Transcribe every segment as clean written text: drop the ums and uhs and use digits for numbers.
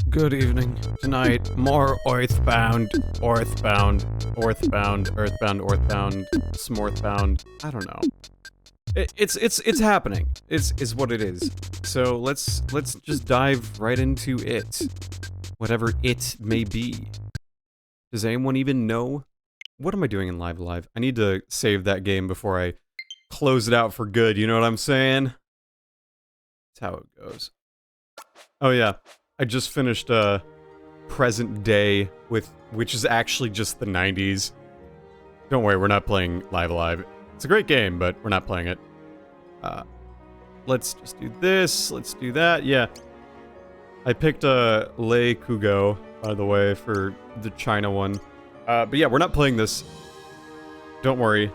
Good evening. Tonight, more Earthbound, Earthbound, Earthbound, Earthbound, Earthbound, Smorthbound. I don't know. It's happening. It's what it is. So let's just dive right into it. Whatever it may be. Does anyone even know? What am I doing in Live Live? I need to save that game before I close it out for good, you know what I'm saying? That's how it goes. Oh yeah. I just finished Present Day with, which is actually just the 90s. Don't worry, we're not playing Live Live. It's a great game, but we're not playing it. Let's just do this, let's do that, yeah. I picked PLAYTRHOUGH, by the way, for the China one. But yeah, we're not playing this. Don't worry.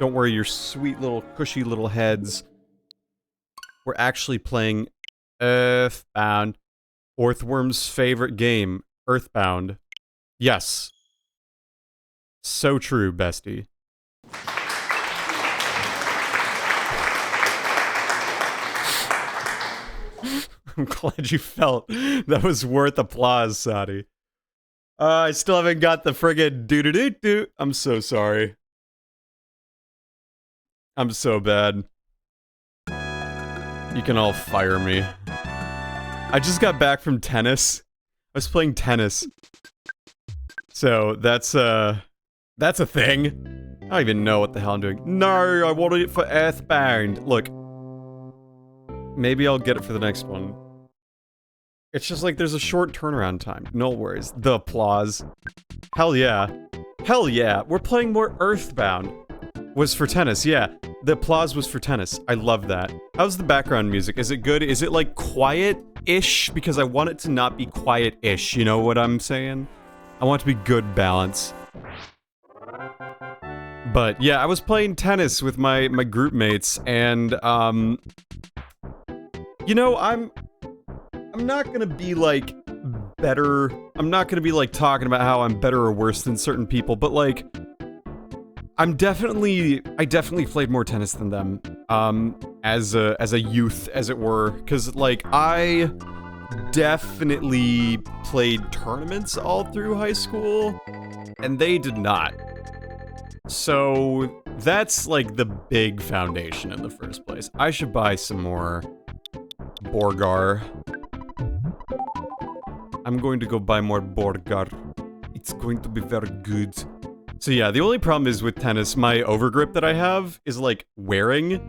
Don't worry your sweet little, cushy little heads. We're actually playing Earthbound. Orthworm's favorite game, Earthbound. Yes. So true, bestie. I'm glad you felt that was worth applause, Sadi. I still haven't got the friggin' doo-doo-doo-doo. I'm so sorry. I'm so bad. You can all fire me. I just got back from tennis. I was playing tennis. So, that's a thing. I don't even know what the hell I'm doing. No, I wanted it for Earthbound. Look. Maybe I'll get it for the next one. It's just like there's a short turnaround time. No worries. The applause. Hell yeah. Hell yeah. We're playing more Earthbound. Was for tennis, yeah. The applause was for tennis. I love that. How's the background music? Is it good? Is it like quiet? quiet-ish because I want it to not be quiet-ish, you know what I'm saying? I want it to be good balance. But yeah, I was playing tennis with my group mates, and you know, I'm not gonna be like better. I'm not gonna be like talking about how I'm better or worse than certain people, but like I definitely played more tennis than them as a youth, as it were, because like I definitely played tournaments all through high school, and they did not. So that's like the big foundation in the first place. I should buy some more Borgar. I'm going to go buy more Borgar. It's going to be very good. So yeah, the only problem is with tennis, my overgrip that I have is like wearing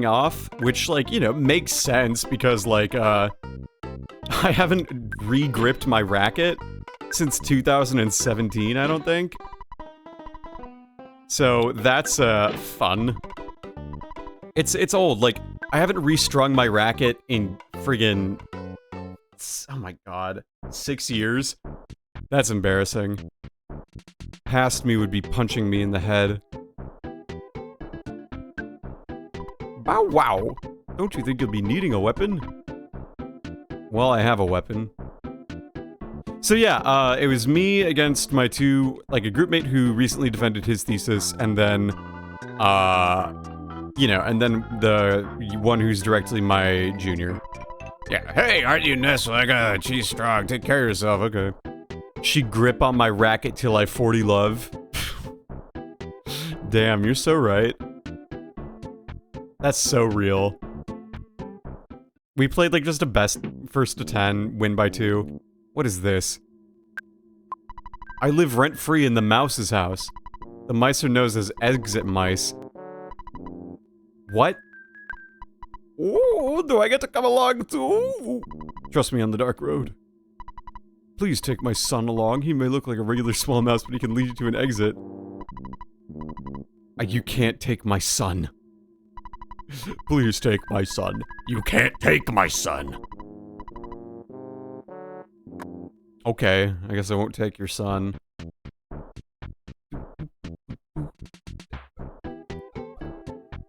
off, which like, you know, makes sense because like, I haven't re-gripped my racket since 2017, I don't think. So that's fun. It's old. Like I haven't restrung my racket in friggin', oh my god, 6 years. That's embarrassing. Past me would be punching me in the head. Bow wow! Don't you think you'll be needing a weapon? Well, I have a weapon. So yeah, it was me against my two, like a group mate who recently defended his thesis, and then, you know, and then the one who's directly my junior. Yeah, hey, aren't you Ness? Like, she's strong, take care of yourself, okay. She grip on my racket till I 40 love. Damn, you're so right. That's so real. We played like just a best first to 10, win by 2. What is this? I live rent-free in the mouse's house. The mice are known as exit mice. What? Ooh, do I get to come along too? Trust me on the dark road. Please take my son along. He may look like a regular small mouse, but he can lead you to an exit. You can't take my son. Please take my son. You can't take my son. Okay, I guess I won't take your son.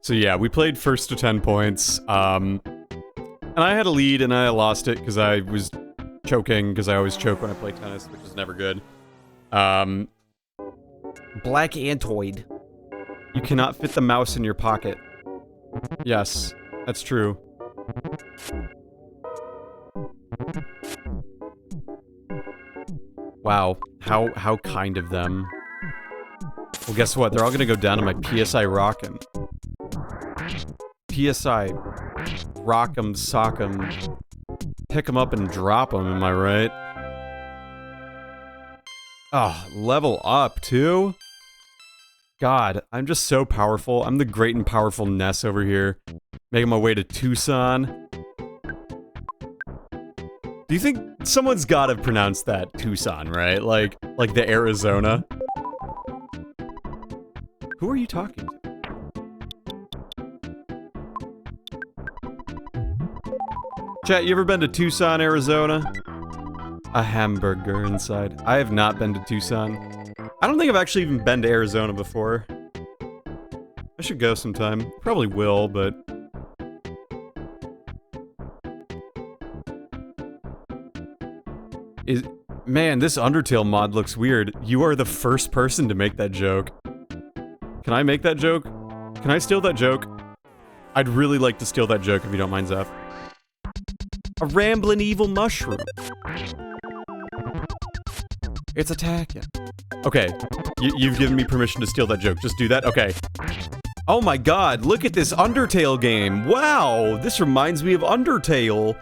So yeah, we played first to 10 points, and I had a lead and I lost it because I was choking, because I always choke when I play tennis, which is never good. Black Antoid. You cannot fit the mouse in your pocket. Yes, that's true. Wow, how kind of them. Well, guess what? They're all gonna go down to my PSI Rockin'. PSI rock 'em, sock 'em, pick 'em up and drop 'em, am I right? Oh, level up, too? God, I'm just so powerful. I'm the great and powerful Ness over here. Making my way to Tucson. Do you think someone's gotta pronounce that Tucson, right? Like the Arizona? Who are you talking to? Chat, you ever been to Tucson, Arizona? A hamburger inside. I have not been to Tucson. I don't think I've actually even been to Arizona before. I should go sometime. Probably will, but... Man, this Undertale mod looks weird. You are the first person to make that joke. Can I make that joke? Can I steal that joke? I'd really like to steal that joke if you don't mind, Zeph. A ramblin' evil mushroom. It's attacking. Okay, you've given me permission to steal that joke. Just do that? Okay. Oh my god, look at this Undertale game. Wow, this reminds me of Undertale.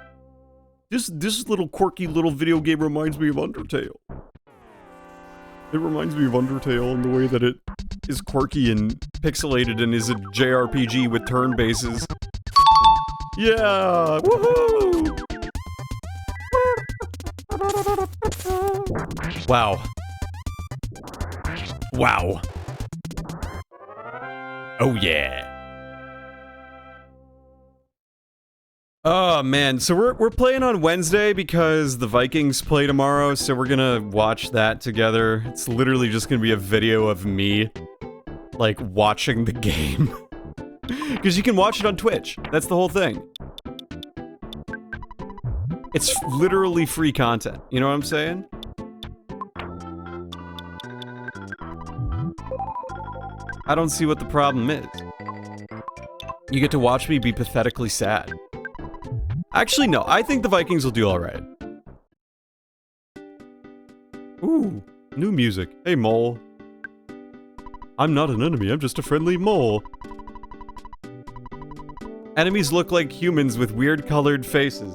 This little quirky little video game reminds me of Undertale. It reminds me of Undertale in the way that it is quirky and pixelated and is a JRPG with turn bases. Yeah! Woohoo! Wow. Wow. Oh yeah. Oh man, so we're playing on Wednesday because the Vikings play tomorrow, so we're gonna watch that together. It's literally just gonna be a video of me, like, watching the game. Because you can watch it on Twitch. That's the whole thing. It's literally free content. You know what I'm saying? I don't see what the problem is. You get to watch me be pathetically sad. Actually, no. I think the Vikings will do alright. Ooh, new music. Hey, mole. I'm not an enemy, I'm just a friendly mole. Enemies look like humans with weird colored faces.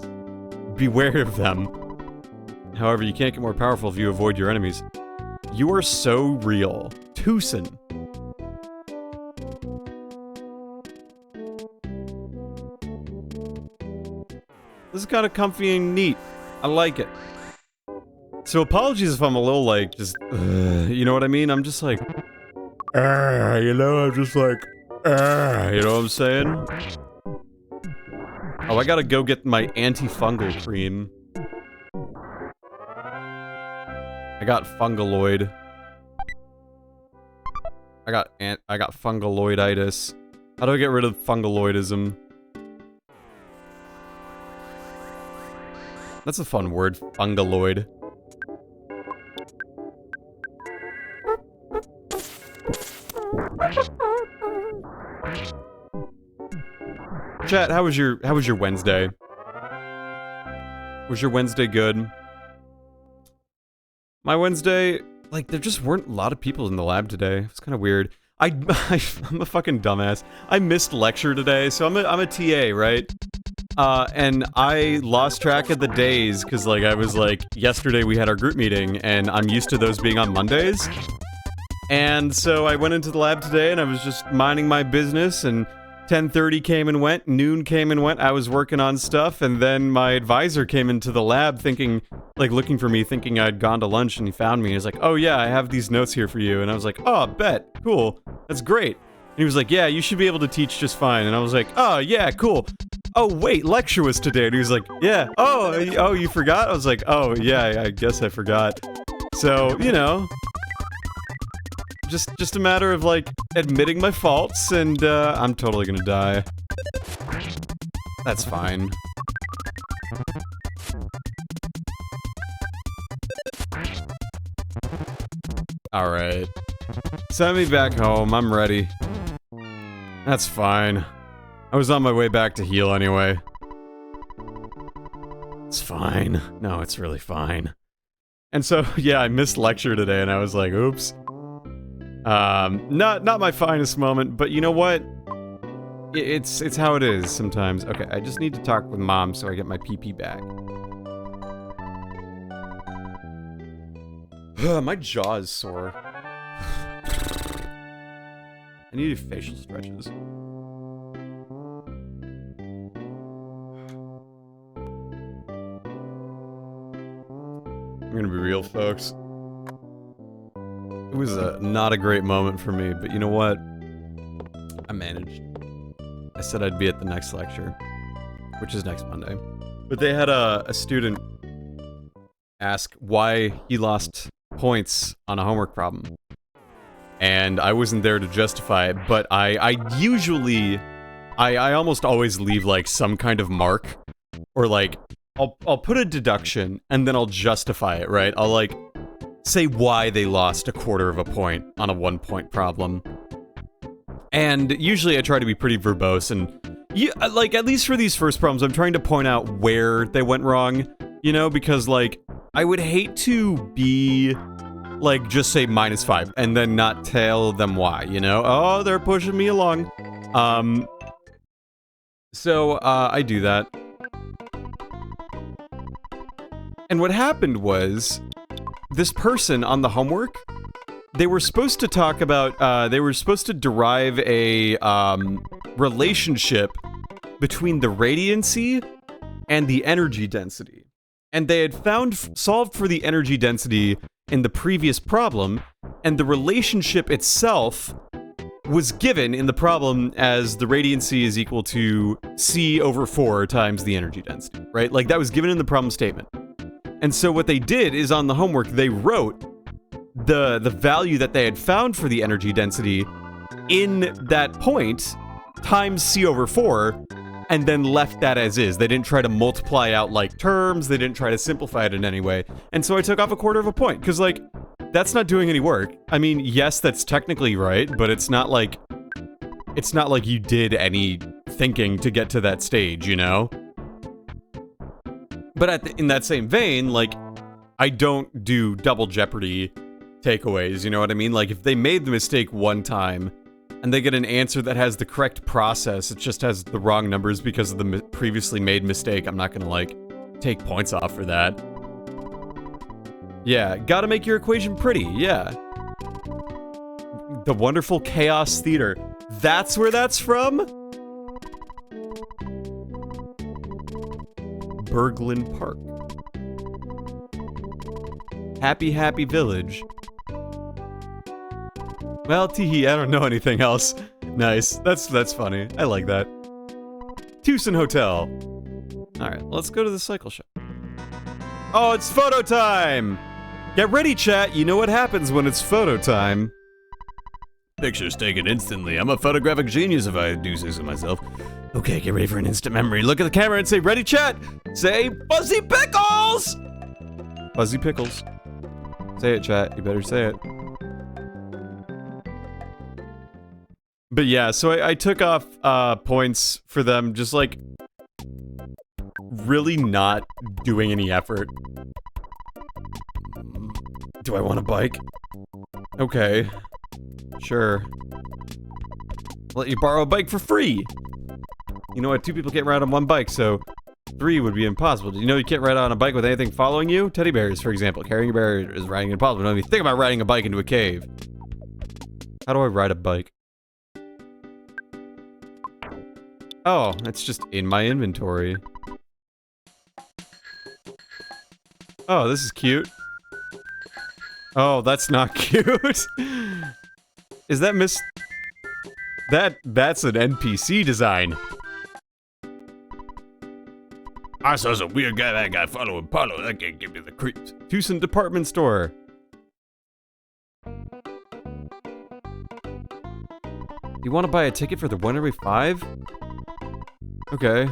Beware of them. However, you can't get more powerful if you avoid your enemies. You are so real. Tucson. This is kind of comfy and neat. I like it. So apologies if I'm a little like, just, you know what I mean? I'm just like, you know, I'm just like, you know what I'm saying? Oh, I gotta go get my antifungal cream. I got fungaloid. I got fungaloiditis. How do I get rid of fungaloidism? That's a fun word, fungaloid. Chat, how was your Wednesday? Was your Wednesday good? My Wednesday, like, there just weren't a lot of people in the lab today. It's kind of weird. I'm a fucking dumbass. I missed lecture today, so I'm a TA, right? And I lost track of the days, because, like, I was like, yesterday we had our group meeting, and I'm used to those being on Mondays. And so I went into the lab today, and I was just minding my business, and 10:30 came and went, noon came and went, I was working on stuff, and then my advisor came into the lab thinking, like, looking for me, thinking I'd gone to lunch, and he found me. He was like, oh yeah, I have these notes here for you. And I was like, oh, bet, cool, that's great. And he was like, yeah, you should be able to teach just fine. And I was like, oh yeah, cool. Oh wait, lecture was today. And he was like, yeah, oh, you forgot? I was like, oh yeah, I guess I forgot. So, you know, just a matter of, like, admitting my faults, and, I'm totally gonna die. That's fine. Alright. Send me back home, I'm ready. That's fine. I was on my way back to heal anyway. It's fine. No, it's really fine. And so, yeah, I missed lecture today, and I was like, oops. Not my finest moment, but you know what? It's how it is sometimes. Okay, I just need to talk with Mom so I get my PP back. My jaw is sore. I need facial stretches. I'm gonna be real, folks. It was not a great moment for me, but you know what? I managed. I said I'd be at the next lecture, which is next Monday. But they had a student ask why he lost points on a homework problem. And I wasn't there to justify it, but I usually... I almost always leave, like, some kind of mark. Or, like, I'll put a deduction, and then I'll justify it, right? I'll, like, say why they lost a quarter of a point on a 1-point problem. And usually I try to be pretty verbose, and like, at least for these first problems, I'm trying to point out where they went wrong, you know, because, like, I would hate to be, like, just say -5, and then not tell them why, you know? Oh, they're pushing me along. So, I do that. And what happened was, this person on the homework, they were supposed to talk about, they were supposed to derive a, relationship between the radiancy and the energy density. And they had solved for the energy density in the previous problem, and the relationship itself was given in the problem as the radiancy is equal to C over 4 times the energy density, right? Like, that was given in the problem statement. And so what they did is on the homework, they wrote the value that they had found for the energy density in that point times C over 4, and then left that as is. They didn't try to multiply out like terms, they didn't try to simplify it in any way. And so I took off a quarter of a point, because like, that's not doing any work. I mean, yes, that's technically right, but it's not like you did any thinking to get to that stage, you know? But in that same vein, like, I don't do double jeopardy takeaways, you know what I mean? Like, if they made the mistake one time, and they get an answer that has the correct process, it just has the wrong numbers because of the previously made mistake, I'm not gonna, like, take points off for that. Yeah, gotta make your equation pretty, yeah. The wonderful Chaos Theater. That's where that's from? Berglund Park. Happy, happy village. Well, teehee, I don't know anything else. Nice, that's funny. I like that. Tucson Hotel. Alright, let's go to the cycle shop. Oh, it's photo time! Get ready, chat, you know what happens when it's photo time. Pictures taken instantly. I'm a photographic genius if I do say so myself. Okay, get ready for an instant memory. Look at the camera and say, ready, chat! Say, Fuzzy Pickles! Fuzzy Pickles. Say it, chat. You better say it. But yeah, so I took off points for them just, like, really not doing any effort. Do I want a bike? Okay. Sure. Let you borrow a bike for free! You know what, 2 people can't ride on one bike, so 3 would be impossible. Did you know you can't ride on a bike with anything following you? Teddy bears, for example. Carrying a bear is riding impossible. Don't even think about riding a bike into a cave. How do I ride a bike? Oh, it's just in my inventory. Oh, this is cute. Oh, that's not cute. Is that that's an NPC design. I saw some weird guy that got following Paulo. That can give me the creeps. Tucson department store. You want to buy a ticket for the 1 every 5? Okay.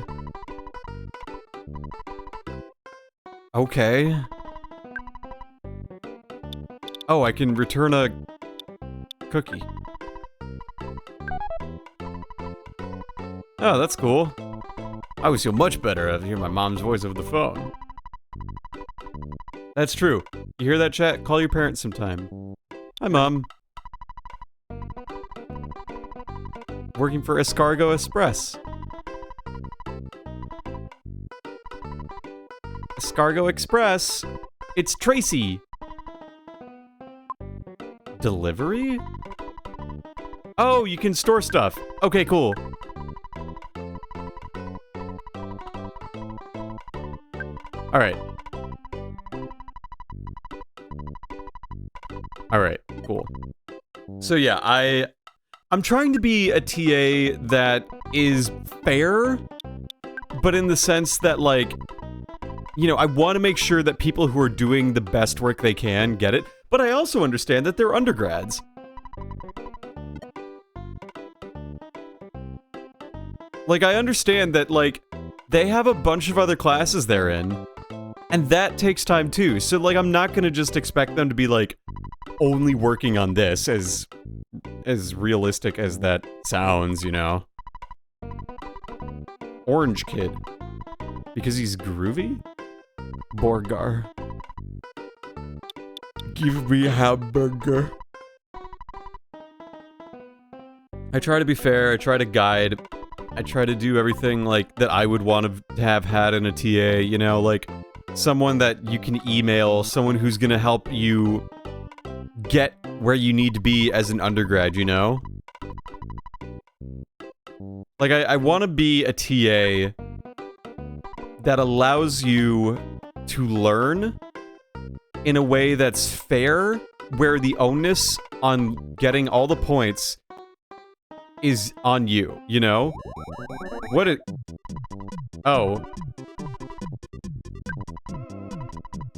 Okay. Oh, I can return a cookie. Oh, that's cool. I always feel much better after hearing my mom's voice over the phone. That's true. You hear that, chat? Call your parents sometime. Hi, Mom. Working for Escargot Express. Escargot Express. It's Tracy. Delivery? Oh, you can store stuff. Okay, cool. Alright. Alright, cool. So yeah, I'm trying to be a TA that is fair, but in the sense that, like, you know, I want to make sure that people who are doing the best work they can get it, but I also understand that they're undergrads. Like, I understand that, like, they have a bunch of other classes they're in, and that takes time too, so, like, I'm not gonna just expect them to be, like, only working on this, as realistic as that sounds, you know? Orange Kid. Because he's groovy? Borgar. Give me a hamburger. I try to be fair, I try to guide, I try to do everything, like, that I would want to have had in a TA, you know, like, someone that you can email, someone who's gonna help you get where you need to be as an undergrad, you know? Like, I want to be a TA that allows you to learn in a way that's fair, where the onus on getting all the points is on you, you know? What it... Oh.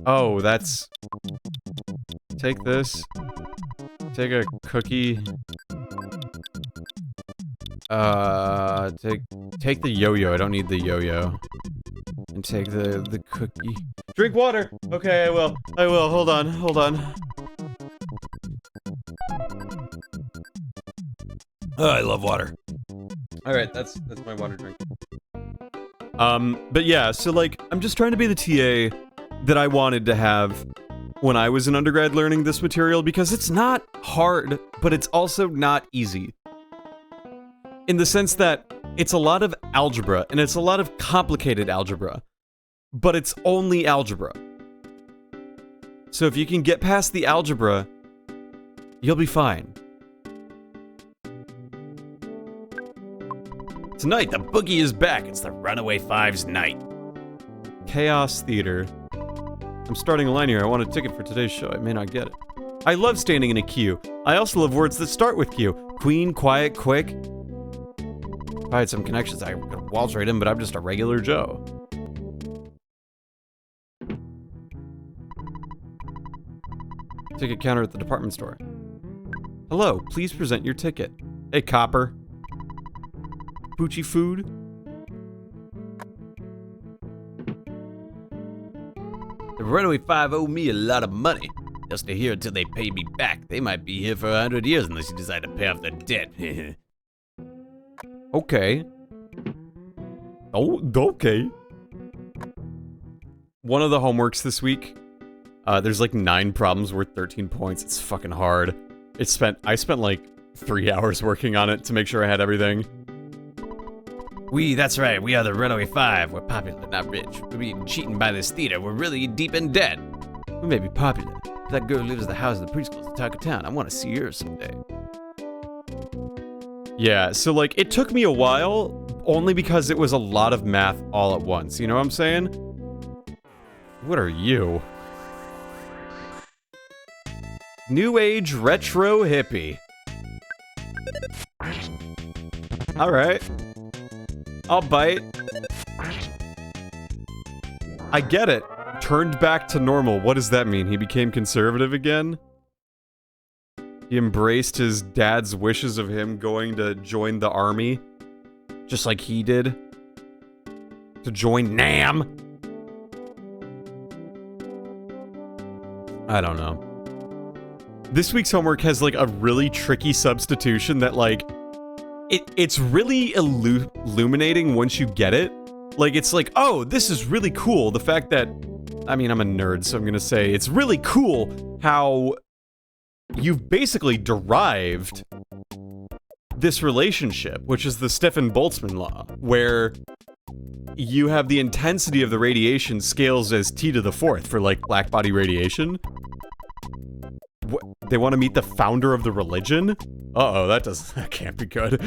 Oh, that's... Take this. Take a cookie. Take the yo-yo. I don't need the yo-yo. And take the cookie. Drink water! Okay, I will. I will. Hold on. Hold on. Oh, I love water. Alright, that's my water drink. But yeah, so like, I'm just trying to be the TA that I wanted to have when I was an undergrad learning this material, because it's not hard, but it's also not easy. In the sense that it's a lot of algebra, and it's a lot of complicated algebra, but it's only algebra. So if you can get past the algebra, you'll be fine. Tonight, the boogie is back. It's the Runaway Fives night. Chaos Theater. I'm starting a line here. I want a ticket for today's show. I may not get it. I love standing in a queue. I also love words that start with Q. Queen, quiet, quick. If I had some connections, I could waltz right in, but I'm just a regular Joe. Ticket counter at the department store. Hello, please present your ticket. Hey, copper. Poochie food? The Runaway Five owe me a lot of money. They'll stay here until they pay me back. They might be here for 100 years unless you decide to pay off their debt. Okay. Oh, okay. One of the homeworks this week, there's like 9 problems worth 13 points. It's fucking hard. I spent like 3 hours working on it to make sure I had everything. That's right, we are the Runaway Five. We're popular, not rich. We're being cheated by this theater. We're really deep in debt. We may be popular, but that girl lives at the house of the preschool at the top of town. I want to see her someday. Yeah, so like, it took me a while, only because it was a lot of math all at once, you know what I'm saying? What are you? New Age Retro Hippie. Alright. I'll bite. I get it. Turned back to normal. What does that mean? He became conservative again? He embraced his dad's wishes of him going to join the army. Just like he did. To join NAM. I don't know. This week's homework has like a really tricky substitution that like it's really illuminating once you get it. Like, it's like, oh, this is really cool. The fact that, I mean, I'm a nerd, so I'm gonna say it's really cool how you've basically derived this relationship, which is the Stefan Boltzmann law, where you have the intensity of the radiation scales as T to the 4th for, like, black body radiation. What, they want to meet the founder of the religion? Uh-oh, that can't be good.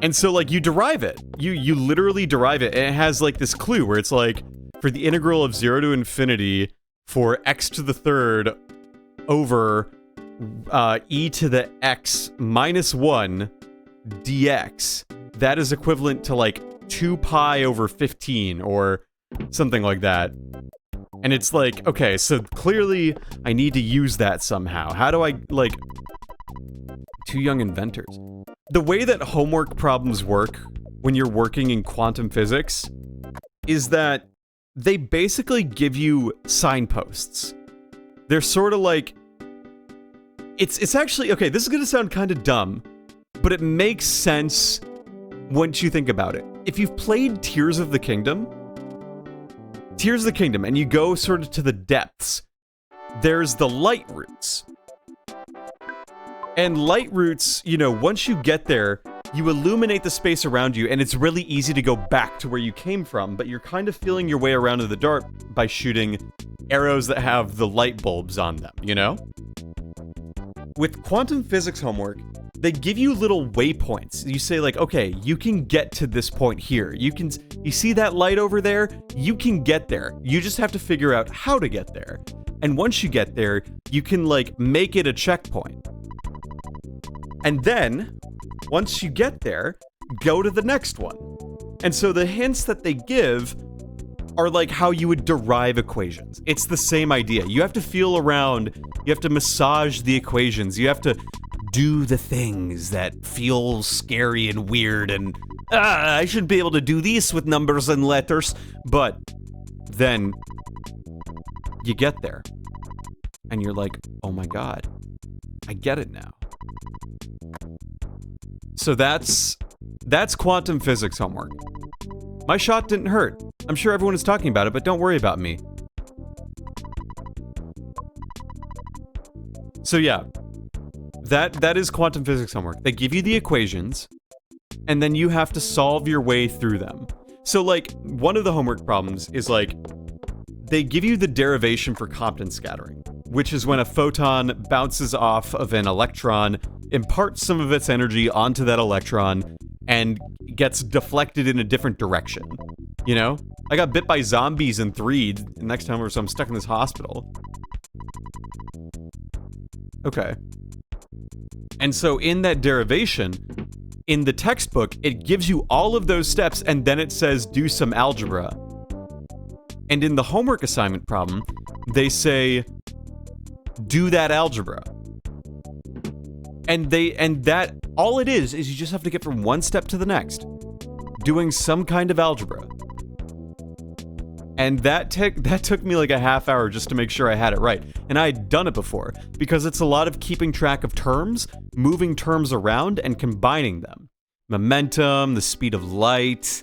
And so, like, you derive it. You literally derive it, and it has, like, this clue where it's like, for the integral of 0 to infinity for x to the 3rd over e to the x minus 1 dx, that is equivalent to, like, 2 pi over 15, or something like that. And it's like, okay, so clearly I need to use that somehow. How do I, like... Two young inventors. The way that homework problems work when you're working in quantum physics is that they basically give you signposts. They're sort of like... It's actually... Okay, this is gonna sound kind of dumb, but it makes sense once you think about it. If you've played Tears of the Kingdom, and you go sort of to the depths, there's the light roots. And light roots, you know, once you get there, you illuminate the space around you, and it's really easy to go back to where you came from, but you're kind of feeling your way around in the dark by shooting arrows that have the light bulbs on them, you know? With quantum physics homework, they give you little waypoints. You say like, okay, you can get to this point here. You see that light over there? You can get there. You just have to figure out how to get there. And once you get there, you can like make it a checkpoint. And then, once you get there, go to the next one. And so the hints that they give are like how you would derive equations. It's the same idea. You have to feel around, you have to massage the equations, you have to do the things that feel scary and weird and, I should be able to do this with numbers and letters. But then you get there and you're like, oh my God, I get it now. So that's quantum physics homework. My shot didn't hurt. I'm sure everyone is talking about it, but don't worry about me. So yeah, that is quantum physics homework. They give you the equations, and then you have to solve your way through them. So like, one of the homework problems is like, they give you the derivation for Compton scattering, which is when a photon bounces off of an electron, imparts some of its energy onto that electron, and gets deflected in a different direction. You know? I got bit by zombies in 3 next time or so I'm stuck in this hospital. Okay. And so in that derivation, in the textbook, it gives you all of those steps and then it says do some algebra. And in the homework assignment problem, they say do that algebra. And that all it is you just have to get from one step to the next, doing some kind of algebra. And that took me like a half hour just to make sure I had it right. And I had done it before, because it's a lot of keeping track of terms, moving terms around, and combining them. Momentum, the speed of light,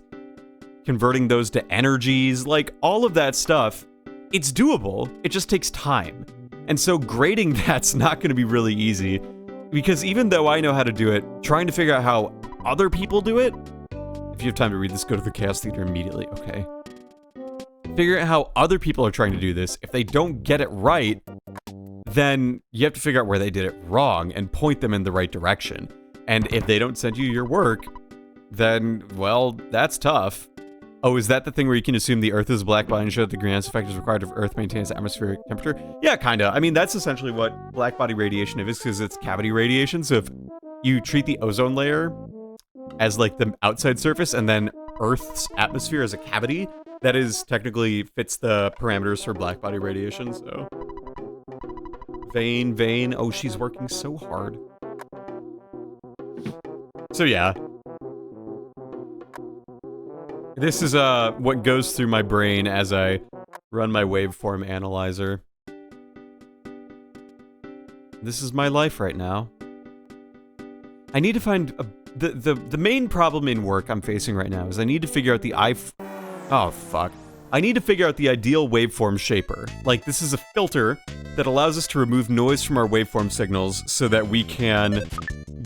converting those to energies, like all of that stuff. It's doable, it just takes time. And so grading that's not going to be really easy, because even though I know how to do it, trying to figure out how other people do it, if you have time to read this, go to the Chaos Theater immediately, okay? Figure out how other people are trying to do this. If they don't get it right, then you have to figure out where they did it wrong and point them in the right direction. And if they don't send you your work, then, well, that's tough. Oh, is that the thing where you can assume the Earth is a black body and show that the greenhouse effect is required if Earth maintains atmospheric temperature? Yeah, kinda. I mean, that's essentially what black body radiation is, because it's cavity radiation. So if you treat the ozone layer as like the outside surface and then Earth's atmosphere as a cavity, that is technically fits the parameters for black body radiation, so. Vane, oh, she's working so hard. So yeah. This is what goes through my brain as I run my waveform analyzer. This is my life right now. I need to find the main problem in work I'm facing right now is I need to figure out oh, fuck. I need to figure out the ideal waveform shaper. Like, this is a filter that allows us to remove noise from our waveform signals so that we can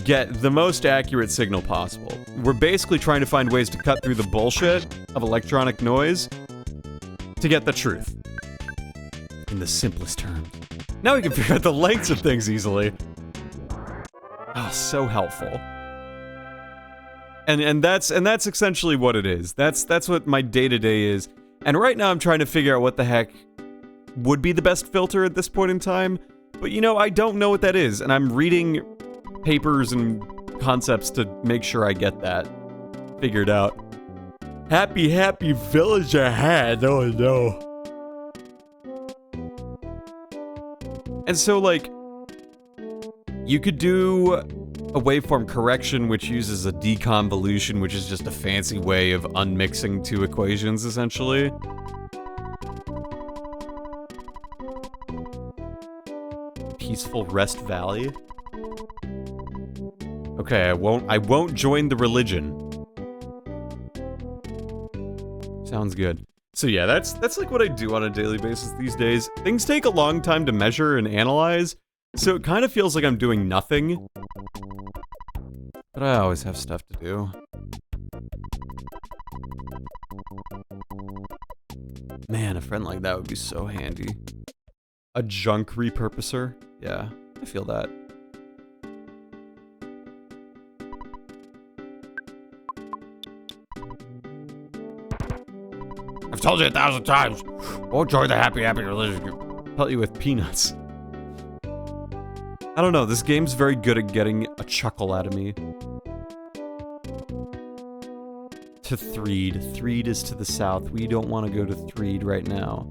get the most accurate signal possible. We're basically trying to find ways to cut through the bullshit of electronic noise to get the truth. In the simplest terms. Now we can figure out the lengths of things easily. Oh, so helpful. And that's essentially what it is. That's what my day-to-day is. And right now I'm trying to figure out what the heck would be the best filter at this point in time. But you know, I don't know what that is, and I'm reading papers and concepts to make sure I get that figured out. Happy village ahead, oh no. And so, like, you could do a waveform correction, which uses a deconvolution, which is just a fancy way of unmixing two equations, essentially. Peaceful Rest Valley. Okay, I won't join the religion. Sounds good. So yeah, that's like what I do on a daily basis these days. Things take a long time to measure and analyze, so it kind of feels like I'm doing nothing. But I always have stuff to do. Man, a friend like that would be so handy. A junk repurposer? Yeah, I feel that. I've told you 1,000 times. Won't join the happy religion group. Pelt you with peanuts. I don't know, this game's very good at getting a chuckle out of me. To Threed. Threed is to the south. We don't want to go to Threed right now.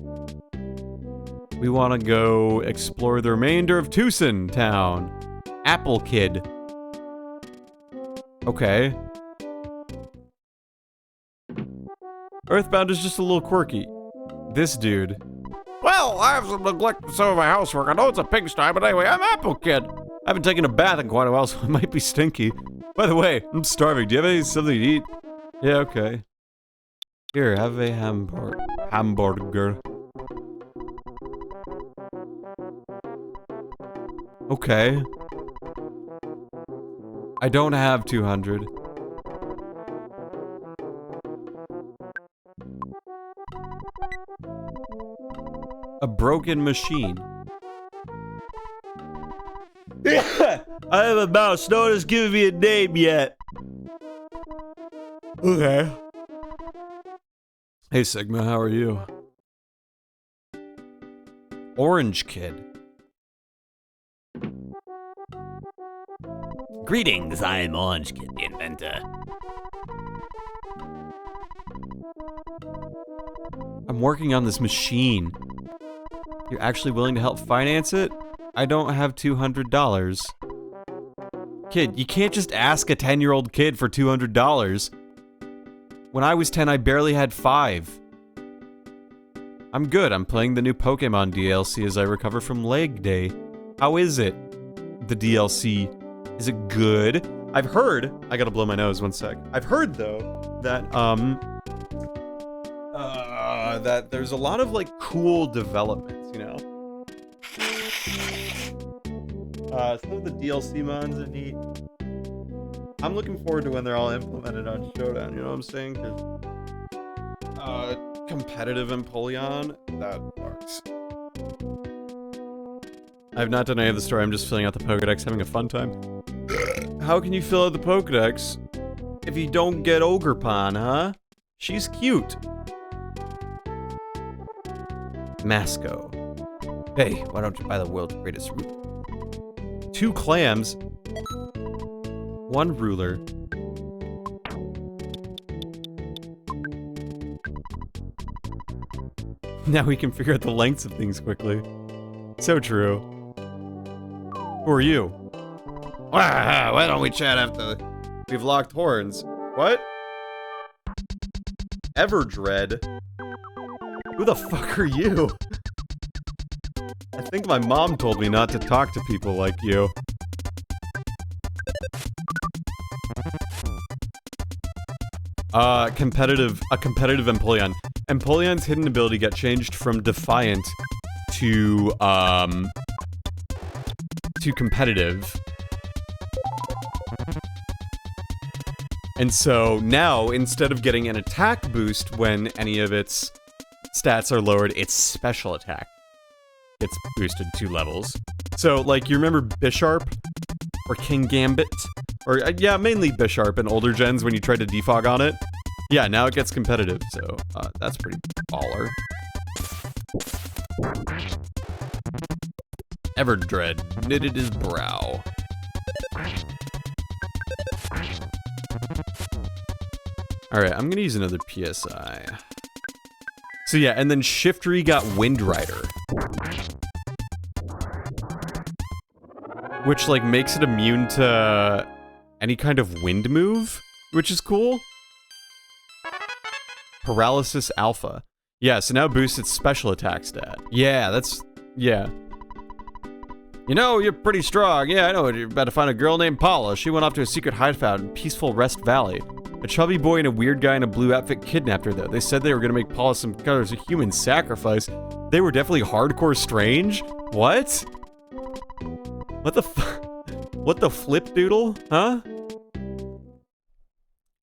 We want to go explore the remainder of Tucson Town. Apple Kid. Okay. Earthbound is just a little quirky. This dude. Well, I have some neglect to some of my housework. I know it's a pigsty, but anyway, I'm Apple Kid. I haven't taken a bath in quite a while, so I might be stinky. By the way, I'm starving. Do you have something to eat? Yeah, okay. Here, have a hamburger. Okay. I don't have 200. A broken machine. I have a mouse. No one has given me a name yet. Okay. Hey Sigma, how are you? Orange Kid. Greetings, I am Orange Kid, the inventor. I'm working on this machine. You're actually willing to help finance it? I don't have $200. Kid, you can't just ask a 10-year-old kid for $200. When I was 10, I barely had 5. I'm good. I'm playing the new Pokemon DLC as I recover from leg day. How is it? The DLC. Is it good? I've heard... I gotta blow my nose, one sec. I've heard, though, that, that there's a lot of, like, cool developments, you know? Some of the DLC mods are neat. I'm looking forward to when they're all implemented on Showdown, you know what I'm saying? 'Cause, competitive Empoleon, that sucks. I have not done any of the story, I'm just filling out the Pokedex, having a fun time. How can you fill out the Pokedex if you don't get Ogerpon, huh? She's cute. Masco. Hey, why don't you buy the world's greatest ruler? 2 clams. 1 ruler. Now we can figure out the lengths of things quickly. So true. Who are you? Why don't we chat after we've locked horns? What? Everdread? Who the fuck are you? I think my mom told me not to talk to people like you. A competitive Empoleon. Empoleon's hidden ability got changed from Defiant to competitive. And so now, instead of getting an attack boost when any of its stats are lowered, its special attack gets boosted 2 levels. So, like, you remember Bisharp? Or King Gambit? Or, yeah, mainly Bisharp in older gens when you tried to defog on it. Yeah, now it gets competitive, so, that's pretty baller. Everdread knitted his brow. Alright, I'm gonna use another PSI. So yeah, and then Shiftry got Wind Rider. Which, like, makes it immune to any kind of wind move, which is cool. Paralysis Alpha. Yeah, so now boosts its special attack stat. Yeah, that's... yeah. You know, you're pretty strong. Yeah, I know. You're about to find a girl named Paula. She went off to a secret hideout in Peaceful Rest Valley. A chubby boy and a weird guy in a blue outfit kidnapped her, though. They said they were gonna make Paula some kind of human sacrifice. They were definitely hardcore strange? What? What the what the flip doodle? Huh?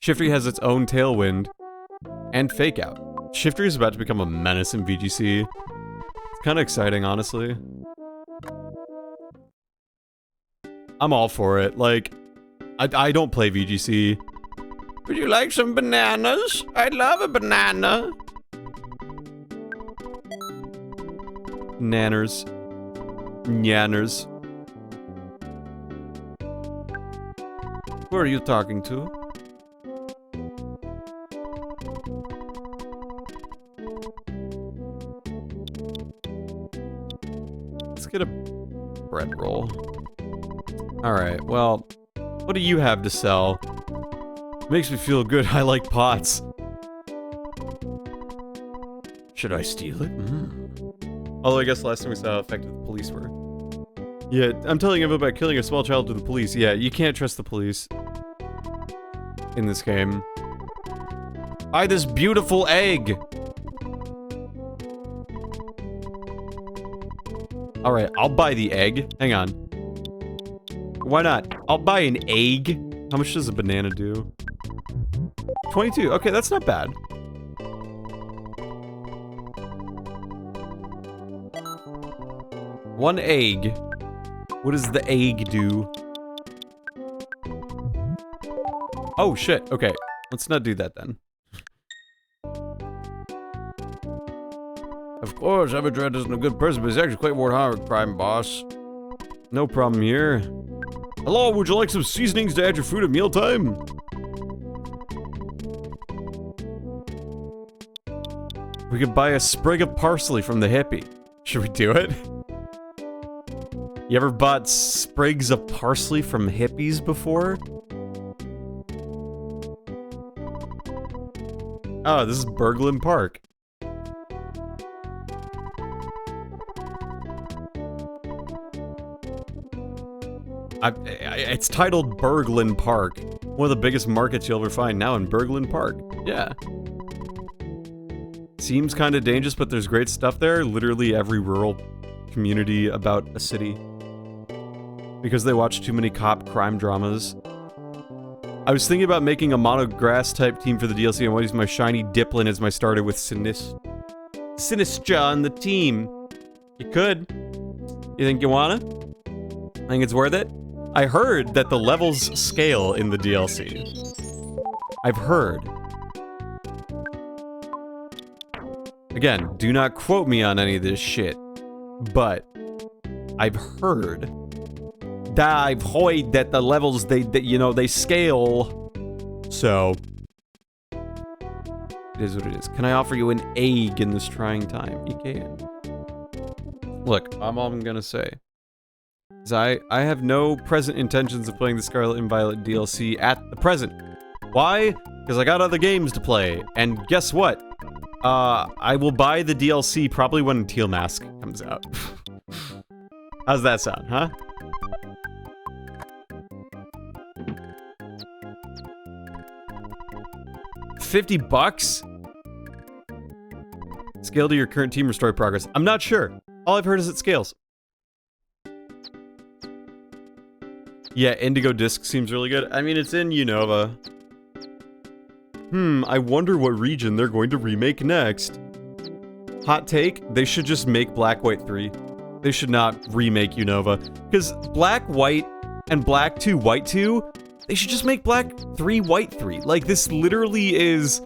Shiftry has its own tailwind. And Fake Out. Shiftry is about to become a menace in VGC. It's kinda exciting, honestly. I'm all for it. Like, I don't play VGC. Would you like some bananas? I'd love a banana. Nanners. Nyanners. Who are you talking to? Let's get a bread roll. Alright, well, what do you have to sell? Makes me feel good. I like pots. Should I steal it? Although I guess last time we saw how effective the police were. Yeah, I'm telling you about killing a small child to the police. Yeah, you can't trust the police in this game. Buy this beautiful egg! Alright, I'll buy the egg. Hang on. Why not? I'll buy an egg. How much does a banana do? 22. Okay, that's not bad. One egg. What does the egg do? Oh, shit. Okay. Let's not do that then. Of course, Everdred isn't a good person, but he's actually quite hard crime boss. No problem here. Hello, would you like some seasonings to add your food at mealtime? We could buy a sprig of parsley from the hippie. Should we do it? You ever bought sprigs of parsley from hippies before? Oh, this is Berglund Park. It's titled Berglund Park. One of the biggest markets you'll ever find now in Berglund Park. Yeah. Seems kind of dangerous, but there's great stuff there. Literally every rural community about a city. Because they watch too many cop crime dramas. I was thinking about making a monograss type team for the DLC and I want to use my shiny Diplin as my starter with Sinistra on the team. You could. You think you wanna? I think it's worth it. I heard that the levels scale in the DLC. I've heard. Again, do not quote me on any of this shit. But I've heard that the levels they scale. So it is what it is. Can I offer you an egg in this trying time? You can. Look, I'm all I'm gonna say is I have no present intentions of playing the Scarlet and Violet DLC at the present. Why? Because I got other games to play, and guess what? I will buy the DLC probably when Teal Mask comes out. How's that sound, huh? $50? Scale to your current team, restore progress. I'm not sure. All I've heard is it scales. Yeah, Indigo Disc seems really good. I mean, it's in Unova. I wonder what region they're going to remake next. Hot take, they should just make Black, White 3. They should not remake Unova. Because Black, White, and Black 2, White 2, they should just make Black 3, White 3. Like, this literally is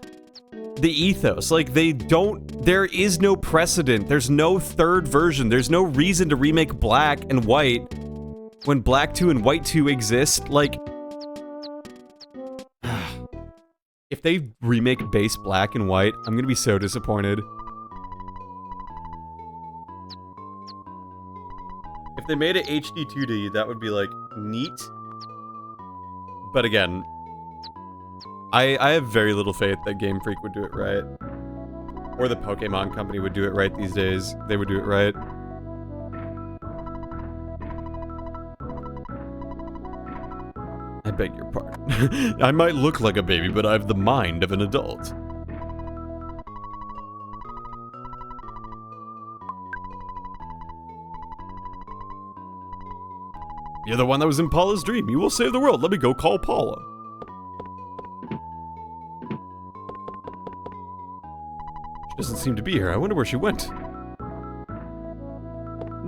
the ethos. Like, there is no precedent. There's no third version. There's no reason to remake Black and White when Black 2 and White 2 exist. Like, if they remake base Black and White, I'm gonna be so disappointed. If they made it HD 2D, that would be, like, neat. But again, I have very little faith that Game Freak would do it right. Or the Pokemon Company would do it right these days. They would do it right. I beg your pardon. I might look like a baby, but I have the mind of an adult. You're the one that was in Paula's dream. You will save the world. Let me go call Paula. She doesn't seem to be here. I wonder where she went.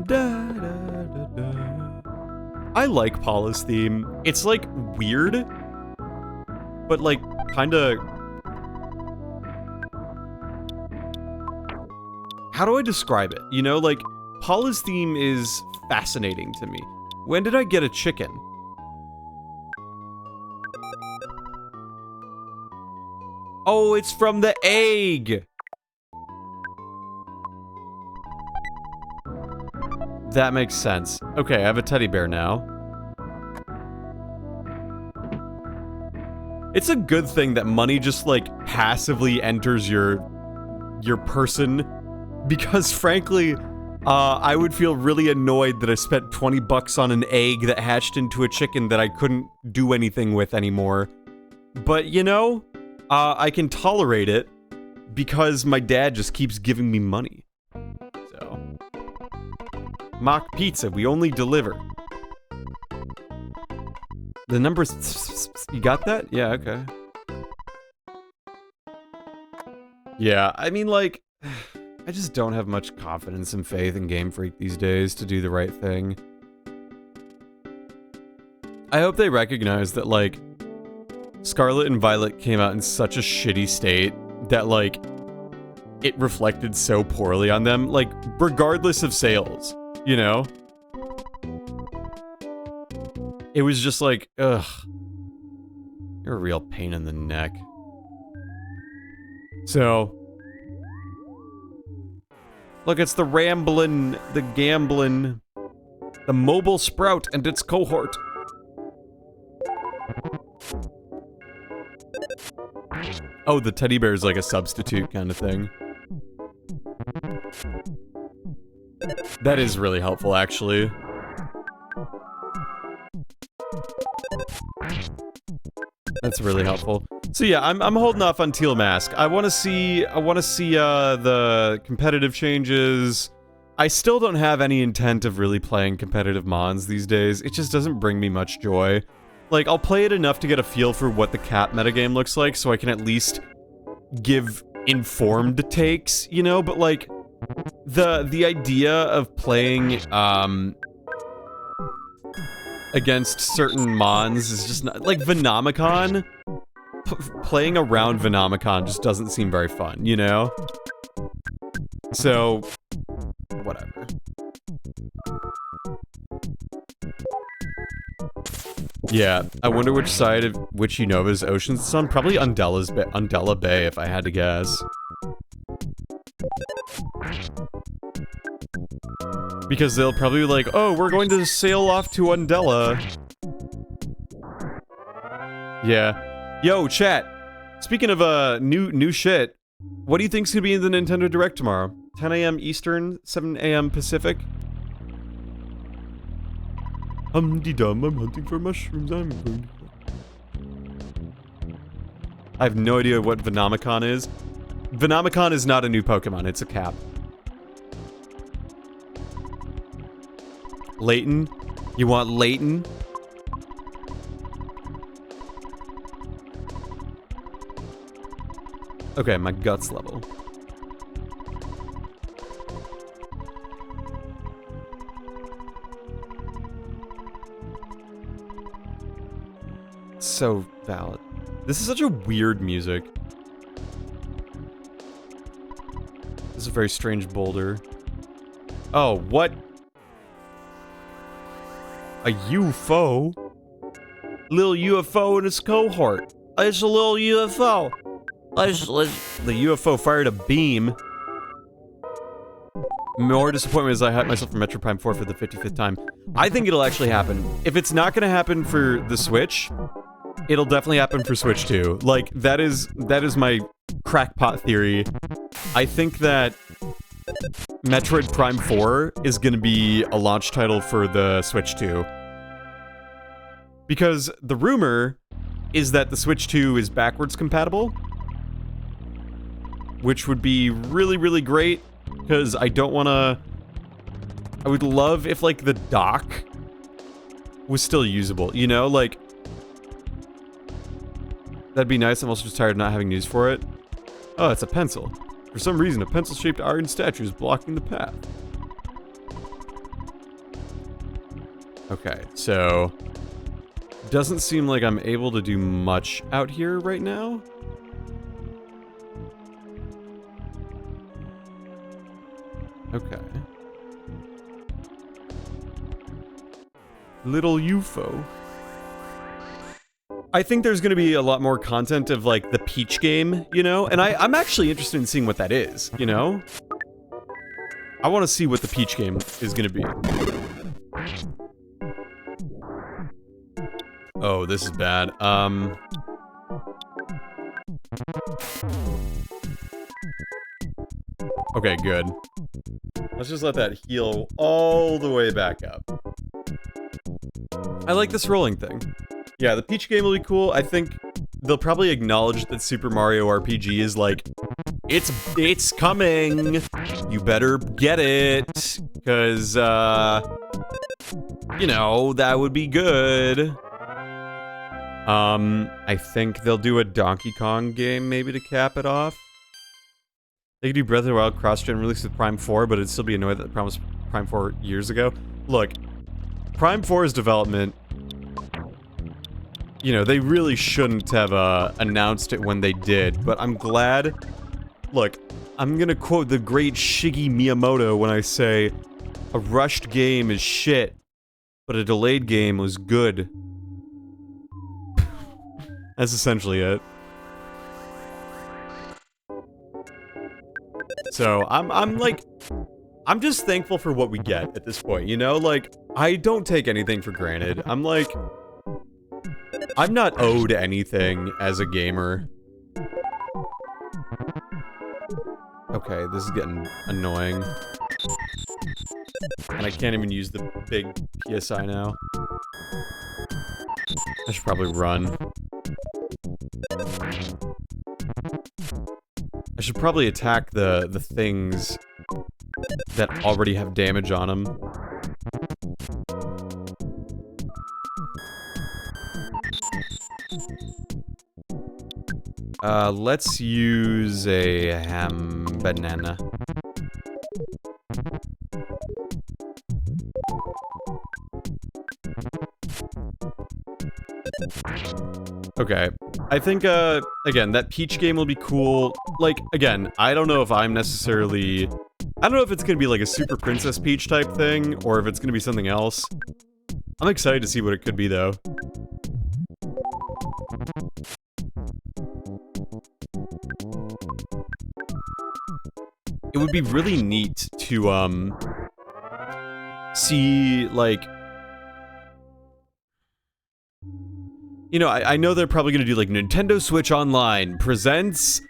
Da, da, da, da. I like Paula's theme. It's, like, weird, but, like, kinda... How do I describe it? You know, like, Paula's theme is fascinating to me. When did I get a chicken? Oh, it's from the egg! That makes sense. Okay, I have a teddy bear now. It's a good thing that money just, like, passively enters your person, because frankly, I would feel really annoyed that I spent 20 bucks on an egg that hatched into a chicken that I couldn't do anything with anymore. But, you know, I can tolerate it because my dad just keeps giving me money. So. Mock pizza, we only deliver. The numbers... You got that? Yeah, okay. Yeah, I mean, like... I just don't have much confidence and faith in Game Freak these days to do the right thing. I hope they recognize that, like, Scarlet and Violet came out in such a shitty state that, like, it reflected so poorly on them, like, regardless of sales, you know? It was just like, ugh. You're a real pain in the neck. So... Look, it's the Ramblin', the Gamblin', the Mobile Sprout and its cohort. Oh, the teddy bear is like a substitute kind of thing. That is really helpful, actually. That's really helpful. So yeah, I'm holding off on Teal Mask. I want to see the competitive changes. I still don't have any intent of really playing competitive Mons these days. It just doesn't bring me much joy. Like, I'll play it enough to get a feel for what the cap metagame looks like, so I can at least give informed takes, you know? But like, the idea of playing against certain Mons is just not, like, Venomicon. Playing around Venomicon just doesn't seem very fun, you know? So, whatever. Yeah, I wonder which side of which Unova's Ocean's on. Probably Undella Bay, if I had to guess. Because they'll probably be like, oh, we're going to sail off to Undella. Yeah. Yo, chat. Speaking of new shit, what do you think's gonna be in the Nintendo Direct tomorrow? 10 a.m. Eastern, 7 a.m. Pacific? Hum-de-dum, I'm hunting for mushrooms, I'm going to... I have no idea what Venomicon is. Venomicon is not a new Pokemon, it's a cap. Layton? You want Layton? Okay, my guts level. So valid. This is such a weird music. This is a very strange boulder. Oh, what? A UFO? Little UFO in its cohort. It's a little UFO. The UFO fired a beam. More disappointment as I hyped myself for Metro Prime 4 for the 55th time. I think it'll actually happen. If it's not gonna happen for the Switch, it'll definitely happen for Switch 2. Like, that is my crackpot theory. I think that Metroid Prime 4 is gonna be a launch title for the Switch 2. Because the rumor is that the Switch 2 is backwards compatible. Which would be really, really great, because I don't want to... I would love if, like, the dock was still usable, you know? Like, that'd be nice. I'm also just tired of not having news for it. Oh, it's a pencil. For some reason, a pencil-shaped iron statue is blocking the path. Okay, so... Doesn't seem like I'm able to do much out here right now. Okay. Little UFO. I think there's gonna be a lot more content of, like, the Peach game, you know? And I'm actually interested in seeing what that is, you know? I want to see what the Peach game is gonna be. Oh, this is bad. Okay, good. Let's just let that heal all the way back up. I like this rolling thing. Yeah, the Peach game will be cool. I think they'll probably acknowledge that Super Mario RPG is like, it's coming. You better get it, because, you know, that would be good. I think they'll do a Donkey Kong game maybe to cap it off. They could do Breath of the Wild cross-gen release with Prime 4, but it'd still be annoyed that they promised Prime 4 years ago. Look, Prime 4's development, you know, they really shouldn't have announced it when they did, but I'm glad. Look, I'm gonna quote the great Shiggy Miyamoto when I say, a rushed game is shit, but a delayed game was good. That's essentially it. So, I'm just thankful for what we get at this point, you know? Like, I don't take anything for granted. I'm not owed anything as a gamer. Okay, this is getting annoying. And I can't even use the big PSI now. I should probably run. I should probably attack the things that already have damage on them. Let's use a ham banana. Okay. I think, again, that Peach game will be cool. Like, again, I don't know if I'm necessarily... I don't know if it's gonna be like a Super Princess Peach type thing, or if it's gonna be something else. I'm excited to see what it could be, though. It would be really neat to, see, like... You know, I know they're probably gonna do, like, Nintendo Switch Online presents...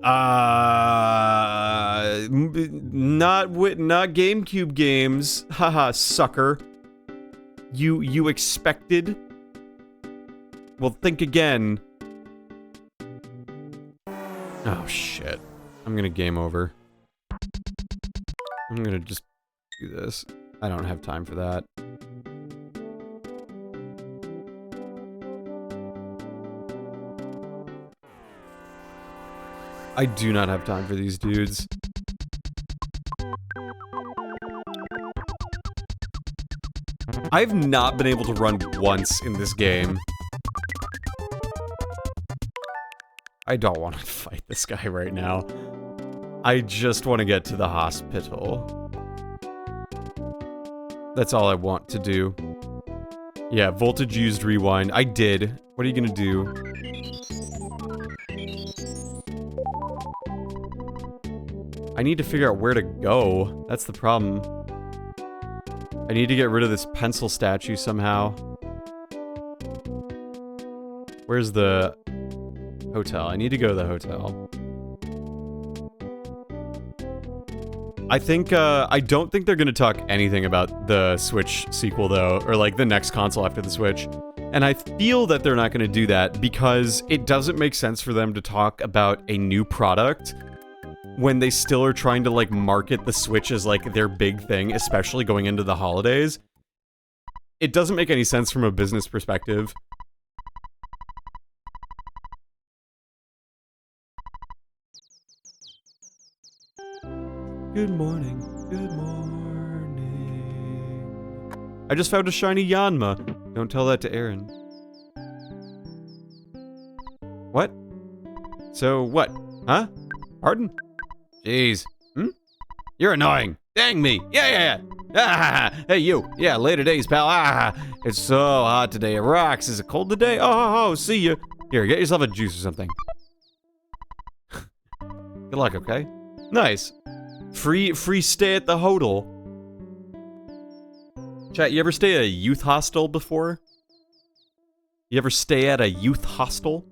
not GameCube games. Haha, sucker. You expected? Well, think again. Oh, shit. I'm gonna game over. I'm gonna just do this. I don't have time for that. I do not have time for these dudes. I've not been able to run once in this game. I don't want to fight this guy right now. I just want to get to the hospital. That's all I want to do. Yeah, voltage used rewind. I did. What are you gonna do? I need to figure out where to go. That's the problem. I need to get rid of this pencil statue somehow. Where's the hotel? I need to go to the hotel. I think, I don't think they're gonna talk anything about the Switch sequel, though, or, like, the next console after the Switch. And I feel that they're not gonna do that because it doesn't make sense for them to talk about a new product when they still are trying to, like, market the Switch as, like, their big thing, especially going into the holidays. It doesn't make any sense from a business perspective. Good morning. Good morning. I just found a shiny Yanma. Don't tell that to Aaron. What? So, what? Huh? Pardon? Jeez. Hmm? You're annoying. Dang me. Yeah. Hey you. Yeah, later days, pal. It's so hot today. It rocks. Is it cold today? Oh, see you. Here, get yourself a juice or something. Good luck, okay? Nice. Free stay at the hotel. Chat, you ever stay at a youth hostel before? You ever stay at a youth hostel?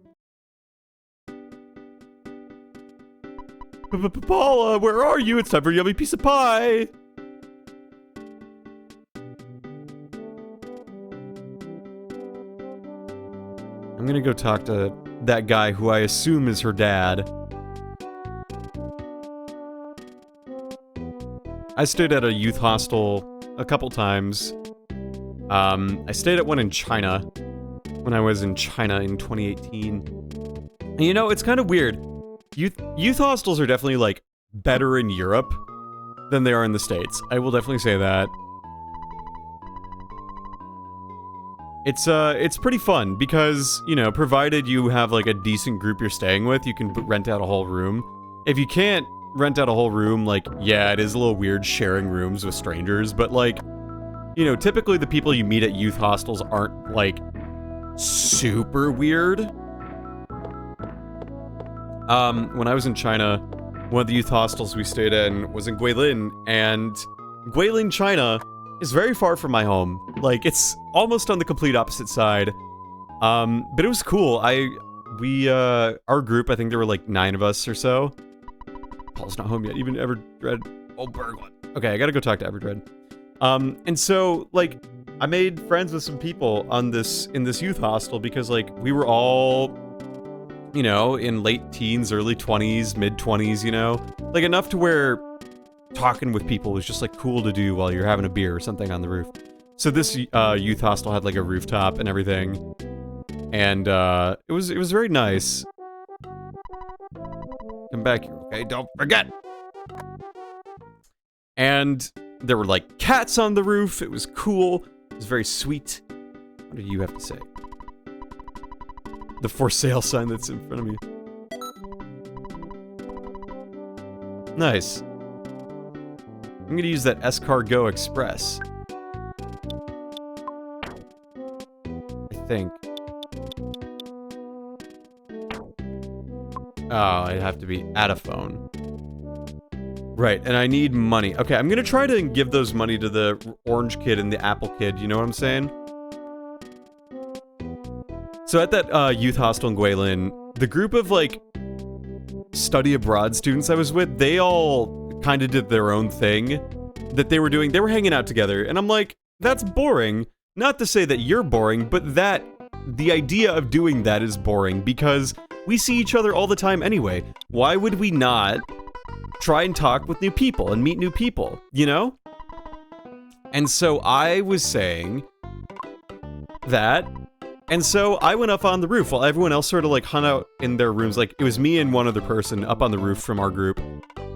Paula, where are you? It's time for a yummy piece of pie. I'm gonna go talk to that guy who I assume is her dad. I stayed at a youth hostel a couple times. I stayed at one in China when I was in China in 2018. And you know, it's kind of weird. Youth hostels are definitely, like, better in Europe than they are in the States. I will definitely say that. It's pretty fun because, you know, provided you have, like, a decent group you're staying with, you can rent out a whole room. If you can't rent out a whole room, like, yeah, it is a little weird sharing rooms with strangers, but, like, you know, typically the people you meet at youth hostels aren't, like, super weird. When I was in China, one of the youth hostels we stayed in was in Guilin, and Guilin, China is very far from my home. Like, it's almost on the complete opposite side. But it was cool. Our group, I think there were like 9 of us or so. Paul's not home yet, even Everdred. Oh, Berglund. Okay, I gotta go talk to Everdred. And so, like, I made friends with some people in this youth hostel because, like, we were all, you know, in late teens, early 20s, mid 20s, you know? Like, enough to where talking with people was just, like, cool to do while you're having a beer or something on the roof. So this youth hostel had, like, a rooftop and everything. And, it was very nice. Come back here, okay? Don't forget! And there were, like, cats on the roof. It was cool. It was very sweet. What do you have to say? The for sale sign that's in front of me. Nice. I'm gonna use that Escargot Express. I think. Oh, I'd have to be at a phone. Right, and I need money. Okay, I'm gonna try to give those money to the orange kid and the apple kid, you know what I'm saying? So at that youth hostel in Guilin, the group of, like, study abroad students I was with, they all kind of did their own thing that they were doing. They were hanging out together, and I'm like, that's boring. Not to say that you're boring, but that the idea of doing that is boring because we see each other all the time anyway. Why would we not try and talk with new people and meet new people, you know? And so I was saying that, and so I went up on the roof while everyone else sort of, like, hung out in their rooms. Like, it was me and one other person up on the roof from our group.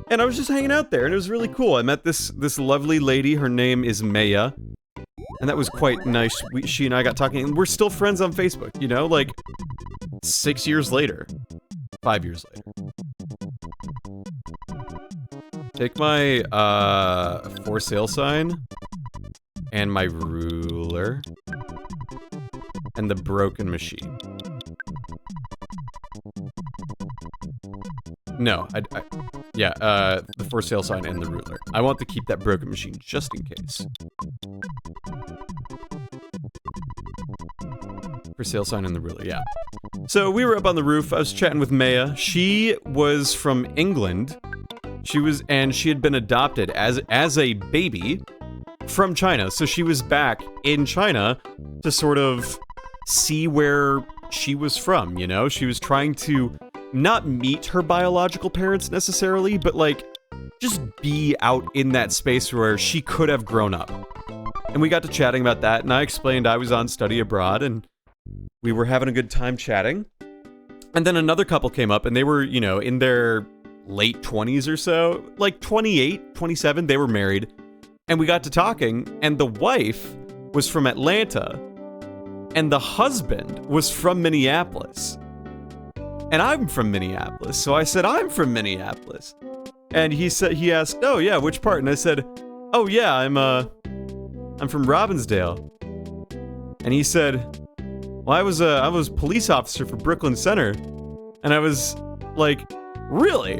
And I was just hanging out there, and it was really cool. I met this lovely lady. Her name is Maya. And that was quite nice. She and I got talking, and we're still friends on Facebook, you know? Like, 6 years later. 5 years later. Take my, for sale sign. And my ruler. And the broken machine. No, yeah, the for sale sign and the ruler. I want to keep that broken machine just in case. For sale sign and the ruler, yeah. So we were up on the roof. I was chatting with Maya. She was from England. She had been adopted as a baby from China. So she was back in China to sort of see where she was from, you know? She was trying to not meet her biological parents necessarily, but, like, just be out in that space where she could have grown up. And we got to chatting about that, and I explained I was on study abroad, and we were having a good time chatting. And then another couple came up, and they were, you know, in their late 20s or so, like 28, 27, they were married. And we got to talking, and the wife was from Atlanta, and the husband was from Minneapolis. And I'm from Minneapolis, so I said, I'm from Minneapolis. And he asked, oh yeah, which part? And I said, oh yeah, I'm from Robbinsdale. And he said, well, I was police officer for Brooklyn Center. And I was like, really?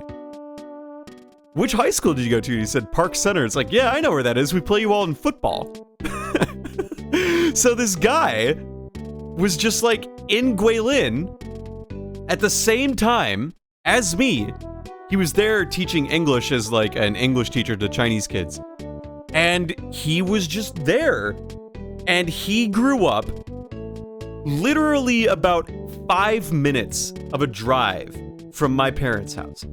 Which high school did you go to? And he said, Park Center. It's like, yeah, I know where that is. We play you all in football. So this guy was just like in Guilin at the same time as me. He was there teaching English as like an English teacher to Chinese kids. And he was just there. And he grew up literally about 5 minutes of a drive from my parents' house.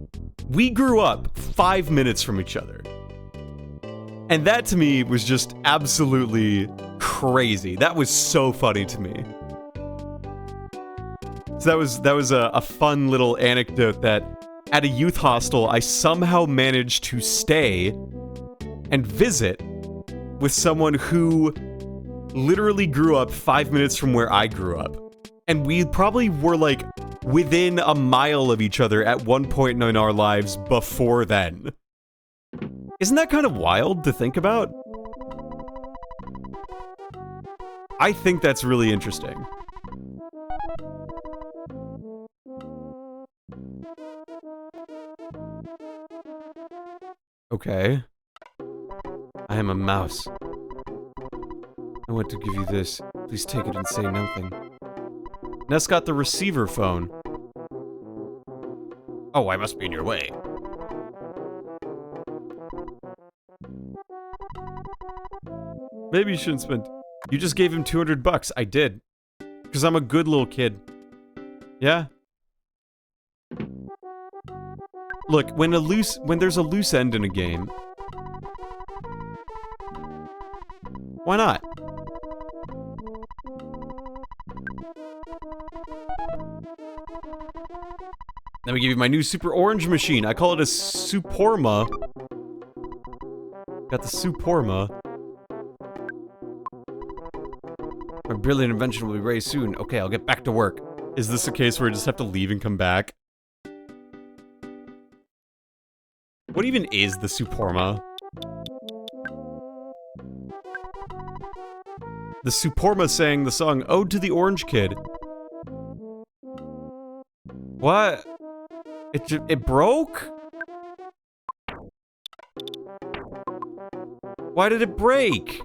We grew up 5 minutes from each other. And that to me was just absolutely crazy. That was so funny to me. So that was a fun little anecdote that at a youth hostel, I somehow managed to stay and visit with someone who literally grew up 5 minutes from where I grew up. And we probably were like within a mile of each other at one point in our lives before then. Isn't that kind of wild to think about? I think that's really interesting. Okay. I am a mouse. I want to give you this. Please take it and say nothing. Ness got the receiver phone. Oh, I must be in your way. Maybe you shouldn't spend... You just gave him $200. I did. Because I'm a good little kid. Yeah? Look, when there's a loose end in a game... Why not? Let me give you my new super orange machine. I call it a Suporma. Got the Suporma. My brilliant invention will be raised soon. Okay, I'll get back to work. Is this a case where I just have to leave and come back? What even is the Suporma? The Suporma sang the song Ode to the Orange Kid. What? It broke? Why did it break?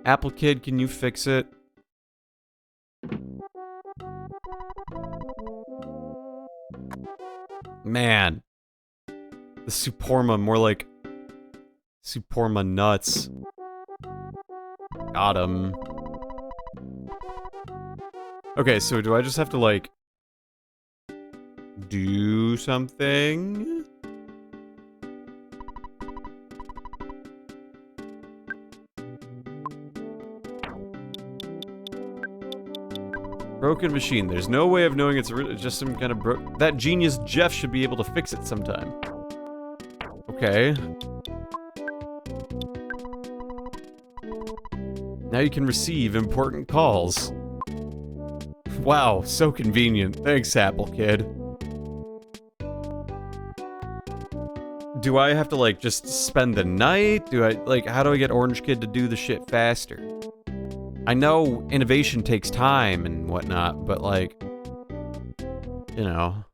Apple Kid, can you fix it? Man. The Suporma, more like... Suporma nuts. Got him. Okay, so do I just have to, like... do something? Broken machine. There's no way of knowing it's just some kind of that genius Jeff should be able to fix it sometime. Okay. Now you can receive important calls. Wow, so convenient. Thanks, Apple Kid. Do I have to, like, just spend the night? How do I get Orange Kid to do the shit faster? I know innovation takes time and whatnot, but, like, you know.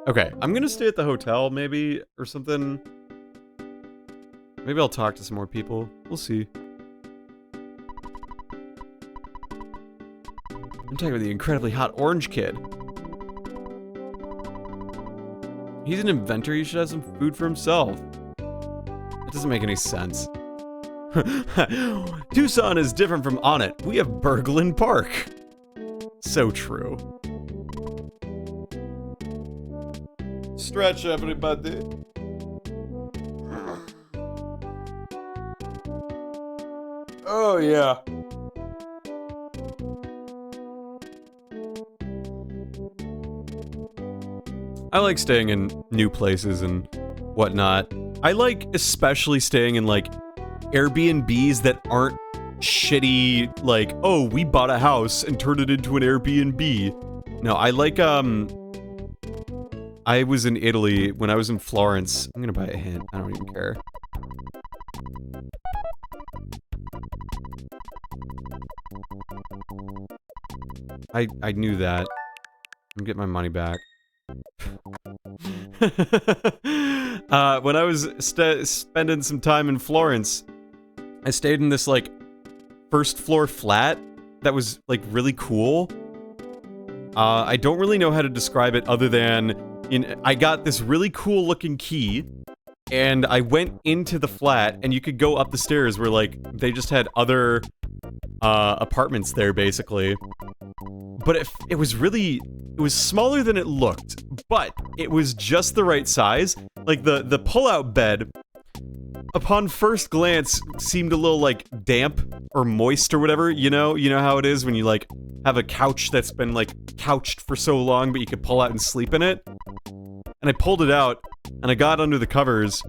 Okay, I'm gonna stay at the hotel, maybe, or something. Maybe I'll talk to some more people. We'll see. I'm talking about the incredibly hot Orange Kid. He's an inventor, he should have some food for himself. It doesn't make any sense. Tucson is different from Onnit. We have Berglund Park. So true. Stretch, everybody. Oh, yeah. I like staying in new places and whatnot. I like especially staying in, like, Airbnbs that aren't shitty, like, oh, we bought a house and turned it into an Airbnb. No, I like, I was in Italy when I was in Florence. I'm gonna buy a hint. I don't even care. I knew that. I'm getting my money back. When I was spending some time in Florence, I stayed in this, like, first floor flat that was, like, really cool. I don't really know how to describe it other than I got this really cool looking key, and I went into the flat, and you could go up the stairs where, like, they just had other apartments there, basically. But it was really, it was smaller than it looked, but it was just the right size. Like, the pull-out bed, upon first glance, seemed a little, like, damp or moist or whatever, you know how it is when you, like, have a couch that's been, like, couched for so long, but you could pull out and sleep in it. And I pulled it out, and I got under the covers,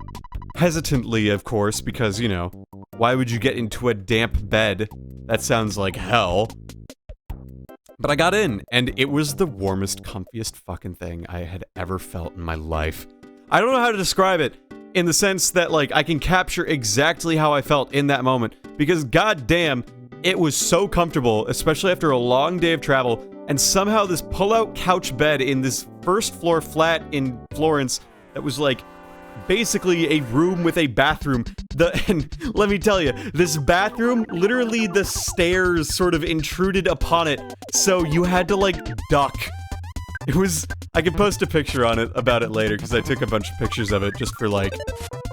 hesitantly, of course, because, you know, why would you get into a damp bed? That sounds like hell. But I got in, and it was the warmest, comfiest fucking thing I had ever felt in my life. I don't know how to describe it, in the sense that, like, I can capture exactly how I felt in that moment, because goddamn, it was so comfortable, especially after a long day of travel, and somehow this pull-out couch bed in this first floor flat in Florence that was, like, basically a room with a bathroom. And let me tell you, this bathroom, literally the stairs sort of intruded upon it, so you had to, like, duck. It was, I could post a picture on it about it later, because I took a bunch of pictures of it just for, like,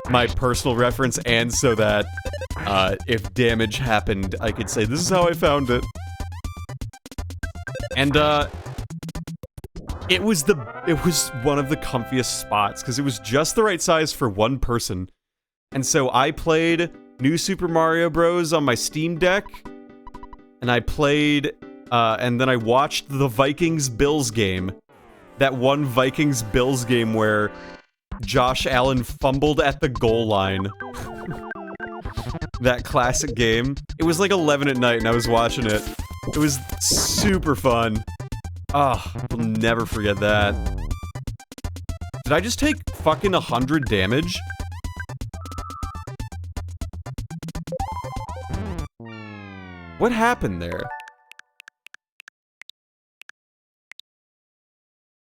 my personal reference, and so that, if damage happened, I could say, this is how I found it. And, it was one of the comfiest spots, because it was just the right size for one person. And so I played New Super Mario Bros. On my Steam Deck, and I played, and then I watched the Vikings-Bills game. That one Vikings-Bills game where Josh Allen fumbled at the goal line. That classic game. It was like 11 at night, and I was watching it. It was super fun. Oh, I'll never forget that. Did I just take fucking 100 damage? What happened there?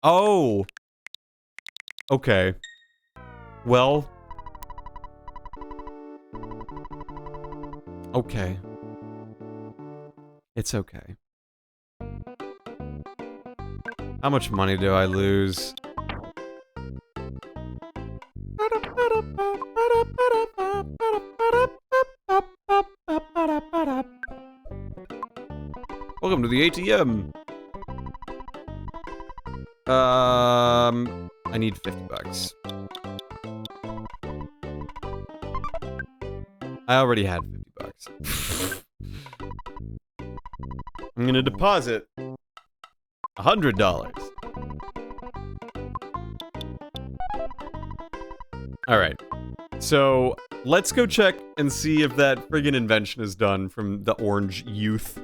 Oh. Okay. Well. Okay. It's okay. How much money do I lose? Welcome to the ATM. I need 50 bucks. I already had 50 bucks. I'm gonna deposit $100. Alright. So, let's go check and see if that friggin' invention is done from the orange youth.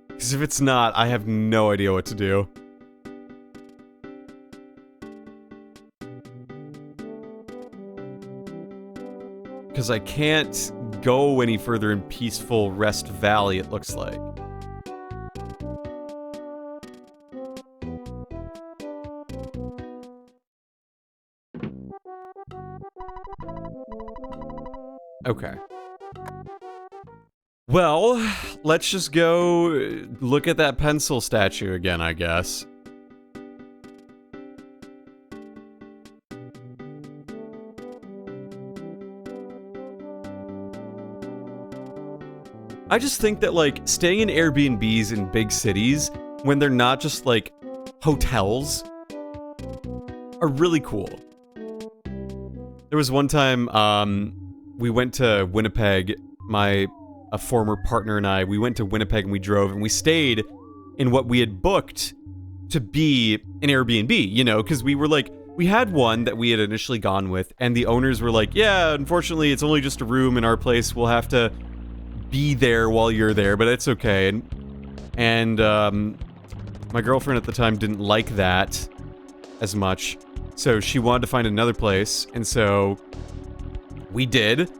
Because if it's not, I have no idea what to do. Because I can't go any further in peaceful Rest Valley, it looks like. Okay. Well, let's just go look at that pencil statue again, I guess. I just think that, like, staying in Airbnbs in big cities, when they're not just, like, hotels, are really cool. There was one time, we went to Winnipeg, a former partner and I, we went to Winnipeg and we drove, and we stayed in what we had booked to be an Airbnb, you know, because we were like, we had one that we had initially gone with, and the owners were like, yeah, unfortunately, it's only just a room in our place. We'll have to be there while you're there, but it's okay. And my girlfriend at the time didn't like that as much, so she wanted to find another place, and so we did.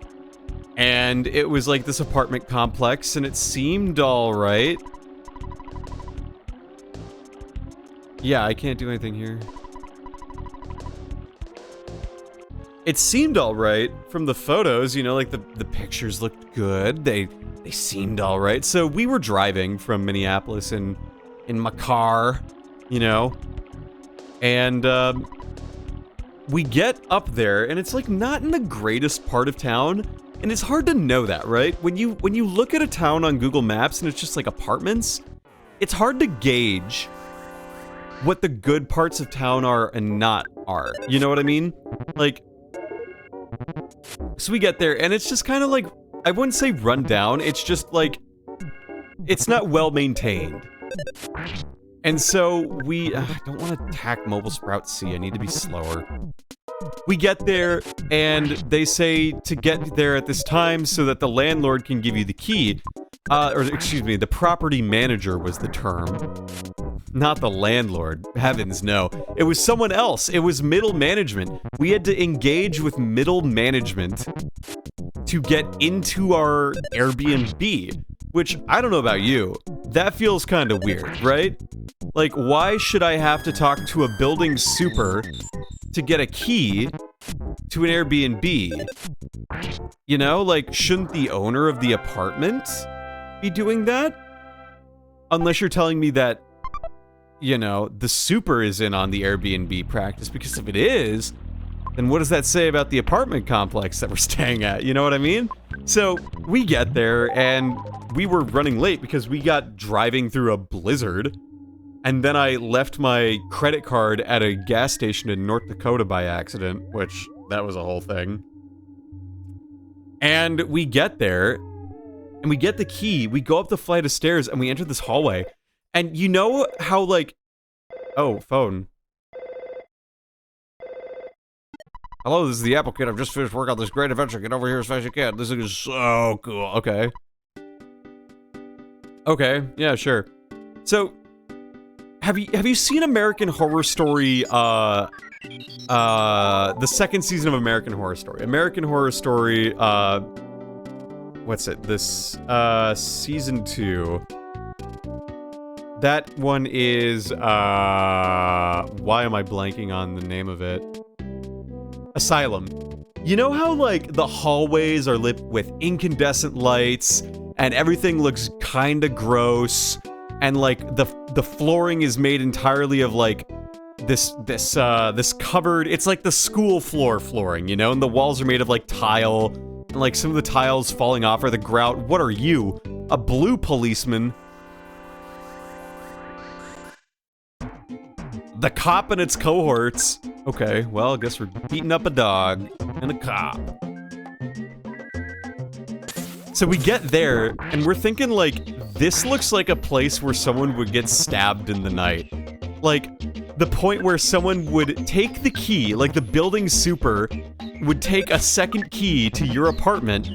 And it was like this apartment complex, and it seemed alright. Yeah, I can't do anything here. It seemed alright from the photos, you know, like the pictures looked good. They seemed alright. So we were driving from Minneapolis in my car, you know, and we get up there, and it's like not in the greatest part of town, and it's hard to know that, right? When you look at a town on Google Maps and it's just like apartments, it's hard to gauge what the good parts of town are and not are. You know what I mean? Like, so we get there, and it's just kind of like, I wouldn't say run down, it's just like, it's not well maintained. And so we, I don't want to attack Mobile Sprout C, I need to be slower. We get there, and they say to get there at this time so that the landlord can give you the key. Or excuse me, the property manager was the term. Not the landlord. Heavens no. It was someone else. It was middle management. We had to engage with middle management to get into our Airbnb. Which, I don't know about you, that feels kind of weird, right? Like, why should I have to talk to a building super to get a key to an Airbnb? You know, like, shouldn't the owner of the apartment be doing that? Unless you're telling me that, you know, the super is in on the Airbnb practice, because if it is, then what does that say about the apartment complex that we're staying at? You know what I mean? So, we get there, and we were running late because we got driving through a blizzard, and then I left my credit card at a gas station in North Dakota by accident, which, that was a whole thing. And we get there, and we get the key, we go up the flight of stairs, and we enter this hallway, and you know how, like... Oh, phone. Hello, this is the Apple Kid. I've just finished work on this great adventure. Get over here as fast as you can. This is so cool. Okay. Okay, yeah, sure. So, have you seen American Horror Story, the second season of American Horror Story? American Horror Story, what's it? This, season 2. That one is, why am I blanking on the name of it? Asylum. You know how, like, the hallways are lit with incandescent lights, and everything looks kinda gross, and, like, the flooring is made entirely of, like, this covered... It's like the school flooring, you know? And the walls are made of, like, tile, and, like, some of the tiles falling off are the grout. What are you? A blue policeman? The cop and its cohorts. Okay, well, I guess we're beating up a dog and a cop. So we get there, and we're thinking, like, this looks like a place where someone would get stabbed in the night. Like, the point where someone would take the key, like the building super would take a second key to your apartment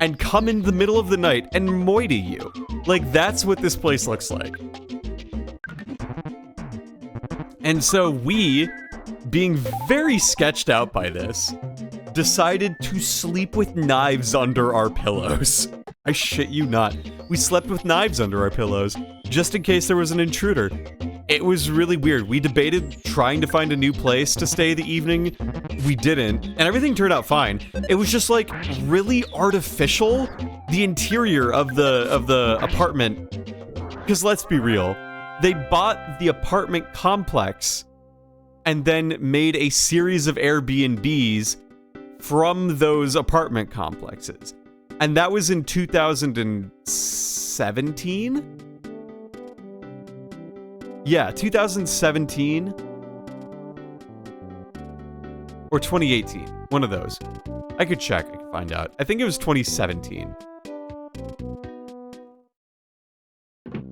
and come in the middle of the night and moita you. Like, that's what this place looks like. And so we, being very sketched out by this, decided to sleep with knives under our pillows. I shit you not. We slept with knives under our pillows, just in case there was an intruder. It was really weird. We debated trying to find a new place to stay the evening. We didn't, and everything turned out fine. It was just, like, really artificial, the interior of the apartment. Because let's be real, they bought the apartment complex and then made a series of Airbnbs from those apartment complexes. And that was in 2017? Yeah, 2017. Or 2018. One of those. I could check, I could find out. I think it was 2017.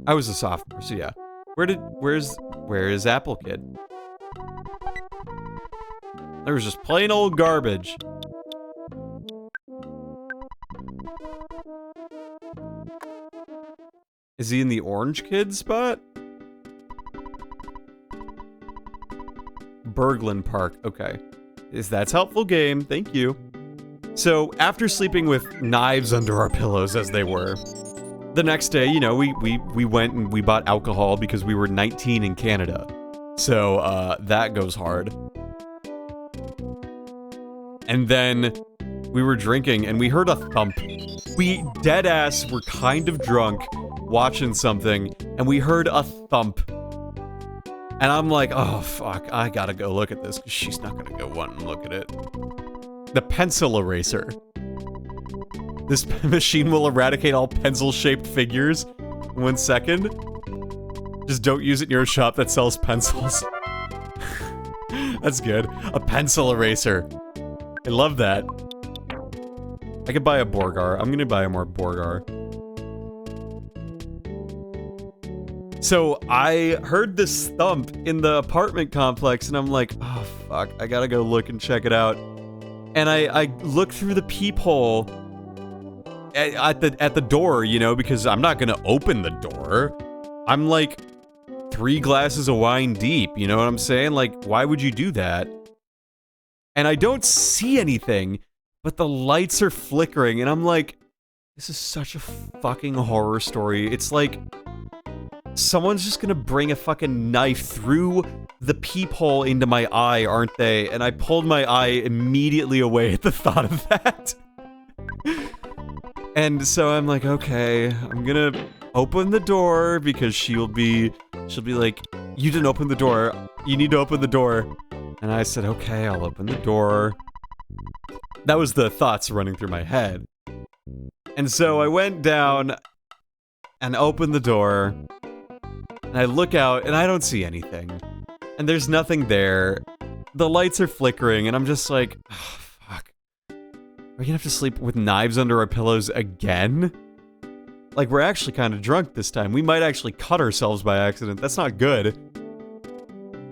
I was a sophomore, so yeah. Where is Apple Kid? There was just plain old garbage. Is he in the Orange Kid spot? Berglund Park, okay. That's helpful game, thank you. So, after sleeping with knives under our pillows as they were, the next day, you know, we went and we bought alcohol because we were 19 in Canada. So, that goes hard. And then we were drinking and we heard a thump. We dead ass were kind of drunk, watching something, and we heard a thump. And I'm like, oh fuck, I gotta go look at this, because she's not gonna go want and look at it. The pencil eraser. This machine will eradicate all pencil-shaped figures in 1 second. Just don't use it near a shop that sells pencils. That's good. A pencil eraser. I love that. I could buy a Borgar. I'm gonna buy a more Borgar. So I heard this thump in the apartment complex and I'm like, oh fuck, I gotta go look and check it out. And I look through the peephole at the door, you know, because I'm not gonna open the door. I'm like 3 glasses of wine deep, you know what I'm saying? Like, why would you do that? And I don't see anything, but the lights are flickering and I'm like, this is such a fucking horror story. It's like someone's just gonna bring a fucking knife through the peephole into my eye, aren't they? And I pulled my eye immediately away at the thought of that. And so I'm like, okay, I'm gonna open the door because she'll be like, you didn't open the door, you need to open the door. And I said, okay, I'll open the door. That was the thoughts running through my head. And so I went down and opened the door. And I look out, and I don't see anything. And there's nothing there. The lights are flickering, and I'm just like, oh, fuck. Are we gonna have to sleep with knives under our pillows again? Like, we're actually kind of drunk this time. We might actually cut ourselves by accident. That's not good.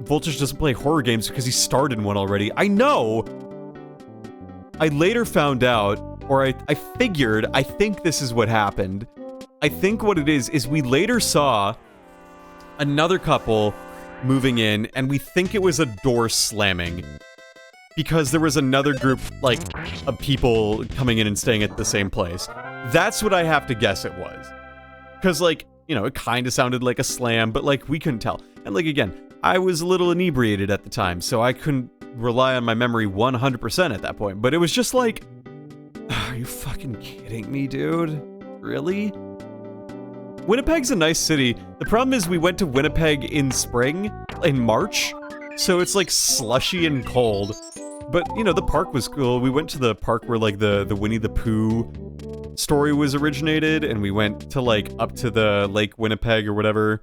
Voltage doesn't play horror games because he starred in one already. I know! I later found out, or I figured, I think this is what happened. I think what it is we later saw another couple moving in, and we think it was a door slamming. Because there was another group, like, of people coming in and staying at the same place. That's what I have to guess it was. Because, like, you know, it kind of sounded like a slam, but, like, we couldn't tell. And, like, again, I was a little inebriated at the time, so I couldn't rely on my memory 100% at that point. But it was just like, are you fucking kidding me, dude? Really? Winnipeg's a nice city. The problem is we went to Winnipeg in spring, in March, so it's like slushy and cold. But, you know, the park was cool. We went to the park where, like, the Winnie the Pooh story was originated, and we went to, like, up to the Lake Winnipeg or whatever.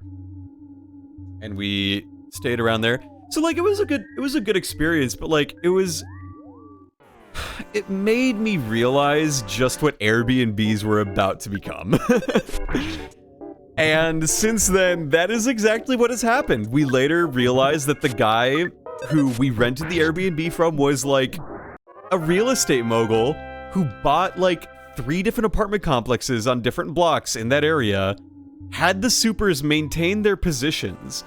And we stayed around there. So, like, it was a good experience, but, like, it made me realize just what Airbnbs were about to become. And since then, that is exactly what has happened. We later realized that the guy who we rented the Airbnb from was, like, a real estate mogul who bought, like, 3 different apartment complexes on different blocks in that area, had the supers maintain their positions,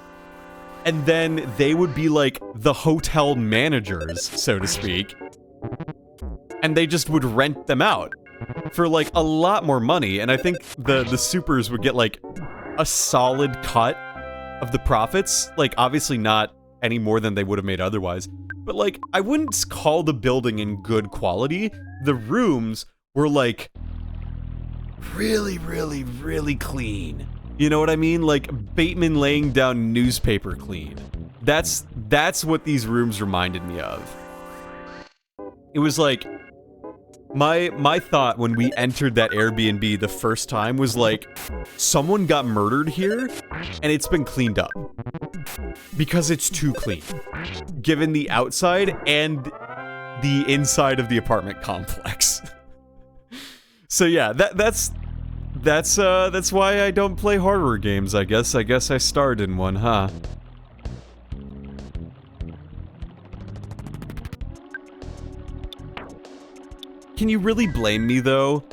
and then they would be, like, the hotel managers, so to speak, and they just would rent them out for, like, a lot more money, and I think the supers would get, like, a solid cut of the profits, like, obviously not any more than they would have made otherwise, but, like, I wouldn't call the building in good quality. The rooms were, like, really, really, really clean. You know what I mean? Like, Bateman laying down newspaper clean. That's what these rooms reminded me of. It was like, my thought when we entered that Airbnb the first time was like, someone got murdered here, and it's been cleaned up. Because it's too clean. Given the outside and the inside of the apartment complex. So yeah, that's That's why I don't play horror games, I guess. I guess I starred in one, huh? Can you really blame me, though?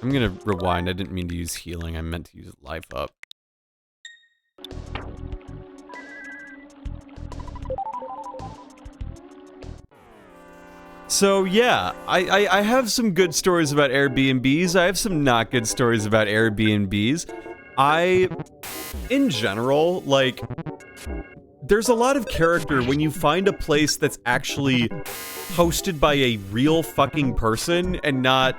I'm gonna rewind. I didn't mean to use healing. I meant to use life up. So yeah, I have some good stories about Airbnbs. I have some not good stories about Airbnbs. In general, like, there's a lot of character when you find a place that's actually hosted by a real fucking person and not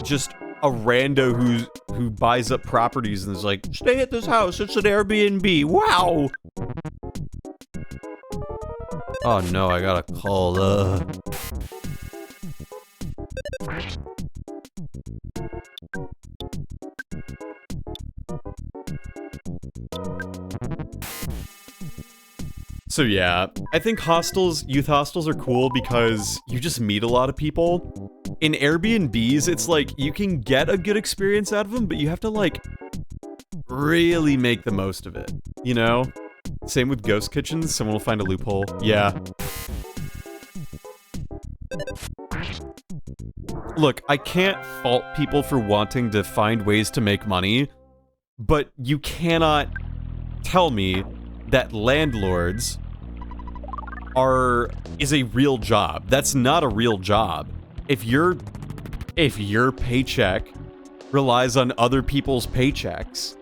just a rando who buys up properties and is like, stay at this house, it's an Airbnb, wow! Oh no, I gotta call, So yeah, I think youth hostels are cool because you just meet a lot of people. In Airbnbs, it's like, you can get a good experience out of them, but you have to, like, really make the most of it, you know? Same with ghost kitchens, someone will find a loophole. Yeah. Look, I can't fault people for wanting to find ways to make money, but you cannot tell me that landlords is a real job. That's not a real job. If your paycheck relies on other people's paychecks,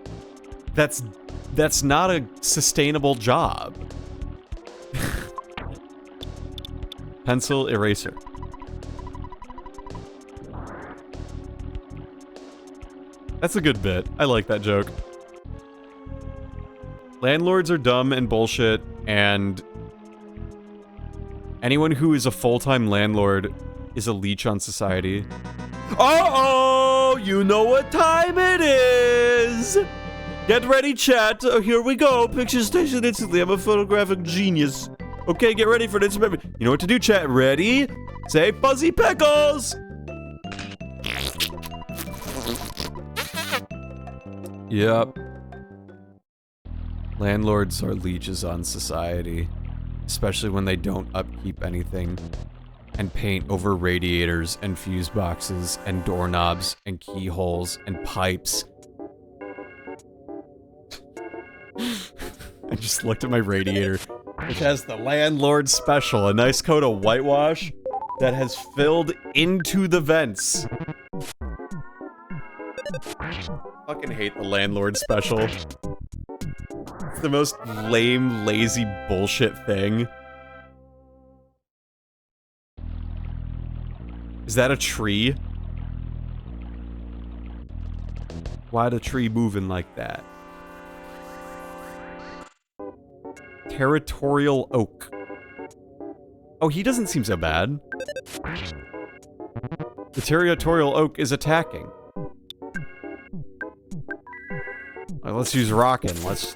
that's not a sustainable job. Pencil eraser. That's a good bit. I like that joke. Landlords are dumb and bullshit, and anyone who is a full-time landlord is a leech on society. Uh-oh! You know what time it is! Get ready, chat. Here we go. Picture station instantly. I'm a photographic genius. Okay, get ready for this. You know what to do, chat. Ready? Say fuzzy pickles! Yep. Landlords are leeches on society. Especially when they don't upkeep anything. And paint over radiators and fuse boxes and doorknobs and keyholes and pipes. I just looked at my radiator, which has the landlord special, a nice coat of whitewash that has filled into the vents. Fucking hate the landlord special. It's the most lame, lazy bullshit thing. Is that a tree? Why the tree moving like that? Territorial oak. Oh, he doesn't seem so bad. The territorial oak is attacking. Alright, let's use rockin'. Let's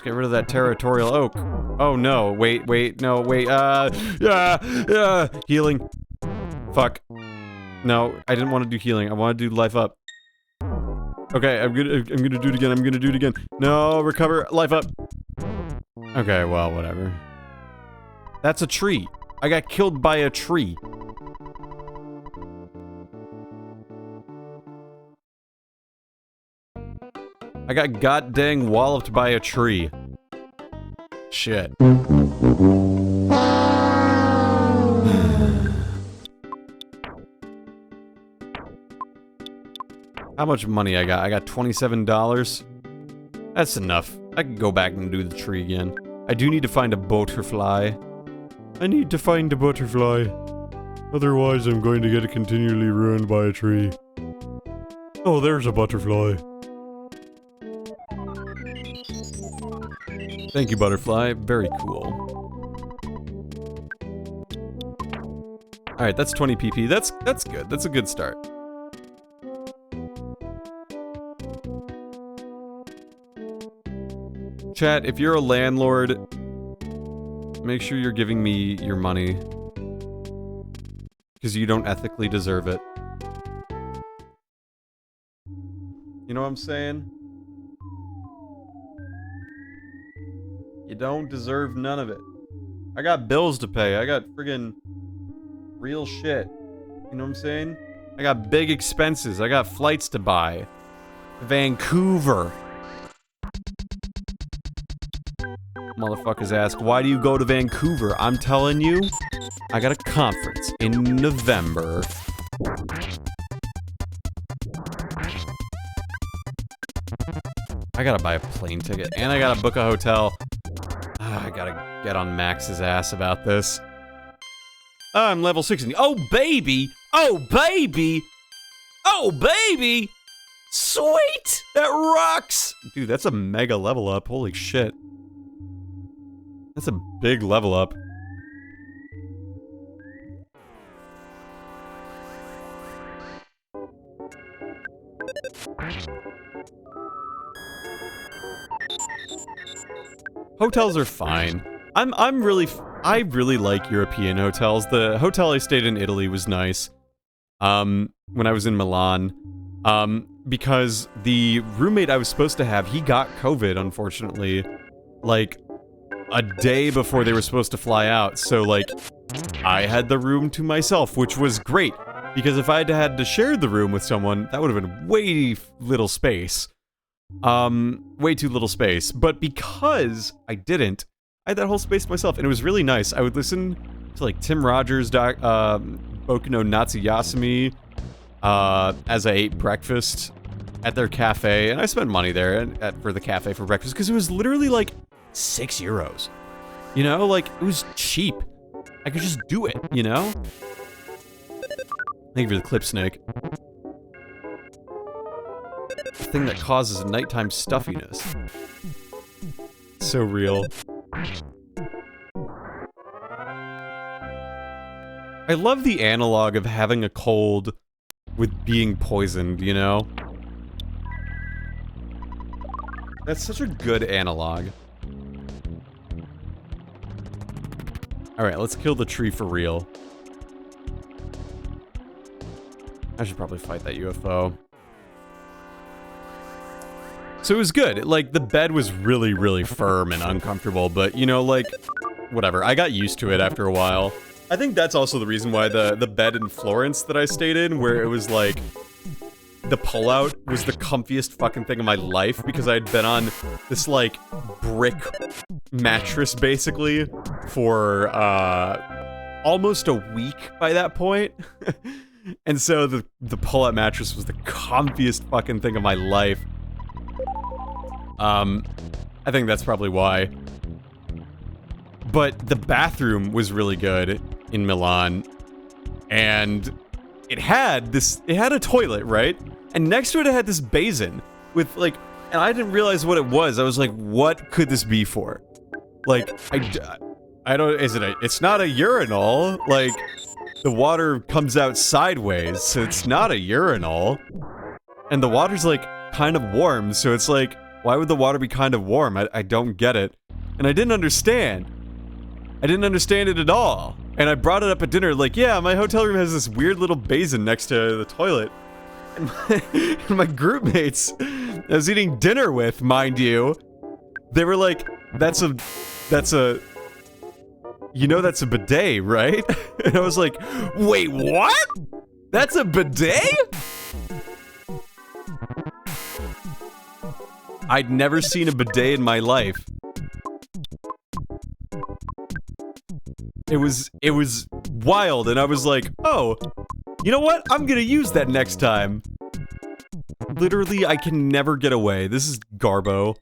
get rid of that territorial oak. Oh no, wait, no, wait, healing. Fuck. No, I didn't want to do healing. I want to do life up. Okay, I'm gonna do it again. No, recover, life up. Okay, well, whatever. That's a tree. I got killed by a tree. I got goddamn walloped by a tree. Shit. How much money I got? I got $27. That's enough. I can go back and do the tree again. I do need to find a butterfly. I need to find a butterfly. Otherwise, I'm going to get continually ruined by a tree. Oh, there's a butterfly. Thank you, butterfly. Very cool. Alright, that's 20 PP. That's good. That's a good start. Chat, if you're a landlord, make sure you're giving me your money. Because you don't ethically deserve it. You know what I'm saying? You don't deserve none of it. I got bills to pay. I got friggin' real shit. You know what I'm saying? I got big expenses. I got flights to buy. Vancouver. Motherfuckers ask, why do you go to Vancouver? I'm telling you, I got a conference in November. I gotta buy a plane ticket, and I gotta book a hotel. I gotta get on Max's ass about this. I'm level 60. Oh, baby! Oh, baby! Oh, baby! Sweet! That rocks! Dude, that's a mega level up. Holy shit. That's a big level up. Hotels are fine. I really like European hotels. The hotel I stayed in Italy was nice. When I was in Milan. Because the roommate I was supposed to have, he got COVID, unfortunately. Like, a day before they were supposed to fly out. So, like, I had the room to myself, which was great. Because if I had to share the room with someone, that would have been way little space. Way too little space. But because I didn't, I had that whole space to myself, and it was really nice. I would listen to, like, Tim Rogers' Boku no Natsuyasumi, as I ate breakfast at their cafe, and I spent money there for the cafe for breakfast, because it was literally, like, €6. You know? Like, it was cheap. I could just do it, you know? Thank you for the clip, Snake. The thing that causes nighttime stuffiness. So real. I love the analog of having a cold with being poisoned, you know? That's such a good analog. Alright, let's kill the tree for real. I should probably fight that UFO. So it was good. Like, the bed was really, really firm and uncomfortable, but, you know, like, whatever. I got used to it after a while. I think that's also the reason why the bed in Florence that I stayed in, where it was, like, the pullout was the comfiest fucking thing of my life, because I'd been on this, like, brick mattress, basically, for, almost a week by that point. And so the pull-out mattress was the comfiest fucking thing of my life. I think that's probably why. But the bathroom was really good in Milan. And it had a toilet, right? And next to it had this basin with, like, and I didn't realize what it was. I was like, what could this be for? Like, I don't, it's not a urinal. Like, the water comes out sideways, so it's not a urinal. And the water's, like, kind of warm, so it's like, why would the water be kind of warm? I don't get it. And I didn't understand. I didn't understand it at all. And I brought it up at dinner, like, yeah, my hotel room has this weird little basin next to the toilet. And my group mates I was eating dinner with, mind you, they were like, that's a, you know that's a bidet, right? And I was like, wait, what? That's a bidet? I'd never seen a bidet in my life. It was wild, and I was like, oh, you know what? I'm gonna use that next time. Literally, I can never get away. This is Garbo.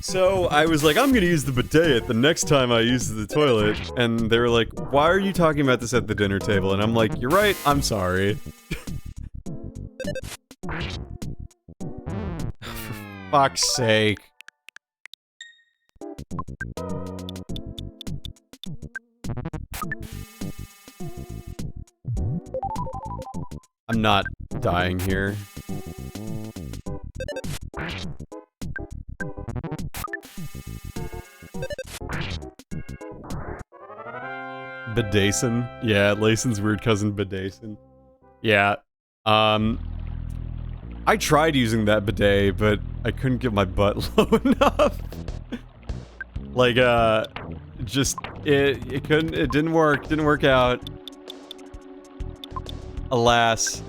So, I was like, I'm gonna use the bidet the next time I use the toilet, and they were like, why are you talking about this at the dinner table? And I'm like, you're right, I'm sorry. For fuck's sake. I'm not dying here. Bedason. Yeah, Lason's weird cousin Bedason. Yeah. I tried using that bidet, but I couldn't get my butt low enough. Like, just, it didn't work out. Alas.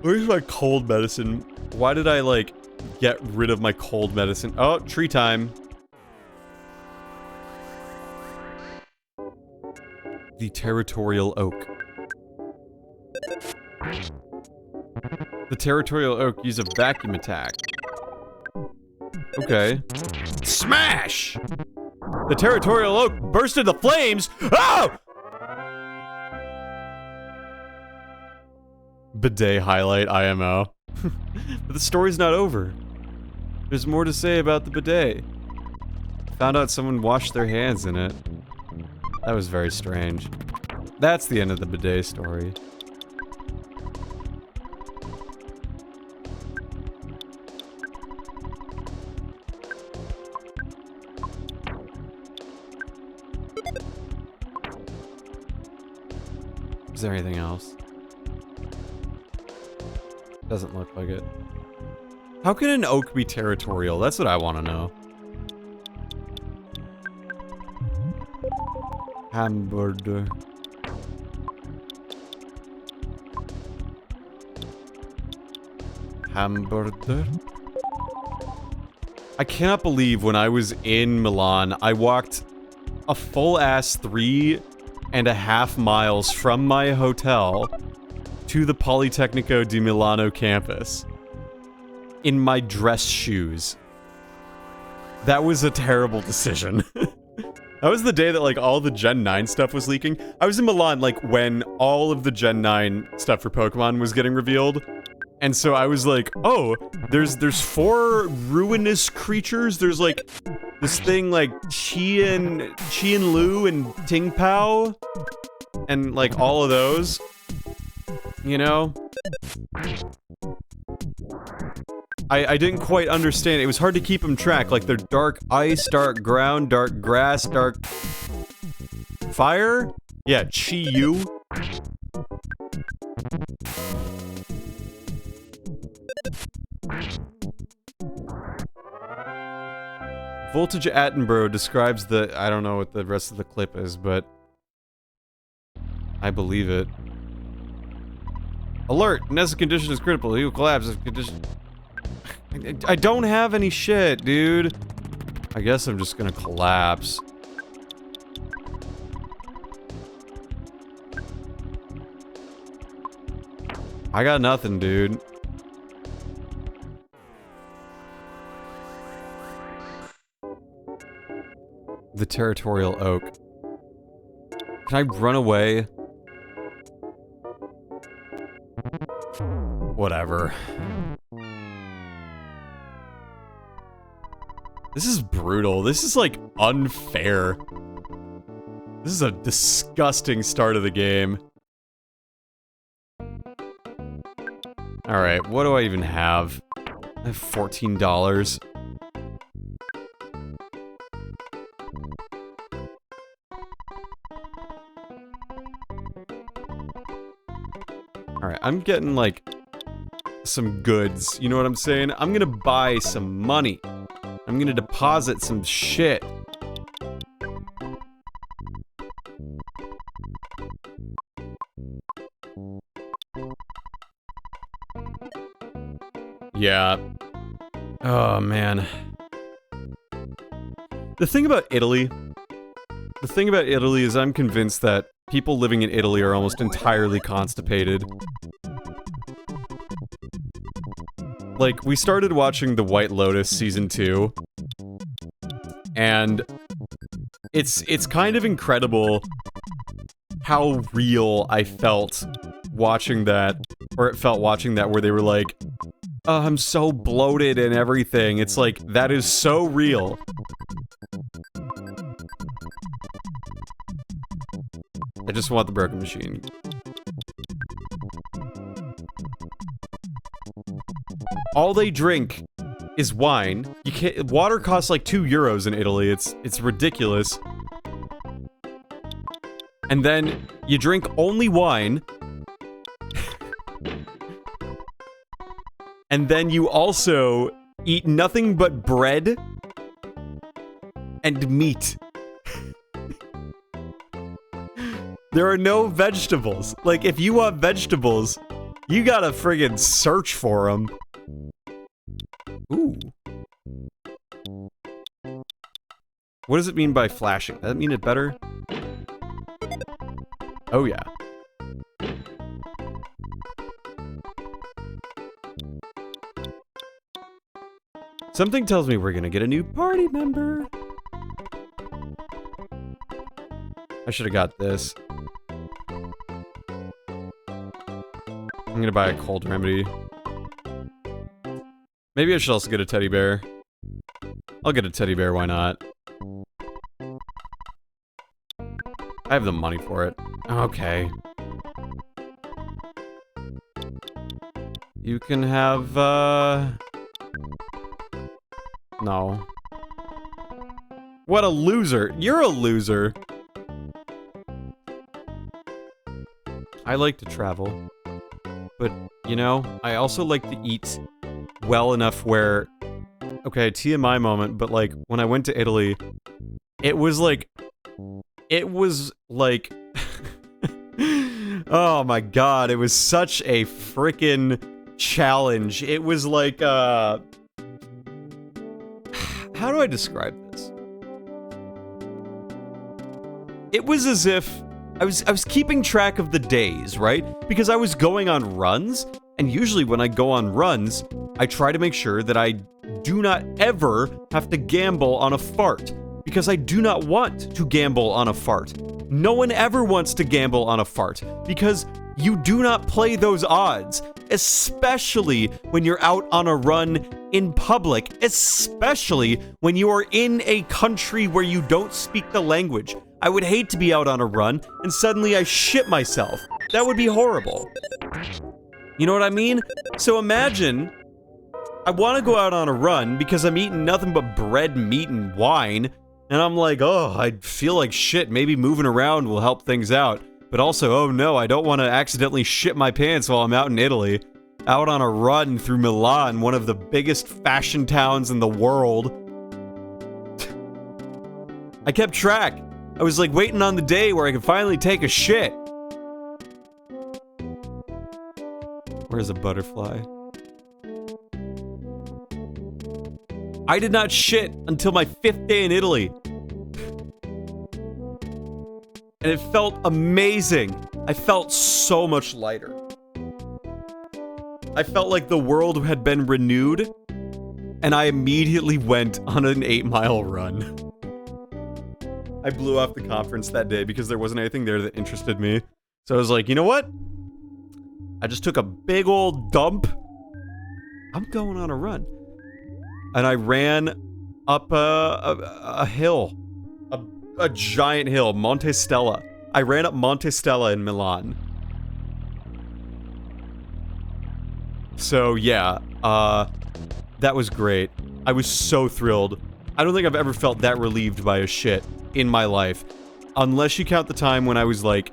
Where's my cold medicine? Why did I, like, get rid of my cold medicine? Oh, tree time. The territorial oak. The territorial oak use a vacuum attack. Okay. Smash! The territorial oak burst into flames! Oh! Bidet highlight IMO. But the story's not over. There's more to say about the bidet. Found out someone washed their hands in it. That was very strange. That's the end of the bidet story. Is there anything else? Doesn't look like it. How can an oak be territorial? That's what I want to know. Hamburger. Hamburger. I cannot believe when I was in Milan, I walked a full-ass 3.5 miles from my hotel to the Politecnico di Milano campus in my dress shoes. That was a terrible decision. That was the day that, like, all the Gen 9 stuff was leaking. I was in Milan, like, when all of the Gen 9 stuff for Pokemon was getting revealed. And so I was like, oh, there's 4 ruinous creatures. There's, like, this thing, like, Qian Lu and Ting Pao. And, like, all of those. You know? I didn't quite understand. It was hard to keep them track. Like, they're dark ice, dark ground, dark grass, dark fire? Yeah, Chi-Yu. Voltage Attenborough describes the... I don't know what the rest of the clip is, but... I believe it. Alert! Nessa condition is critical. He will collapse if condition... I don't have any shit, dude. I guess I'm just gonna collapse. I got nothing, dude. The territorial oak. Can I run away? Whatever. This is brutal. This is, like, unfair. This is a disgusting start of the game. Alright, what do I even have? I have $14. Alright, I'm getting, like, some goods. You know what I'm saying? I'm gonna buy some money. I'm gonna deposit some shit. Yeah. Oh, man. The thing about Italy is I'm convinced that people living in Italy are almost entirely constipated. Like, we started watching The White Lotus Season 2, and it's kind of incredible how real I felt watching that, or it felt watching that, where they were like, oh, I'm so bloated and everything. It's like, that is so real. I just want the broken machine. All they drink is wine. You can't. Water costs like €2 in Italy. It's ridiculous. And then you drink only wine. And then you also eat nothing but bread and meat. There are no vegetables. Like, if you want vegetables, you gotta friggin' search for them. Ooh. What does it mean by flashing? Does that mean it better? Oh, yeah. Something tells me we're gonna get a new party member. I should have got this. I'm gonna buy a cold remedy. Maybe I should also get a teddy bear. I'll get a teddy bear, why not? I have the money for it. Okay. You can have, no. What a loser. You're a loser. I like to travel. But, you know, I also like to eat well enough where... Okay, TMI moment, but like, when I went to Italy, it was like... oh my god, it was such a frickin' challenge. It was like, how do I describe this? It was as if I was keeping track of the days, right? Because I was going on runs, and usually when I go on runs, I try to make sure that I do not ever have to gamble on a fart. Because I do not want to gamble on a fart. No one ever wants to gamble on a fart. Because you do not play those odds. Especially when you're out on a run in public. Especially when you are in a country where you don't speak the language. I would hate to be out on a run and suddenly I shit myself. That would be horrible. You know what I mean? So imagine, I want to go out on a run because I'm eating nothing but bread, meat, and wine. And I'm like, oh, I feel like shit. Maybe moving around will help things out. But also, oh no, I don't want to accidentally shit my pants while I'm out in Italy. Out on a run through Milan, one of the biggest fashion towns in the world. I kept track. I was like waiting on the day where I could finally take a shit. Where's a butterfly? I did not shit until my 5th day in Italy. And it felt amazing. I felt so much lighter. I felt like the world had been renewed, and I immediately went on an 8-mile run. I blew off the conference that day because there wasn't anything there that interested me. So I was like, you know what? I just took a big old dump. I'm going on a run. And I ran up a hill. A giant hill, Monte Stella. I ran up Monte Stella in Milan. So yeah, that was great. I was so thrilled. I don't think I've ever felt that relieved by a shit in my life. Unless you count the time when I was like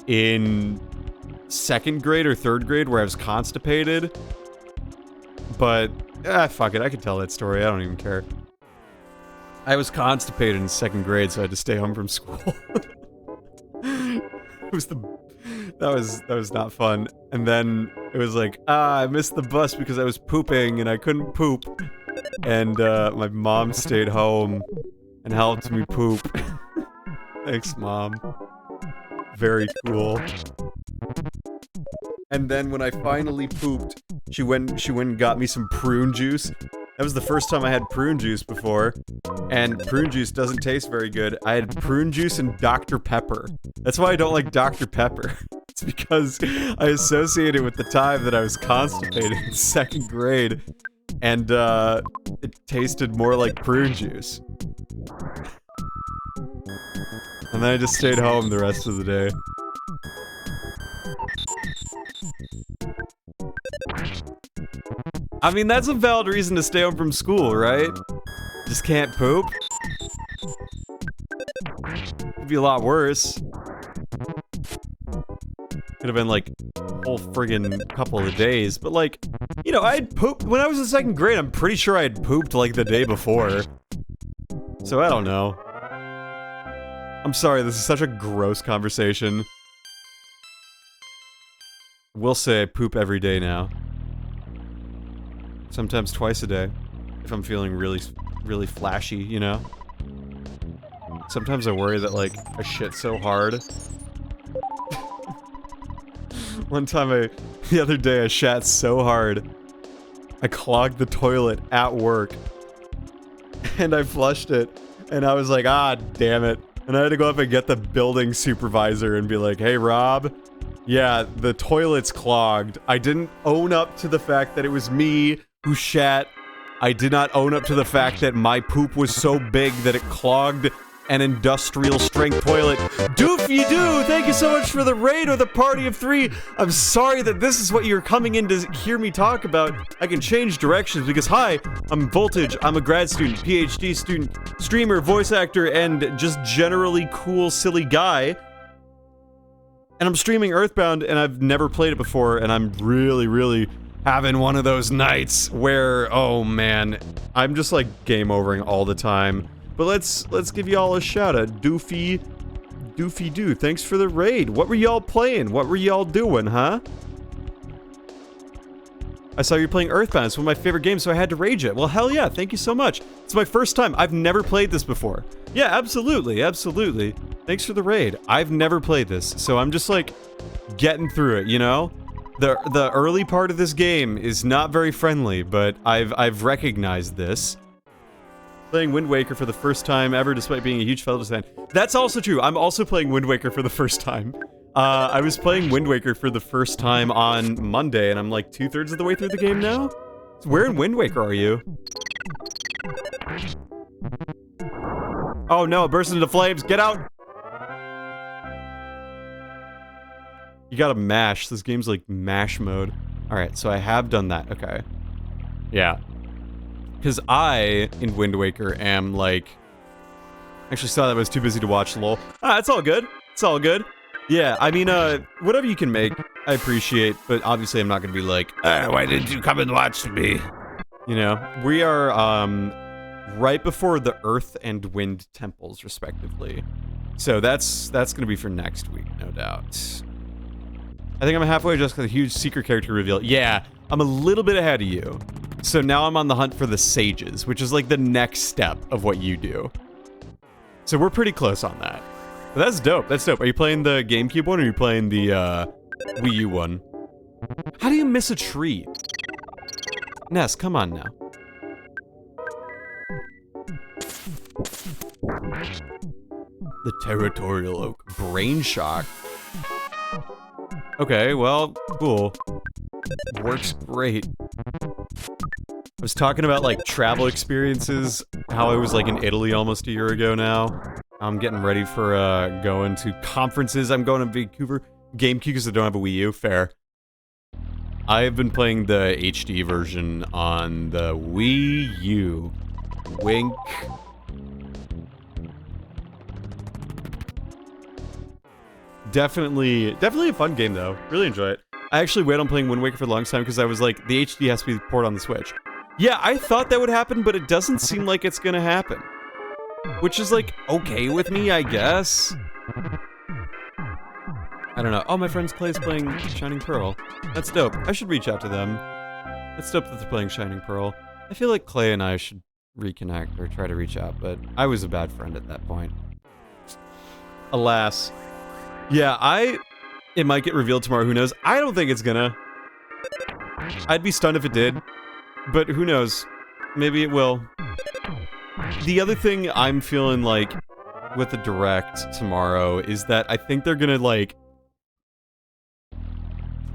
in 2nd grade or 3rd grade where I was constipated. But, fuck it, I could tell that story, I don't even care. I was constipated in 2nd grade, so I had to stay home from school. That was not fun. And then it was like, I missed the bus because I was pooping and I couldn't poop. And my mom stayed home and helped me poop. Thanks, Mom. Very cool. And then when I finally pooped, she went and got me some prune juice. That was the first time I had prune juice before, and prune juice doesn't taste very good. I had prune juice and Dr. Pepper. That's why I don't like Dr. Pepper. It's because I associate it with the time that I was constipated in 2nd grade, and it tasted more like prune juice. And then I just stayed home the rest of the day. I mean, that's a valid reason to stay home from school, right? Just can't poop? Could be a lot worse. Could have been like a whole friggin' couple of days, but like, you know, I had pooped when I was in 2nd grade. I'm pretty sure I had pooped like the day before. So I don't know. I'm sorry, this is such a gross conversation. Will say I poop every day now. Sometimes twice a day. If I'm feeling really flashy, you know? Sometimes I worry that, like, I shit so hard. One time the other day I shat so hard, I clogged the toilet at work. And I flushed it. And I was like, ah, damn it. And I had to go up and get the building supervisor and be like, hey, Rob, yeah, the toilet's clogged. I didn't own up to the fact that it was me who shat. I did not own up to the fact that my poop was so big that it clogged an industrial strength toilet. Doofy doo! Thank you so much for the raid or the party of 3. I'm sorry that this is what you're coming in to hear me talk about. I can change directions because, hi, I'm Voltage. I'm a grad student, PhD student, streamer, voice actor, and just generally cool, silly guy. And I'm streaming Earthbound, and I've never played it before, and I'm really having one of those nights where, oh man, I'm just like game overing all the time. But let's give y'all a shout out. Doofy doo. Thanks for the raid. What were y'all playing? What were y'all doing, huh? I saw you playing Earthbound. It's one of my favorite games, so I had to rage it. Well, hell yeah, thank you so much. It's my first time. I've never played this before. Yeah, absolutely. Thanks for the raid. I've never played this, so I'm just like getting through it, you know? The early part of this game is not very friendly, but I've recognized this. Playing Wind Waker for the first time ever, despite being a huge Zelda fan. That's also true. I'm also playing Wind Waker for the first time. I was playing Wind Waker for the first time on Monday, and I'm like 2/3 of the way through the game now? So where in Wind Waker are you? Oh no, it burst into flames. Get out! You gotta mash. This game's like mash mode. Alright, so I have done that. Okay. Yeah. Because I, in Wind Waker, am like... Actually saw that I was too busy to watch, lol. Ah, it's all good. It's all good. Yeah, I mean, whatever you can make, I appreciate, but obviously I'm not gonna be like, why didn't you come and watch me? You know, we are, right before the Earth and Wind temples, respectively. So that's gonna be for next week, no doubt. I think I'm halfway just with a huge secret character reveal. Yeah, I'm a little bit ahead of you. So now I'm on the hunt for the sages, which is like the next step of what you do. So we're pretty close on that. But that's dope, that's dope. Are you playing the GameCube one or are you playing the Wii U one? How do you miss a tree? Ness, come on now. The Territorial Oak. Brain shock. Okay, well, cool. Works great. I was talking about, like, travel experiences, how I was, like, in Italy almost a year ago now. I'm getting ready for, going to conferences. I'm going to Vancouver. GameCube because I don't have a Wii U. Fair. I've been playing the HD version on the Wii U. Wink. Definitely a fun game, though. Really enjoy it. I actually waited on playing Wind Waker for the longest time because I was like, the HD has to be ported on the Switch. Yeah, I thought that would happen, but it doesn't seem like it's gonna happen. Which is, like, okay with me, I guess. I don't know. Oh, my friend's Clay's playing Shining Pearl. That's dope. I should reach out to them. It's dope that they're playing Shining Pearl. I feel like Clay and I should reconnect or try to reach out, but I was a bad friend at that point. Alas. Yeah, it might get revealed tomorrow, who knows? I don't think it's gonna. I'd be stunned if it did, but who knows? Maybe it will. The other thing I'm feeling like with the Direct tomorrow is that I think they're gonna, like...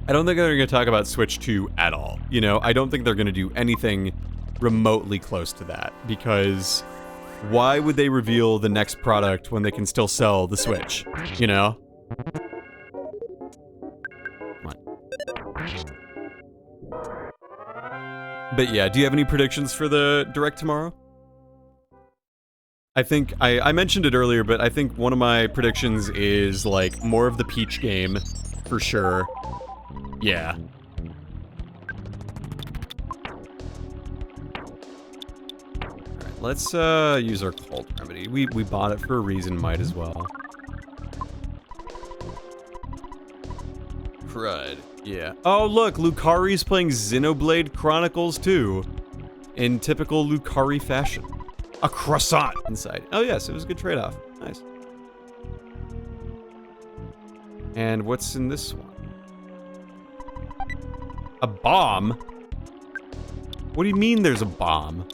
I don't think they're gonna talk about Switch 2 at all, you know? I don't think they're gonna do anything remotely close to that, because why would they reveal the next product when they can still sell the Switch, you know? Come on. But yeah, do you have any predictions for the Direct tomorrow? I think, I mentioned it earlier, but I think one of my predictions is, like, more of the Peach game, for sure. Yeah. Alright, let's, use our Cult Remedy. We bought it for a reason, might as well. Crud. Yeah. Oh, look, Lucari's playing Xenoblade Chronicles 2. In typical Lucari fashion. A croissant inside. Oh, yes, it was a good trade-off. Nice. And what's in this one? A bomb? What do you mean there's a bomb?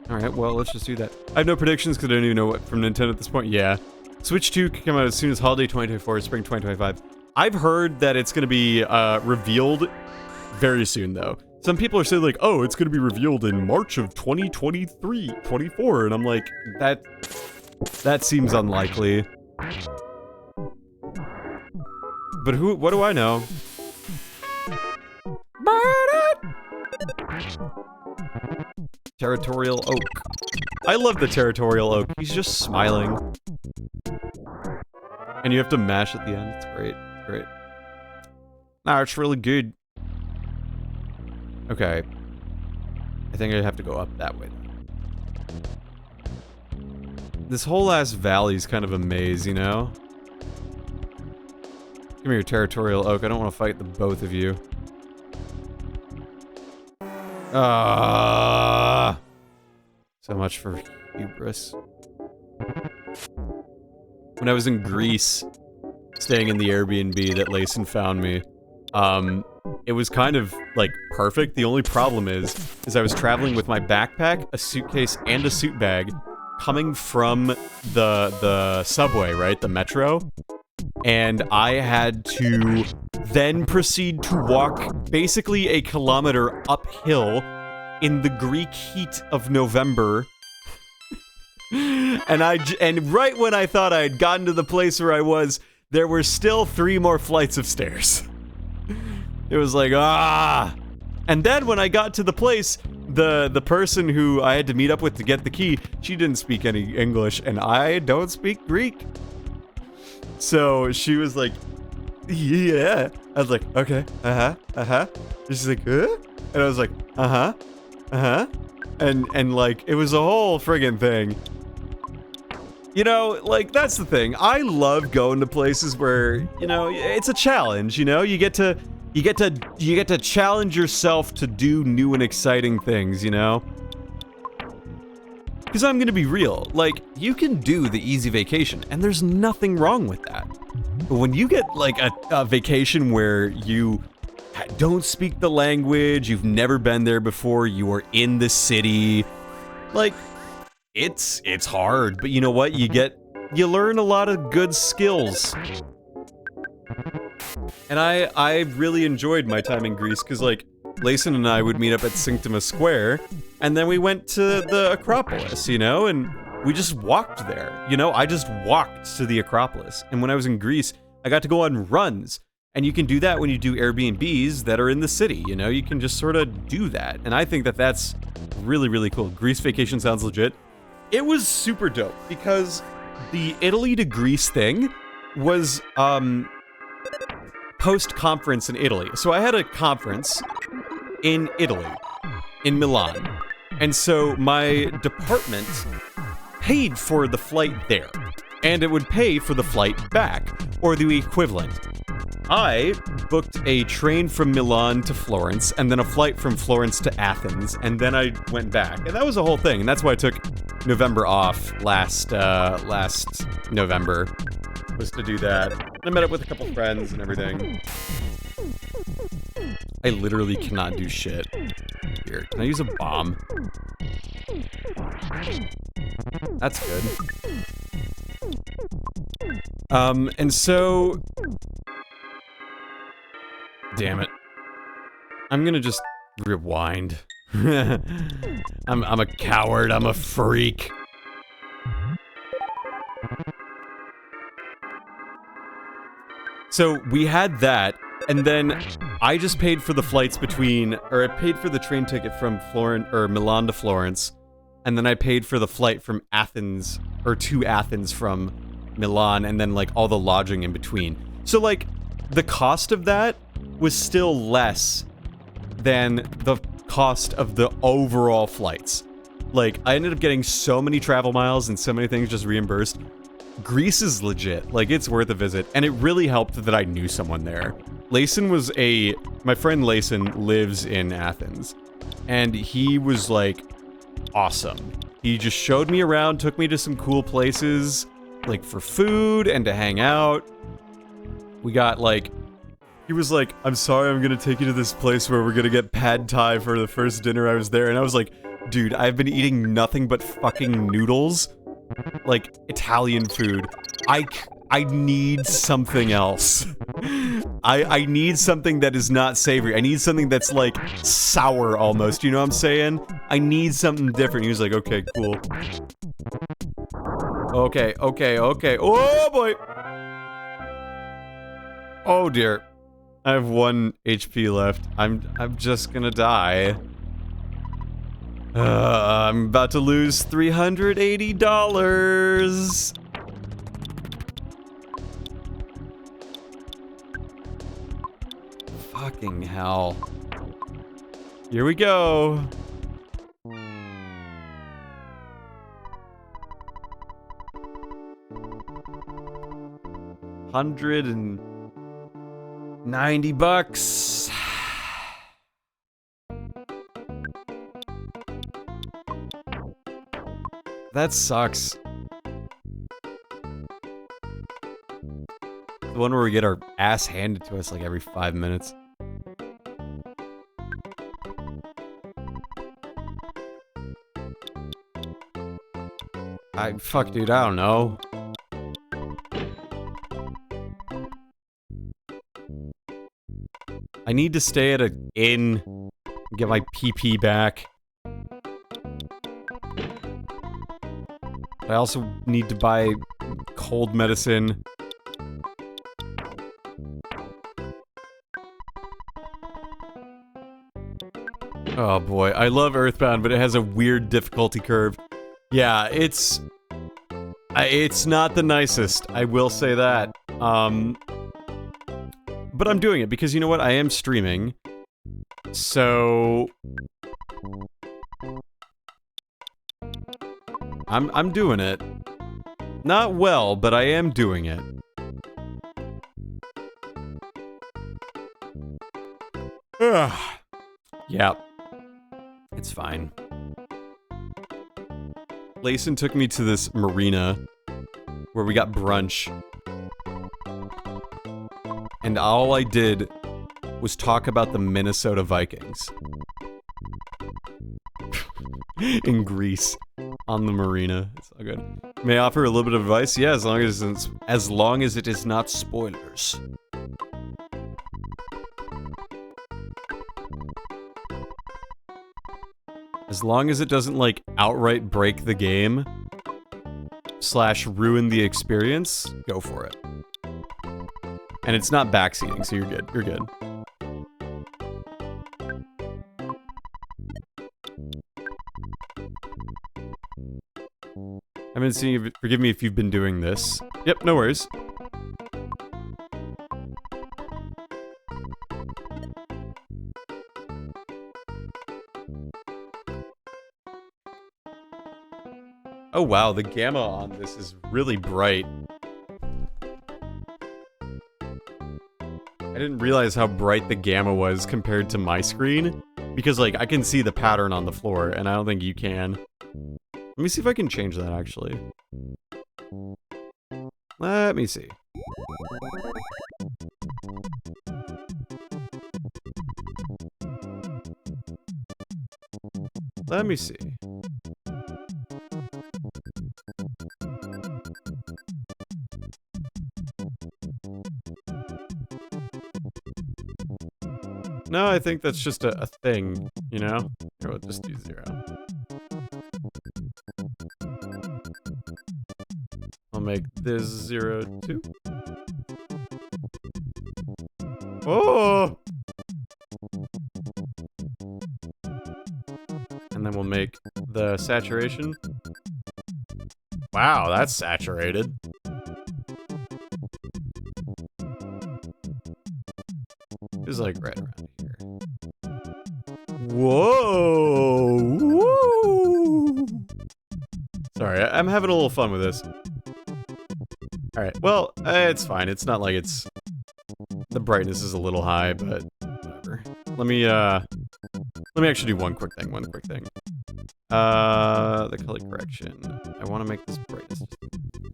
Alright, well, let's just do that. I have no predictions because I don't even know what from Nintendo at this point. Yeah. Switch 2 could come out as soon as holiday 2024 or spring 2025. I've heard that it's going to be revealed very soon, though. Some people are saying, like, oh, it's going to be revealed in March of 2023, 24, and I'm like, that seems unlikely. But what do I know? Territorial Oak. I love the Territorial Oak. He's just smiling. And you have to mash at the end. It's great. Great. Nah, it's really good. Okay. I think I have to go up that way. This whole ass valley's kind of a maze, you know? Give me your Territorial Oak. I don't want to fight the both of you. So much for hubris. When I was in Greece, staying in the Airbnb that Layson found me, it was kind of, like, perfect. The only problem is I was traveling with my backpack, a suitcase, and a suit bag, coming from the subway, right? The metro. And I had to then proceed to walk basically a kilometer uphill in the Greek heat of November. And right when I thought I had gotten to the place where I was, there were still 3 more flights of stairs. It was like, ah! And then when I got to the place, the person who I had to meet up with to get the key, she didn't speak any English, and I don't speak Greek. So she was like, yeah. I was like, okay, And she's like, huh? And I was like, And like, it was a whole friggin' thing. You know, like, that's the thing. I love going to places where, you know, it's a challenge, you know? You get to challenge yourself to do new and exciting things, you know? Because I'm gonna be real, like, you can do the easy vacation, and there's nothing wrong with that. But when you get, like, a vacation where you don't speak the language, you've never been there before, you are in the city, like, it's hard, but you know what? You learn a lot of good skills. And I really enjoyed my time in Greece, because, like, Layson and I would meet up at Synctoma Square, and then we went to the Acropolis, you know, and we just walked there, you know? I just walked to the Acropolis, and when I was in Greece, I got to go on runs, and you can do that when you do Airbnbs that are in the city, you know? You can just sort of do that, and I think that that's really, really cool. Greece vacation sounds legit. It was super dope, because the Italy to Greece thing was, post-conference in Italy. So I had a conference in Italy, in Milan. And so my department paid for the flight there, and it would pay for the flight back, or the equivalent. I booked a train from Milan to Florence, and then a flight from Florence to Athens, and then I went back. And that was the whole thing, and that's why I took November off last November, was to do that. I met up with a couple friends and everything. I literally cannot do shit. Here, can I use a bomb? That's good. And so... Damn it. I'm gonna just rewind. I'm a coward, I'm a freak. So we had that, and then I just paid for the flights between, or I paid for the train ticket from Milan to Florence, and then I paid for the flight from Athens, or to Athens from Milan, and then, like, all the lodging in between. So, like, the cost of that was still less than the cost of the overall flights. Like, I ended up getting so many travel miles and so many things just reimbursed. Greece is legit. Like, it's worth a visit. And it really helped that I knew someone there. My friend Layson lives in Athens. And he was, like, awesome. He just showed me around, took me to some cool places, like, for food and to hang out. We got, like... He was like, I'm sorry, I'm gonna take you to this place where we're gonna get pad thai for the first dinner I was there. And I was like, dude, I've been eating nothing but fucking noodles. Like, Italian food. I need something else. I need something that is not savory. I need something that's, like, sour almost, you know what I'm saying? I need something different. He was like, okay, cool. Okay. Oh, boy! Oh, dear. I have 1 HP left. I'm just gonna die. I'm about to lose $380. Fucking hell. Here we go. $190. That sucks. The one where we get our ass handed to us like every 5 minutes. Fuck, dude, I don't know. I need to stay at an inn, get my PP back. I also need to buy cold medicine. Oh boy, I love Earthbound, but it has a weird difficulty curve. Yeah, it's not the nicest, I will say that. But I'm doing it because, you know what, I am streaming. So... I'm doing it. Not well, but I am doing it. Ugh. Yeah. It's fine. Layson took me to this marina where we got brunch. And all I did was talk about the Minnesota Vikings. In Greece. On the marina. It's all good. May I offer a little bit of advice? Yeah, as long as it is not spoilers. As long as it doesn't, like, outright break the game / ruin the experience, go for it. And it's not backseating, so you're good. You're good. I've been seeing you. Forgive me if you've been doing this. Yep, no worries. Oh wow, the gamma on this is really bright. I didn't realize how bright the gamma was compared to my screen. Because, like, I can see the pattern on the floor, and I don't think you can. Let me see if I can change that, actually. Let me see. Let me see. No, I think that's just a thing, you know? Here, we'll just do 0. I'll make this 0, 2. Oh! And then we'll make the saturation. Wow, that's saturated. It's like right around here. Whoa! Woo! Sorry, I'm having a little fun with this. Alright, well, it's fine. It's not like it's... The brightness is a little high, but whatever. Let me actually do one quick thing, The color correction. I want to make this brightness just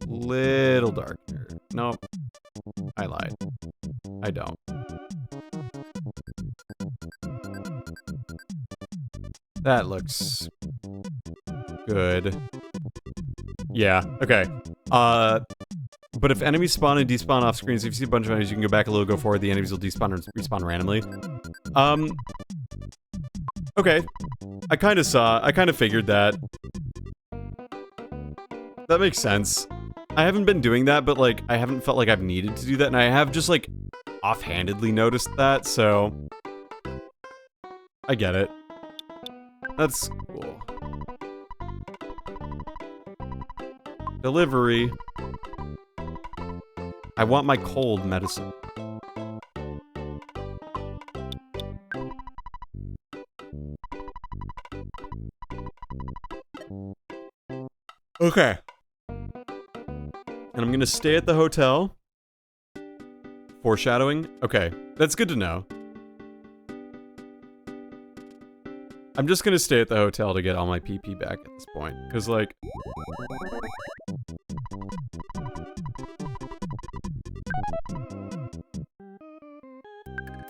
a little darker. Nope. I lied. I don't. That looks good. Yeah, okay. But if enemies spawn and despawn off screen, so if you see a bunch of enemies, you can go back a little, go forward, the enemies will despawn and respawn randomly. Okay. I kind of figured that. That makes sense. I haven't been doing that, but, like, I haven't felt like I've needed to do that, and I have just, like, offhandedly noticed that, so... I get it. That's cool. Delivery. I want my cold medicine. Okay. And I'm gonna stay at the hotel. Foreshadowing? Okay, that's good to know. I'm just gonna stay at the hotel to get all my PP back at this point. Because, like...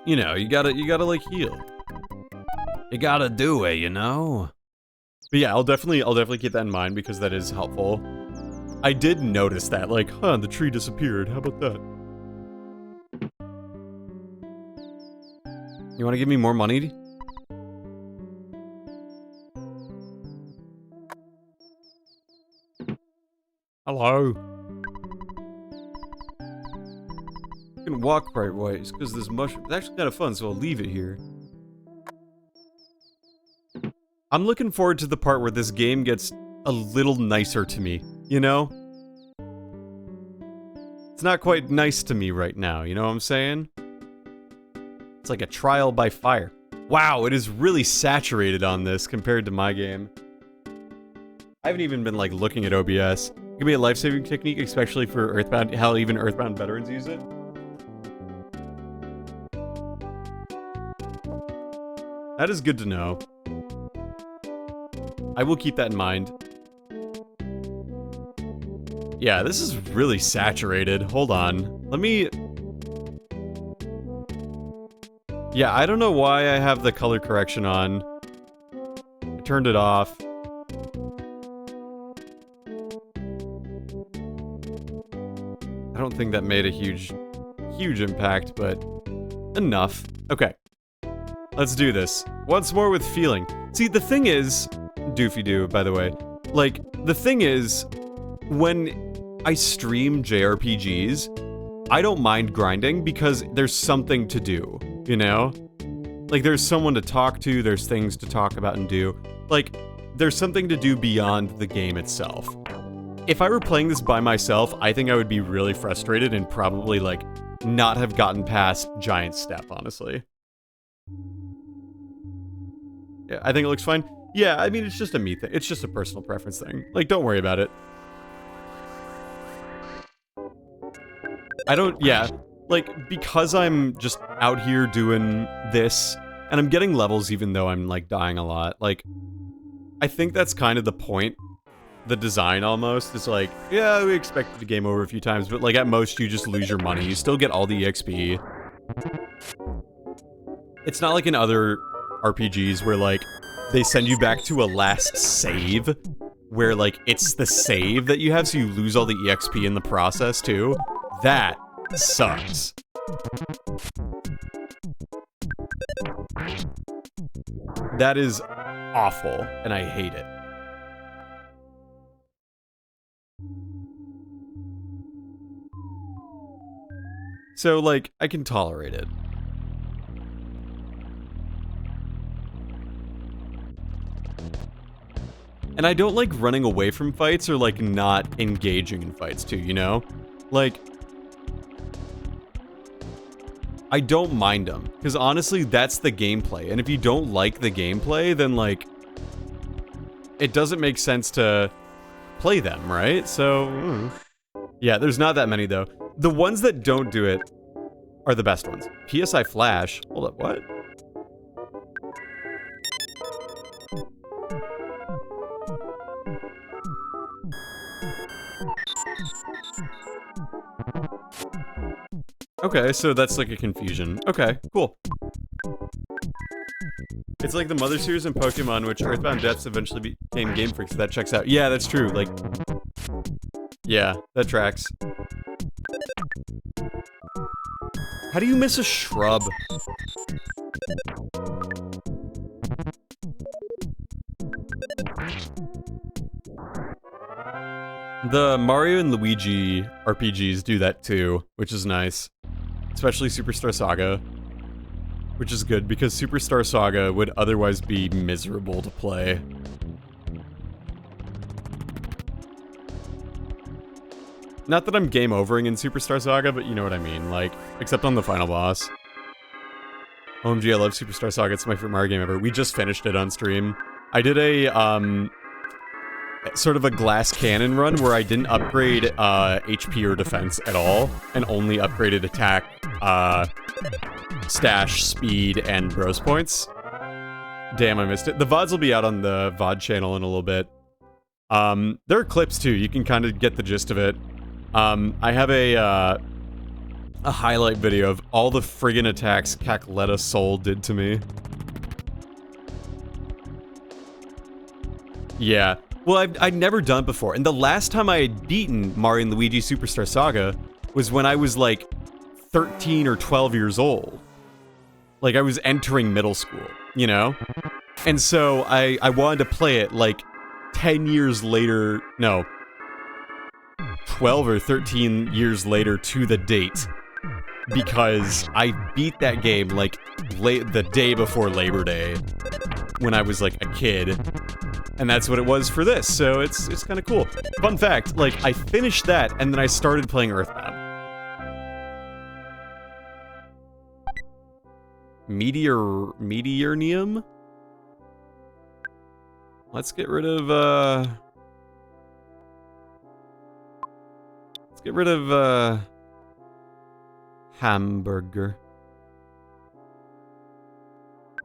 You know, you gotta, like, heal. You gotta do it, you know? But yeah, I'll definitely keep that in mind because that is helpful. I did notice that, like, huh, the tree disappeared. How about that? You wanna give me more money? Hello? You can walk right ways, because this mushroom is actually kind of fun, so I'll leave it here. I'm looking forward to the part where this game gets a little nicer to me, you know? It's not quite nice to me right now, you know what I'm saying? It's like a trial by fire. Wow, it is really saturated on this compared to my game. I haven't even been, like, looking at OBS. It could be a life-saving technique, especially for Earthbound, how even Earthbound veterans use it. That is good to know. I will keep that in mind. Yeah, this is really saturated. Hold on. Let me... Yeah, I don't know why I have the color correction on. I turned it off. I don't think that made a huge impact, but enough. Okay. Let's do this. Once more with feeling. See, the thing is... Doofy-doo, by the way. Like, the thing is, when I stream JRPGs, I don't mind grinding because there's something to do, you know? Like, there's someone to talk to, there's things to talk about and do. Like, there's something to do beyond the game itself. If I were playing this by myself, I think I would be really frustrated and probably, like, not have gotten past Giant Step, honestly. Yeah, I think it looks fine. Yeah, I mean, it's just a me thing. It's just a personal preference thing. Like, don't worry about it. I don't, yeah. Like, because I'm just out here doing this, and I'm getting levels even though I'm, like, dying a lot, like, I think that's kind of the point. The design, almost. It's like, yeah, we expected the game over a few times, but, like, at most, you just lose your money. You still get all the EXP. It's not like in other RPGs where, like, they send you back to a last save, where, like, it's the save that you have, so you lose all the EXP in the process, too. That sucks. That is awful, and I hate it. So, like, I can tolerate it. And I don't like running away from fights or like not engaging in fights too, you know? Like, I don't mind them, because honestly, that's the gameplay. And if you don't like the gameplay, then like, it doesn't make sense to play them, right? So, yeah, there's not that many though. The ones that don't do it are the best ones. PSI Flash. Hold up, what? Okay, so that's like a confusion. Okay, cool. It's like the Mother Series in Pokemon, which Earthbound Depths eventually became Game Freak, so that checks out. Yeah, that's true, like... Yeah, that tracks. How do you miss a shrub? The Mario and Luigi RPGs do that too, which is nice. Especially Superstar Saga. Which is good, because Superstar Saga would otherwise be miserable to play. Not that I'm game overing in Superstar Saga, but you know what I mean, like, except on the final boss. OMG, I love Superstar Saga, it's my favorite Mario game ever. We just finished it on stream. I did a, sort of a glass cannon run where I didn't upgrade, HP or defense at all, and only upgraded attack, stash, speed, and bros points. Damn, I missed it. The VODs will be out on the VOD channel in a little bit. There are clips too, you can kind of get the gist of it. I have a highlight video of all the friggin' attacks Cacletta Soul did to me. Yeah. Well, I'd never done it before, and the last time I had beaten Mario & Luigi Superstar Saga was when I was like 13 or 12 years old. Like, I was entering middle school, you know? And so I wanted to play it like 10 years later, no, 12 or 13 years later to the date, because I beat that game like the day before Labor Day when I was like a kid. And that's what it was for this, so it's kind of cool. Fun fact, like, I finished that, and then I started playing Earthbound. Meteornium? Let's get rid of, let's get rid of, hamburger.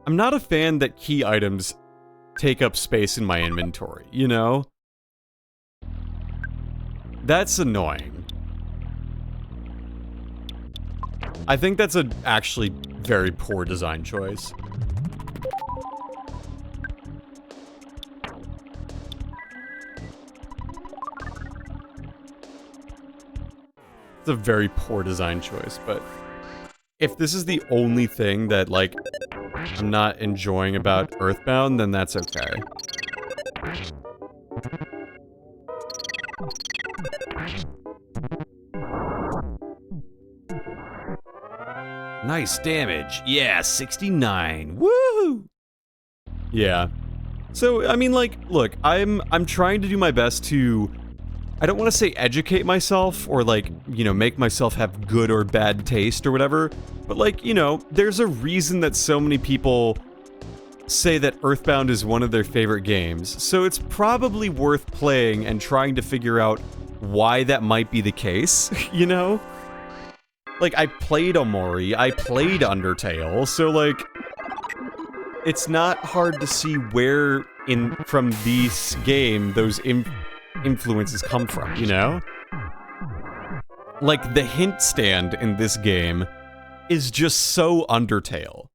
I'm not a fan that key items take up space in my inventory, you know? That's annoying. I think that's a actually very poor design choice. It's a very poor design choice, but if this is the only thing that, like, I'm not enjoying about Earthbound, then that's okay. Nice damage. Yeah, 69. Woohoo! Yeah. So, I mean, like, look, I'm trying to do my best to... I don't want to say educate myself, or like, you know, make myself have good or bad taste or whatever, but like, you know, there's a reason that so many people say that Earthbound is one of their favorite games, so it's probably worth playing and trying to figure out why that might be the case, you know? Like, I played Omori, I played Undertale, so like, it's not hard to see where from this game those influences come from, you know? Like, the hint stand in this game is just so Undertale.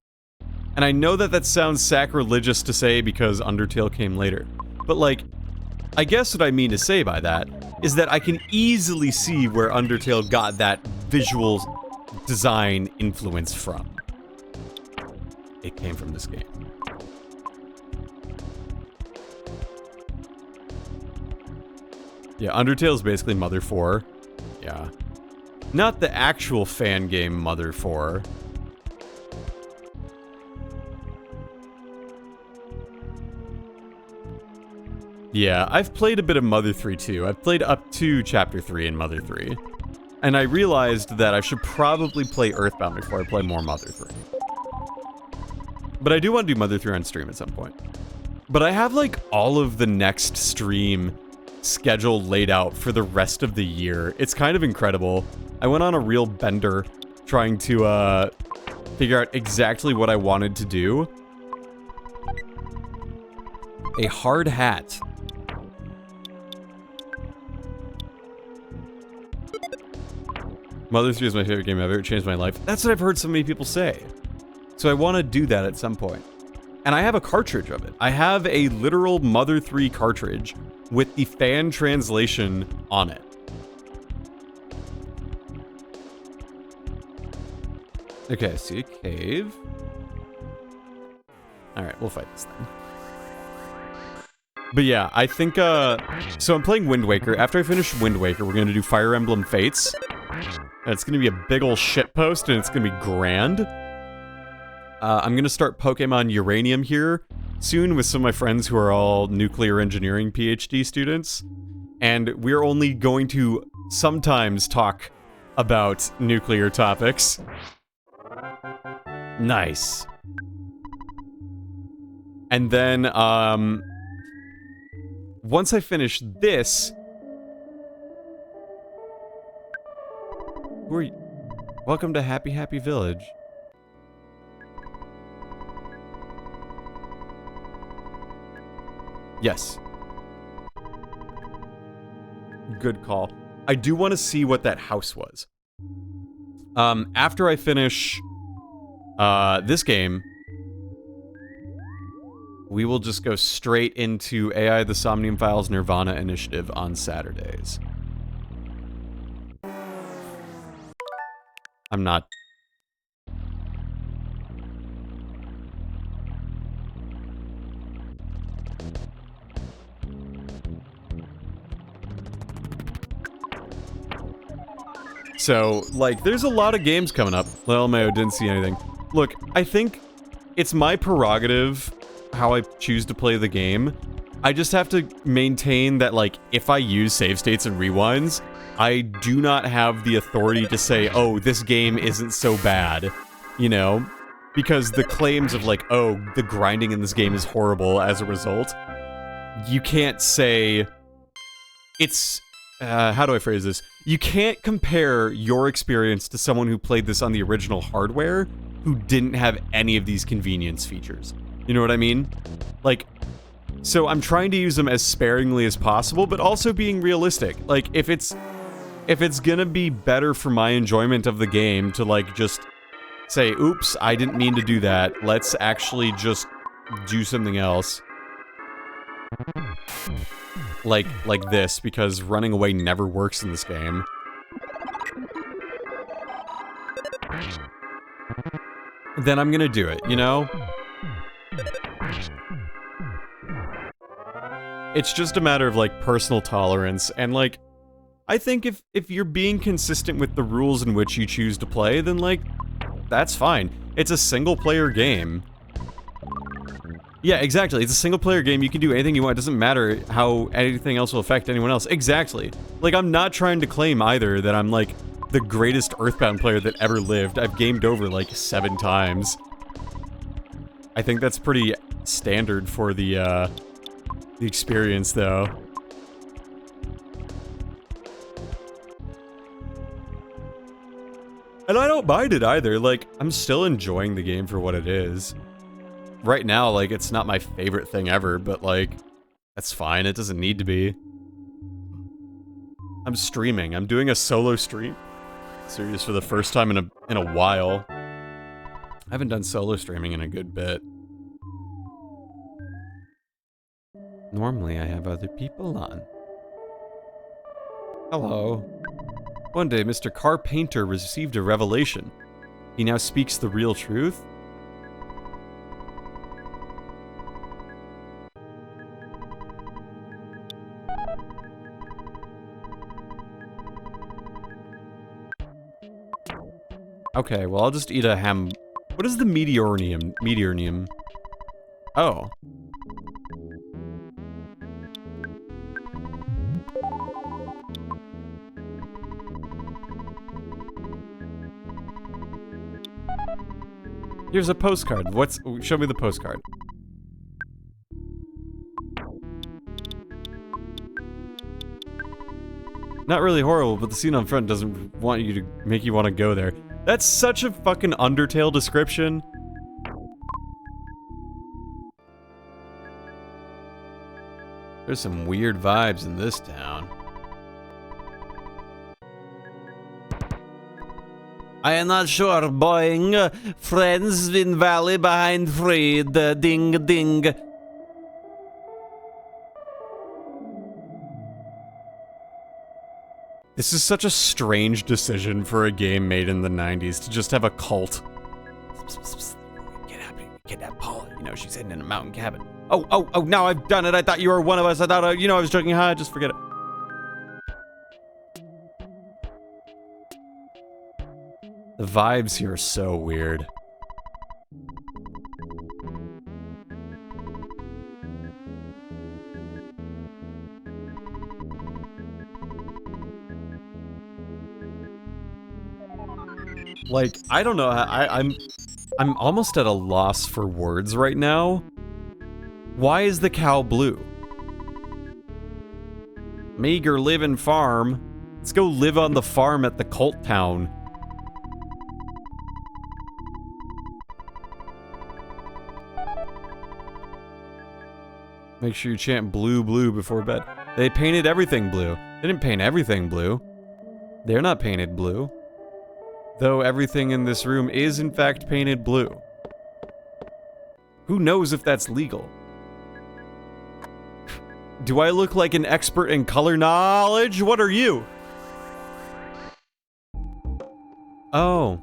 And I know that that sounds sacrilegious to say because Undertale came later, but like, I guess what I mean to say by that is that I can easily see where Undertale got that visual design influence from. It came from this game. Yeah, Undertale is basically Mother 4. Yeah. Not the actual fan game Mother 4. Yeah, I've played a bit of Mother 3 too. I've played up to Chapter 3 in Mother 3. And I realized that I should probably play Earthbound before I play more Mother 3. But I do want to do Mother 3 on stream at some point. But I have, like, all of the next stream schedule laid out for the rest of the year. It's kind of incredible. I went on a real bender trying to, figure out exactly what I wanted to do. A hard hat. Mother 3 is my favorite game ever. It changed my life. That's what I've heard so many people say. So I want to do that at some point. And I have a cartridge of it. I have a literal Mother 3 cartridge with the fan translation on it. Okay, I see a cave. Alright, we'll fight this thing. But yeah, I think, so I'm playing Wind Waker. After I finish Wind Waker, we're gonna do Fire Emblem Fates. And it's gonna be a big ol' shitpost, and it's gonna be grand. I'm gonna start Pokemon Uranium here soon with some of my friends who are all nuclear engineering PhD students. And we're only going to sometimes talk about nuclear topics. Nice. And then, once I finish this... Who are you? Welcome to Happy Happy Village. Yes. Good call. I do want to see what that house was. After I finish this game, we will just go straight into AI the Somnium Files Nirvana Initiative on Saturdays. I'm not... So, like, there's a lot of games coming up. LMAO didn't see anything. Look, I think it's my prerogative how I choose to play the game. I just have to maintain that, like, if I use save states and rewinds, I do not have the authority to say, oh, this game isn't so bad, you know? Because the claims of, like, oh, the grinding in this game is horrible as a result, you can't say... It's... how do I phrase this? You can't compare your experience to someone who played this on the original hardware who didn't have any of these convenience features. You know what I mean? Like, so I'm trying to use them as sparingly as possible, but also being realistic. Like, if it's gonna be better for my enjoyment of the game to, like, just say, oops, I didn't mean to do that, let's actually just do something else. Like this, because running away never works in this game. Then I'm gonna do it, you know? It's just a matter of, like, personal tolerance, and, like, I think if you're being consistent with the rules in which you choose to play, then, like, that's fine. It's a single-player game. Yeah, exactly. It's a single-player game. You can do anything you want. It doesn't matter how anything else will affect anyone else. Exactly. Like, I'm not trying to claim either that I'm, like, the greatest Earthbound player that ever lived. I've gamed over, like, 7 times. I think that's pretty standard for the experience, though. And I don't mind it either. Like, I'm still enjoying the game for what it is. Right now, like, it's not my favorite thing ever, but, like, that's fine. It doesn't need to be. I'm streaming. I'm doing a solo stream. Serious for the first time in a while. I haven't done solo streaming in a good bit. Normally, I have other people on. Hello. One day, Mr. Carpainter received a revelation. He now speaks the real truth? Okay, well, I'll just eat a ham... What is the meteornium? Oh. Here's a postcard. Show me the postcard. Not really horrible, but the scene on front doesn't want you to make you want to go there. That's such a fucking Undertale description. There's some weird vibes in this town. I am not sure, boing. Friends in valley behind Freed. Ding ding. This is such a strange decision for a game made in the 90s to just have a cult. Get happening. Kidnap Paula. You know, she's hidden in a mountain cabin. Oh, now I've done it. I thought you were one of us. I thought, I was joking. Hi, just forget it. The vibes here are so weird. Like, I don't know, I'm almost at a loss for words right now. Why is the cow blue? Meager living farm. Let's go live on the farm at the cult town. Make sure you chant blue, blue before bed. They painted everything blue. They didn't paint everything blue. They're not painted blue. Though everything in this room is in fact painted blue. Who knows if that's legal? Do I look like an expert in color knowledge? What are you? Oh.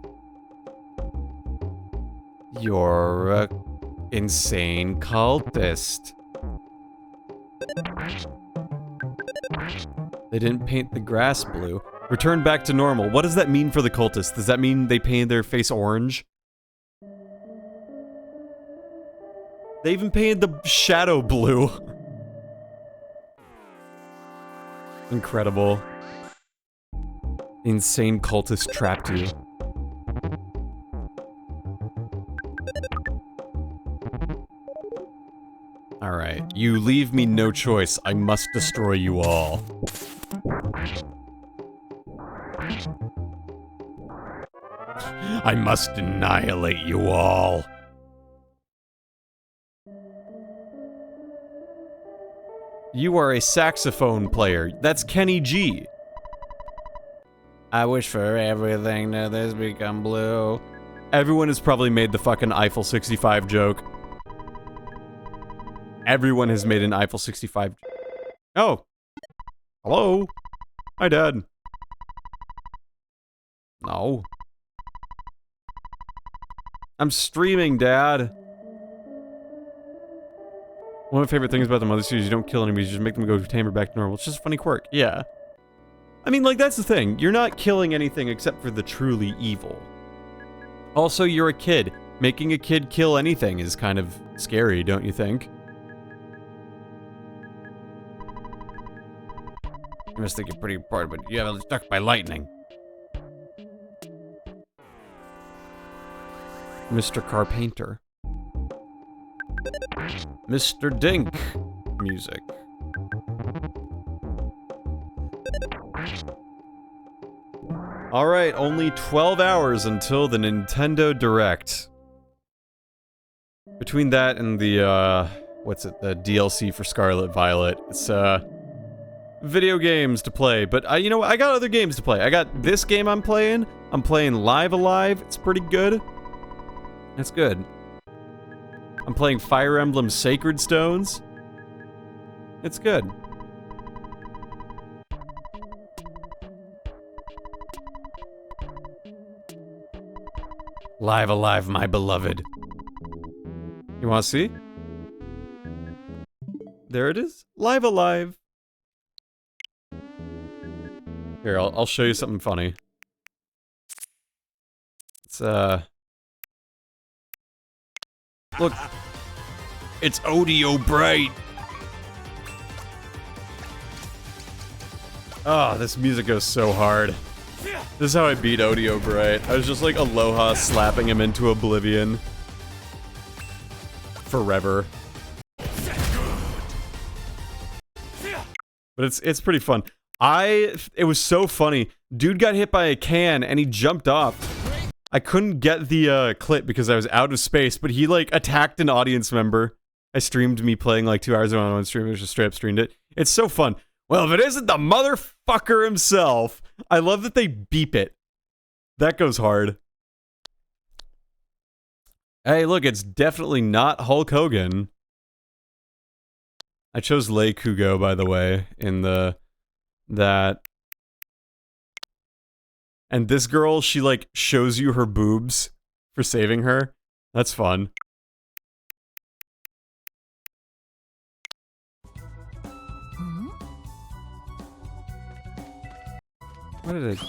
You're a insane cultist. They didn't paint the grass blue. Return back to normal. What does that mean for the cultists? Does that mean they painted their face orange? They even painted the shadow blue. Incredible. Insane cultist trapped you. Alright, you leave me no choice. I must destroy you all. I must annihilate you all. You are a saxophone player. That's Kenny G. I wish for everything to this become blue. Everyone has probably made the fucking Eiffel 65 joke. Everyone has made an Eiffel 65. Oh. Hello? Hi, Dad. No. I'm streaming, Dad. One of my favorite things about the Mother series, you don't kill enemies, you just make them go tamer back to normal. It's just a funny quirk. Yeah. I mean, like, that's the thing. You're not killing anything except for the truly evil. Also, you're a kid. Making a kid kill anything is kind of scary, don't you think? You must think you're pretty important, but you haven't struck by lightning. Mr. Carpenter. Mr. Dink. Music. Alright, only 12 hours until the Nintendo Direct. Between that and the, what's it, the DLC for Scarlet Violet, it's, video games to play, but you know what, I got other games to play. I got this game I'm playing Live Alive, it's pretty good. That's good. I'm playing Fire Emblem Sacred Stones. It's good. Live Alive, my beloved. You wanna see? There it is. Live Alive. Here, I'll show you something funny. It's, look. It's Odie O'Bright. Oh, this music goes so hard. This is how I beat Odie O'Bright. I was just like Aloha slapping him into oblivion. forever. But it's pretty fun. It was so funny. Dude got hit by a can and he jumped off. I couldn't get the clip because I was out of space, but he like attacked an audience member. I streamed me playing like 2 hours ago on one stream. I just straight up streamed it. It's so fun. Well, if it isn't the motherfucker himself, I love that they beep it. That goes hard. Hey, look, it's definitely not Hulk Hogan. I chose Lei Kugo, by the way, in that. And this girl, she like shows you her boobs for saving her. That's fun. What did I...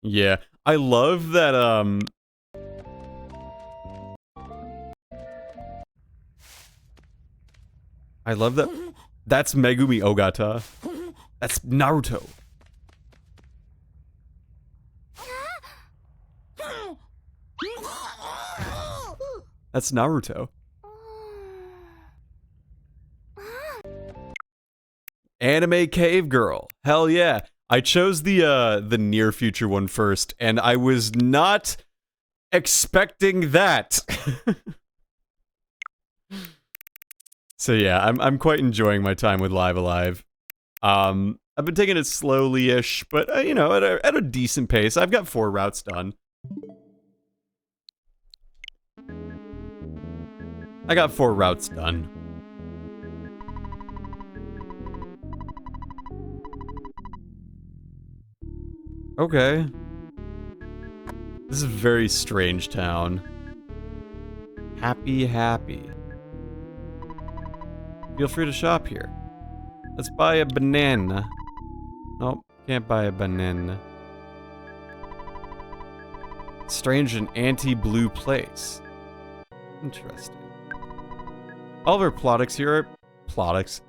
Yeah, I love that, I love that... That's Megumi Ogata. That's Naruto. That's Naruto. Anime Cave Girl. Hell yeah. I chose the near future one first, and I was not expecting that. So yeah, I'm quite enjoying my time with Live Alive. I've been taking it slowly-ish, but you know, at a decent pace. I've got 4 routes done. I got 4 routes done. Okay. This is a very strange town. Happy. Feel free to shop here. Let's buy a banana. Nope, can't buy a banana. Strange and anti-blue place. Interesting. All of our products here are blessed.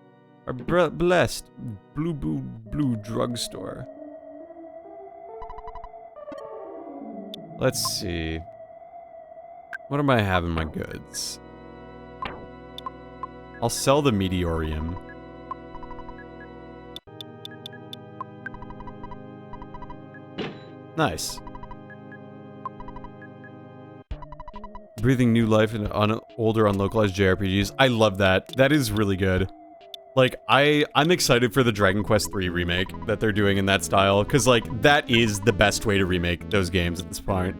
Blue drugstore. Let's see. What am I having in my goods? I'll sell the Meteorium. Nice. Breathing new life on older unlocalized JRPGs. I love that. That is really good. Like, I'm excited for the Dragon Quest III remake that they're doing in that style, because, like, that is the best way to remake those games at this point.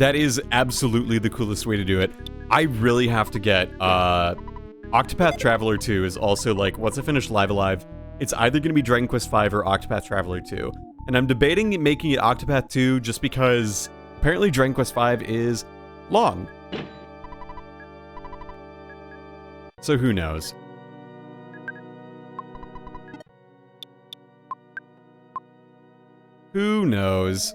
That is absolutely the coolest way to do it. I really have to get, Octopath Traveler 2 is also, like, once I finish Live Alive, it's either gonna be Dragon Quest V or Octopath Traveler 2. And I'm debating making it Octopath 2 just because apparently Dragon Quest V is long. So who knows? Who knows?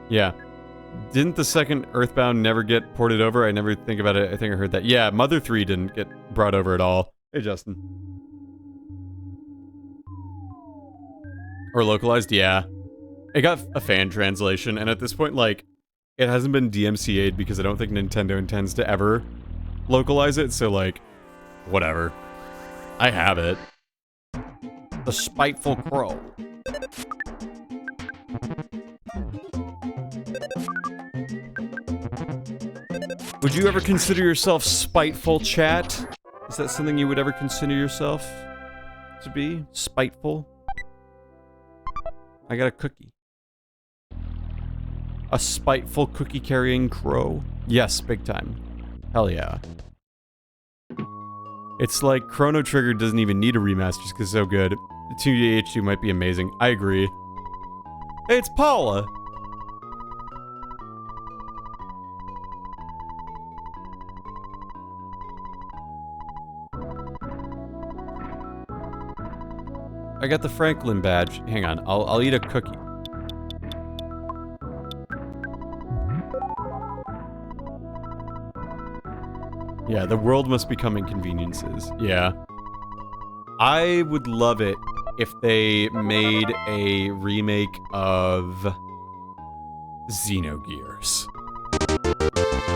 Yeah. Didn't the second Earthbound never get ported over? I never think about it. I think I heard that. Yeah, Mother 3 didn't get brought over at all. Hey, Justin. Or localized? Yeah. It got a fan translation, and at this point, like, it hasn't been DMCA'd because I don't think Nintendo intends to ever localize it, so, like, whatever. I have it. The Spiteful Crow. Would you ever consider yourself spiteful, chat? Is that something you would ever consider yourself to be? Spiteful? I got a cookie. A spiteful cookie-carrying crow? Yes, big time. Hell yeah. It's like Chrono Trigger doesn't even need a remaster just because it's so good. 2DH2 might be amazing. I agree. Hey, it's Paula! I got the Franklin badge. Hang on, I'll eat a cookie. Yeah, the world must become inconveniences. Yeah. I would love it if they made a remake of Xenogears.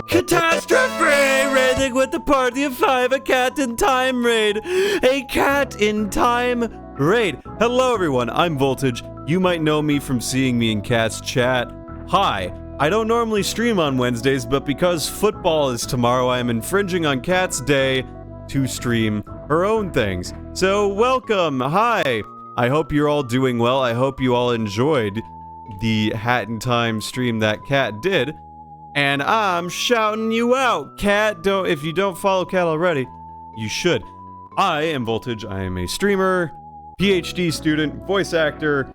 Catastrophe! Raiding with the party of 5, a cat in time raid! A cat in time raid! Hello everyone, I'm Voltage. You might know me from seeing me in Cat's chat. Hi, I don't normally stream on Wednesdays, but because football is tomorrow, I am infringing on Cat's day to stream her own things. So welcome, hi! I hope you're all doing well. I hope you all enjoyed the Hat in Time stream that Cat did. And I'm shouting you out, Cat. If you don't follow Cat already, you should. I am Voltage. I am a streamer, PhD student, voice actor,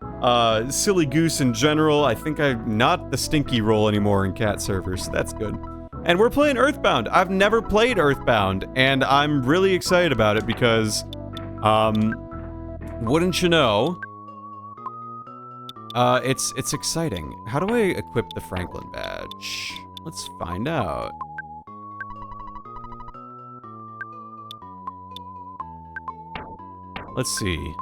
silly goose in general. I think I'm not the stinky role anymore in Cat servers, so that's good. And we're playing Earthbound. I've never played Earthbound, and I'm really excited about it because, wouldn't you know, it's exciting. How do I equip the Franklin badge? Let's find out. Let's see.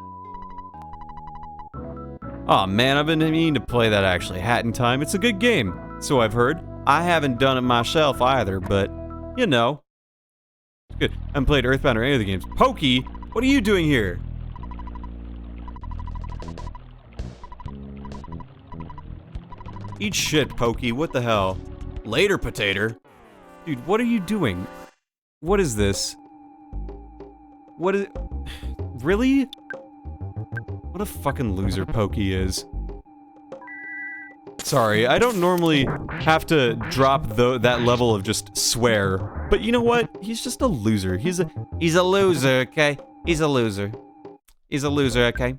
Aw, man, I've been meaning to play that actually. Hat in Time. It's a good game, so I've heard. I haven't done it myself either, but, you know. It's good. I haven't played Earthbound or any of the games. Pokey, what are you doing here? Eat shit, Pokey. What the hell? Later, Potato. Dude, what are you doing? What is this? What is... Really? What a fucking loser Pokey is. Sorry, I don't normally have to drop that level of just swear, but you know what? He's just a loser. He's a loser, okay? He's a loser. He's a loser, okay?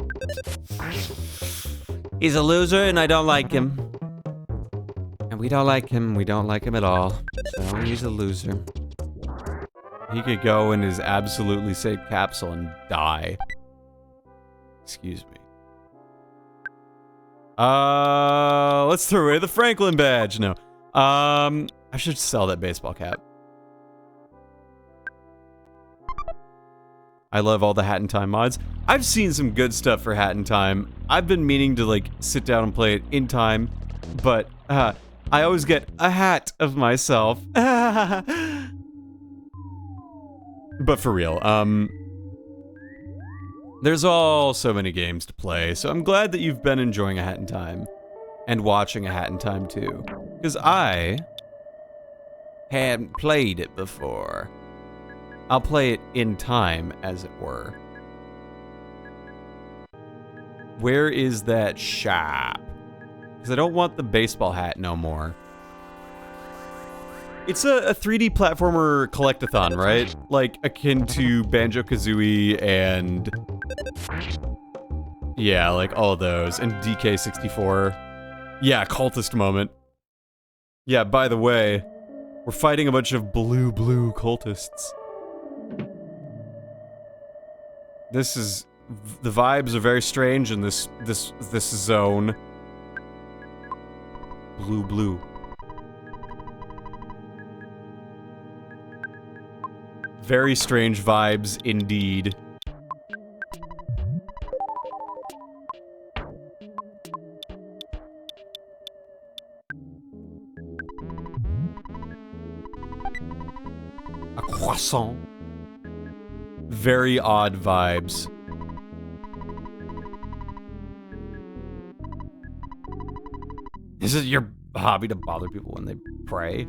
He's a loser and I don't like him. And we don't like him. We don't like him at all. So he's a loser. He could go in his absolutely safe capsule and die. Excuse me. Let's throw away the Franklin badge. No. I should sell that baseball cap. I love all the Hat in Time mods. I've seen some good stuff for Hat in Time. I've been meaning to, like, sit down and play it in time, but, I always get a hat of myself. But for real, there's all so many games to play, so I'm glad that you've been enjoying a Hat in Time. And watching a Hat in Time too. Because I hadn't played it before. I'll play it in time, as it were. Where is that shop? Because I don't want the baseball hat no more. It's a 3D platformer collectathon, right? Like, akin to Banjo-Kazooie and... yeah, like all those. And DK64. Yeah, cultist moment. Yeah, by the way, we're fighting a bunch of blue cultists. This is... the vibes are very strange in this zone. Blue. Very strange vibes indeed. A croissant. Very odd vibes. Is it your hobby to bother people when they pray?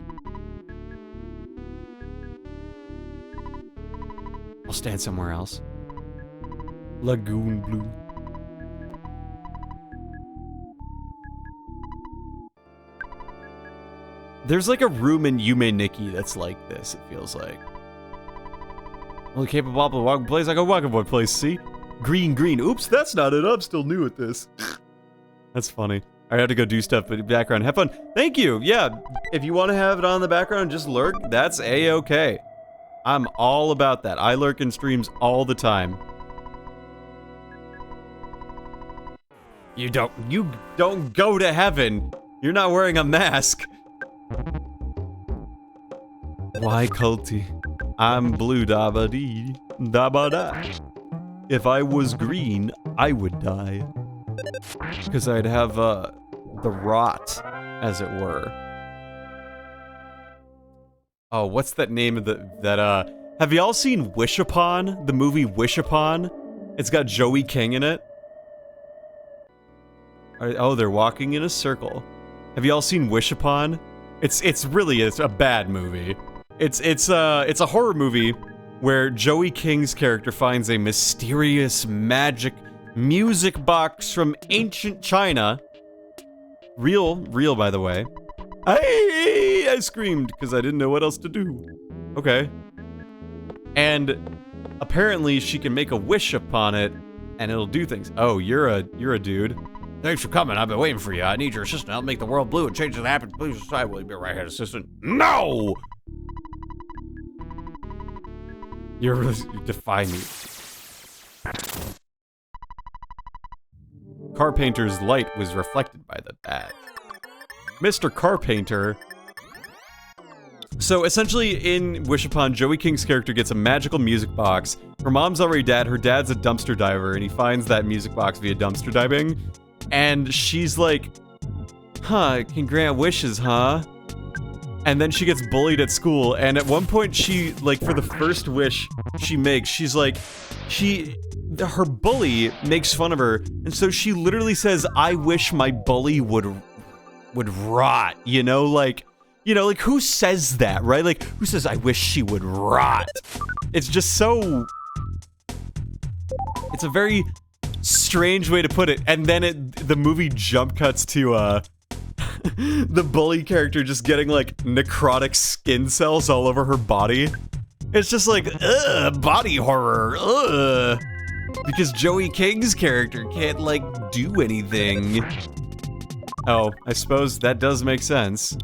I'll stand somewhere else. Lagoon Blue. There's like a room in Yume Nikki that's like this, it feels like. Only capable of walking place like a walking boy place, see? Green. Oops, that's not it. I'm still new at this. That's funny. I had to go do stuff in the background. Have fun. Thank you. Yeah, if you want to have it on the background, just lurk. That's A-okay. I'm all about that. I lurk in streams all the time. You don't go to heaven. You're not wearing a mask. Why, culty? I'm blue da-ba-dee, da-ba-da. If I was green, I would die. Because I'd have, the rot, as it were. Oh, what's that name of have y'all seen Wish Upon? The movie Wish Upon? It's got Joey King in it. Oh, they're walking in a circle. Have y'all seen Wish Upon? It's a bad movie. It's a horror movie where Joey King's character finds a mysterious magic music box from ancient China. Real by the way. I screamed because I didn't know what else to do. Okay. And apparently she can make a wish upon it and it'll do things. Oh, you're a dude. Thanks for coming. I've been waiting for you. I need your assistant. I'll make the world blue and change it happen. Please decide. Will you be right here, assistant? No! You defy me. Carpainter's light was reflected by the badge. Mr. Carpainter. So essentially in Wish Upon, Joey King's character gets a magical music box. Her mom's already dead, her dad's a dumpster diver, and he finds that music box via dumpster diving. And she's like, huh, can grant wishes, huh? And then she gets bullied at school, and at one point she, like, for the first wish she makes, she's like, her bully makes fun of her, and so she literally says, I wish my bully would rot, you know, like, who says that, right? Like, who says, I wish she would rot? It's just so... It's a very strange way to put it, and then the movie jump cuts to, the bully character just getting, like, necrotic skin cells all over her body. It's just like, ugh, body horror, ugh. Because Joey King's character can't, like, do anything. Oh, I suppose that does make sense.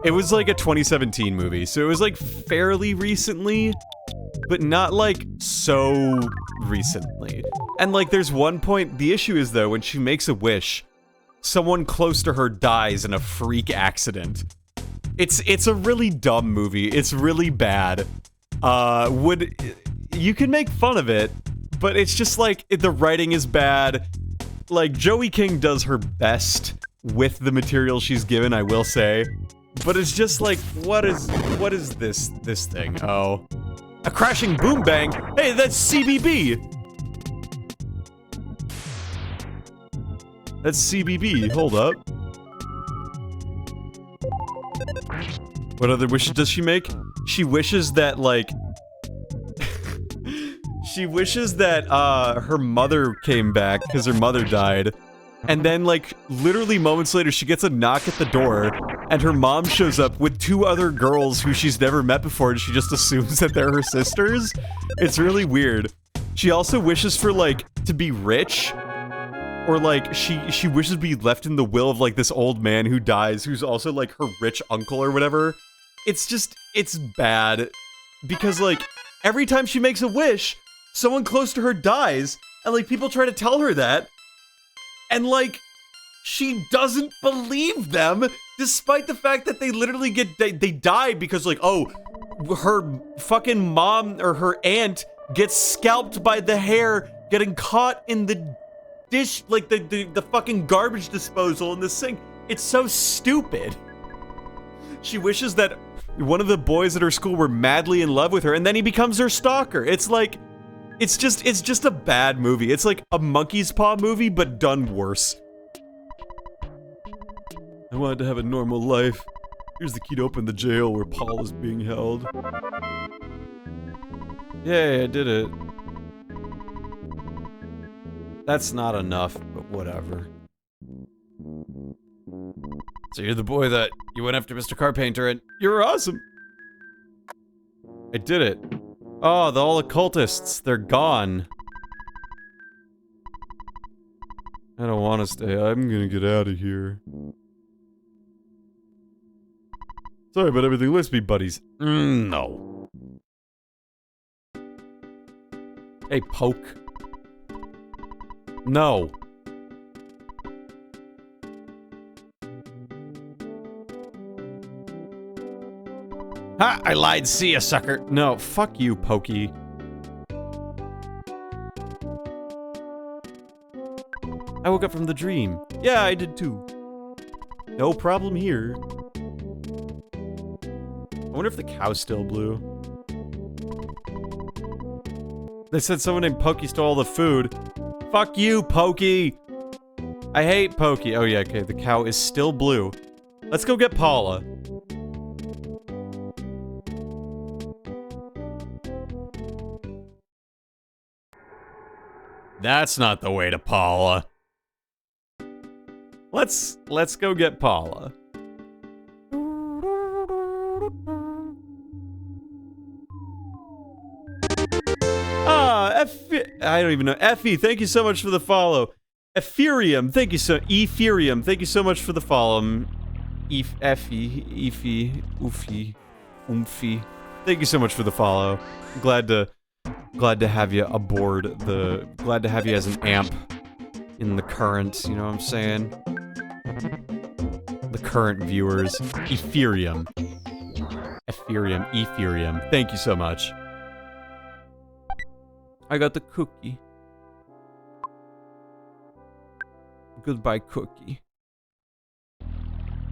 It was like a 2017 movie, so it was like fairly recently, but not like so recently. And like there's one point, the issue is though, when she makes a wish, someone close to her dies in a freak accident. It's a really dumb movie, it's really bad. You can make fun of it, but it's just like, the writing is bad. Like, Joey King does her best with the material she's given, I will say. But it's just like, what is this thing? Oh. A crashing boom bang? Hey, that's CBB! That's CBB, hold up. What other wishes does she make? She wishes that, like... she wishes that, her mother came back, because her mother died. And then, like, literally moments later, she gets a knock at the door, and her mom shows up with two other girls who she's never met before, and she just assumes that they're her sisters. It's really weird. She also wishes for, like, to be rich. Or, like, she wishes to be left in the will of, like, this old man who dies, who's also, like, her rich uncle or whatever. It's just, it's bad. Because, like, every time she makes a wish, someone close to her dies, and, like, people try to tell her that. And, like, she doesn't believe them, despite the fact that they literally they die because, like, oh, her fucking mom or her aunt gets scalped by the hair getting caught in the dish, like, the fucking garbage disposal in the sink. It's so stupid. She wishes that one of the boys at her school were madly in love with her, and then he becomes her stalker. It's like... It's just a bad movie. It's like a Monkey's Paw movie, but done worse. I wanted to have a normal life. Here's the key to open the jail where Paul is being held. Yay, I did it. That's not enough, but whatever. So you're the boy that you went after Mr. Carpainter, and you're awesome. I did it. Oh, all the cultists, they're gone. I don't want to stay. I'm gonna get out of here. Sorry about everything. Let's be buddies. No. Hey, Poke. No. Ha! I lied. See ya, sucker. No, fuck you, Pokey. I woke up from the dream. Yeah, I did too. No problem here. I wonder if the cow's still blue. They said someone named Pokey stole all the food. Fuck you, Pokey! I hate Pokey. Oh yeah, okay, the cow is still blue. Let's go get Paula. That's not the way to Paula. Let's go get Paula. I don't even know. Effie, thank you so much for the follow. Epherium, thank you so. Epherium, thank you so much for the follow. Effie, Oofy, Oomphy. Thank you so much for the follow. Glad to have you aboard the. Glad to have you as an amp in the current. You know what I'm saying? The current viewers. Epherium. Epherium. Thank you so much. I got the cookie. Goodbye, cookie.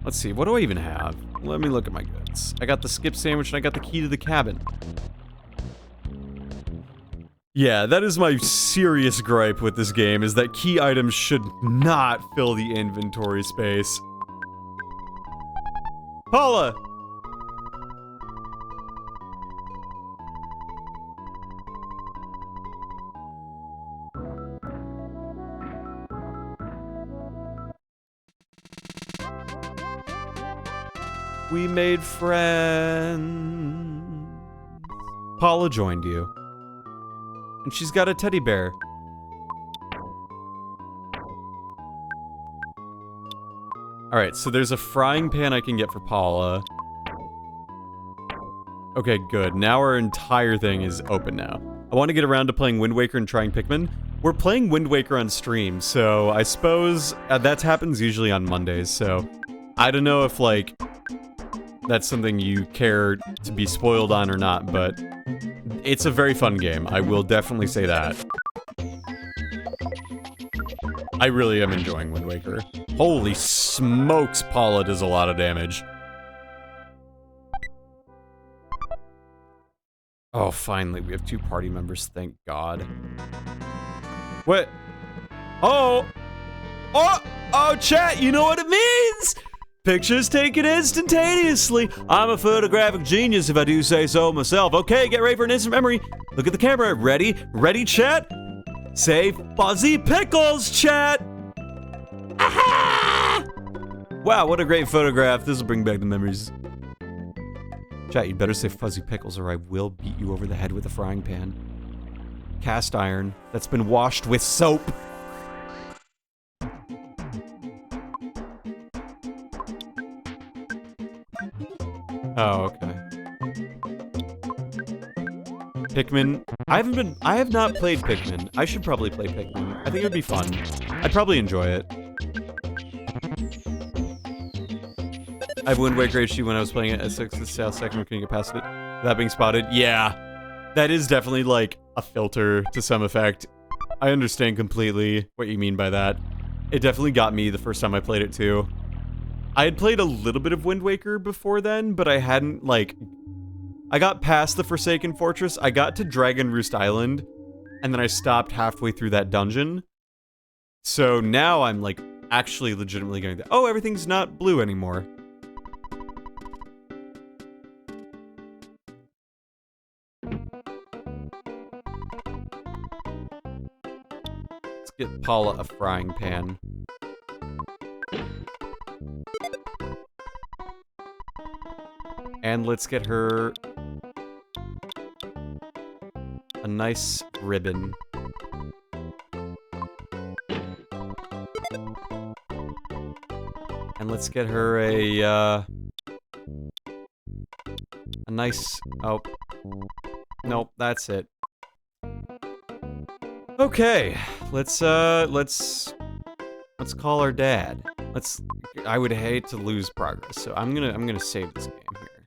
Let's see, what do I even have? Let me look at my goods. I got the skip sandwich and I got the key to the cabin. Yeah, that is my serious gripe with this game, is that key items should not fill the inventory space. Paula! We made friends. Paula joined you. And she's got a teddy bear. Alright, so there's a frying pan I can get for Paula. Okay, good. Now our entire thing is open now. I want to get around to playing Wind Waker and trying Pikmin. We're playing Wind Waker on stream, so I suppose that happens usually on Mondays, so I don't know if, like, that's something you care to be spoiled on or not, but it's a very fun game. I will definitely say that. I really am enjoying Wind Waker. Holy smokes, Paula does a lot of damage. Oh, finally, we have 2 party members, thank God. What? Oh! Oh, chat, you know what it means! Pictures taken instantaneously. I'm a photographic genius if I do say so myself. Okay, get ready for an instant memory. Look at the camera. Ready? Ready, chat? Say fuzzy pickles, chat! Aha! Wow, what a great photograph. This will bring back the memories. Chat, you'd better say fuzzy pickles or I will beat you over the head with a frying pan. Cast iron that's been washed with soap. Oh, okay. Pikmin. I have not played Pikmin. I should probably play Pikmin. I think it would be fun. I'd probably enjoy it. I have Wind Waker HD when I was playing it at 6 the South second, couldn't get past it. That being spotted. Yeah. That is definitely like a filter to some effect. I understand completely what you mean by that. It definitely got me the first time I played it too. I had played a little bit of Wind Waker before then, but I hadn't, like... I got past the Forsaken Fortress, I got to Dragon Roost Island, and then I stopped halfway through that dungeon. So now I'm, like, actually legitimately going to... Oh, everything's not blue anymore. Let's get Paula a frying pan. And let's get her a nice ribbon. And let's get her a nice... Oh. Nope, that's it. Okay, let's call our dad. I would hate to lose progress, so I'm gonna save this game here.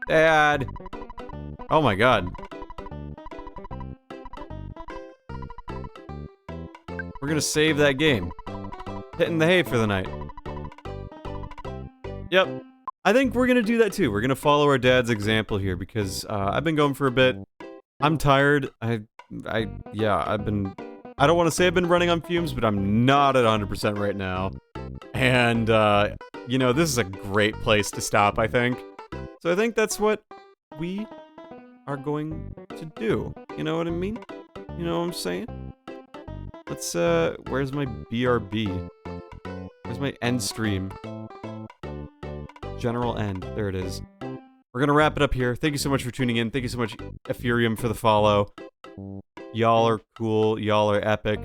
Dad! Oh my god. We're gonna save that game. Hitting the hay for the night. Yep. I think we're gonna do that too. We're gonna follow our dad's example here because I've been going for a bit. I'm tired. Yeah, I don't want to say I've been running on fumes, but I'm not at 100% right now. And, you know, this is a great place to stop, I think. So I think that's what we are going to do. You know what I mean? You know what I'm saying? Let's, where's my BRB? Where's my end stream? General end. There it is. We're gonna wrap it up here. Thank you so much for tuning in. Thank you so much, Ethereum, for the follow. Y'all are cool. Y'all are epic.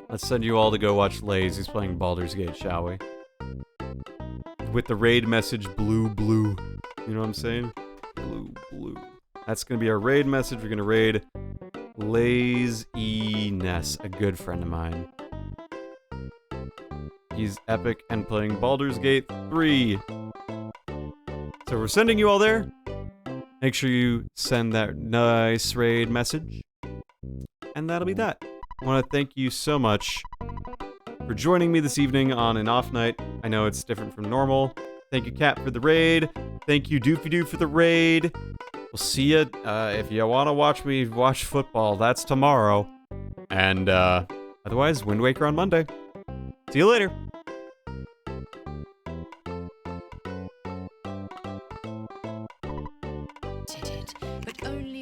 Let's send you all to go watch Lays. He's playing Baldur's Gate, shall we? With the raid message, blue, blue. You know what I'm saying? Blue, blue. That's gonna be our raid message. We're gonna raid Wed-Ness, a good friend of mine. He's epic and playing Baldur's Gate 3. So we're sending you all there. Make sure you send that nice raid message. And that'll be that. I want to thank you so much for joining me this evening on an off night. I know it's different from normal. Thank you, Cat, for the raid. Thank you, Doofy Doo, for the raid. We'll see you. If you want to watch me watch football, that's tomorrow. And otherwise, Wind Waker on Monday. See you later. But only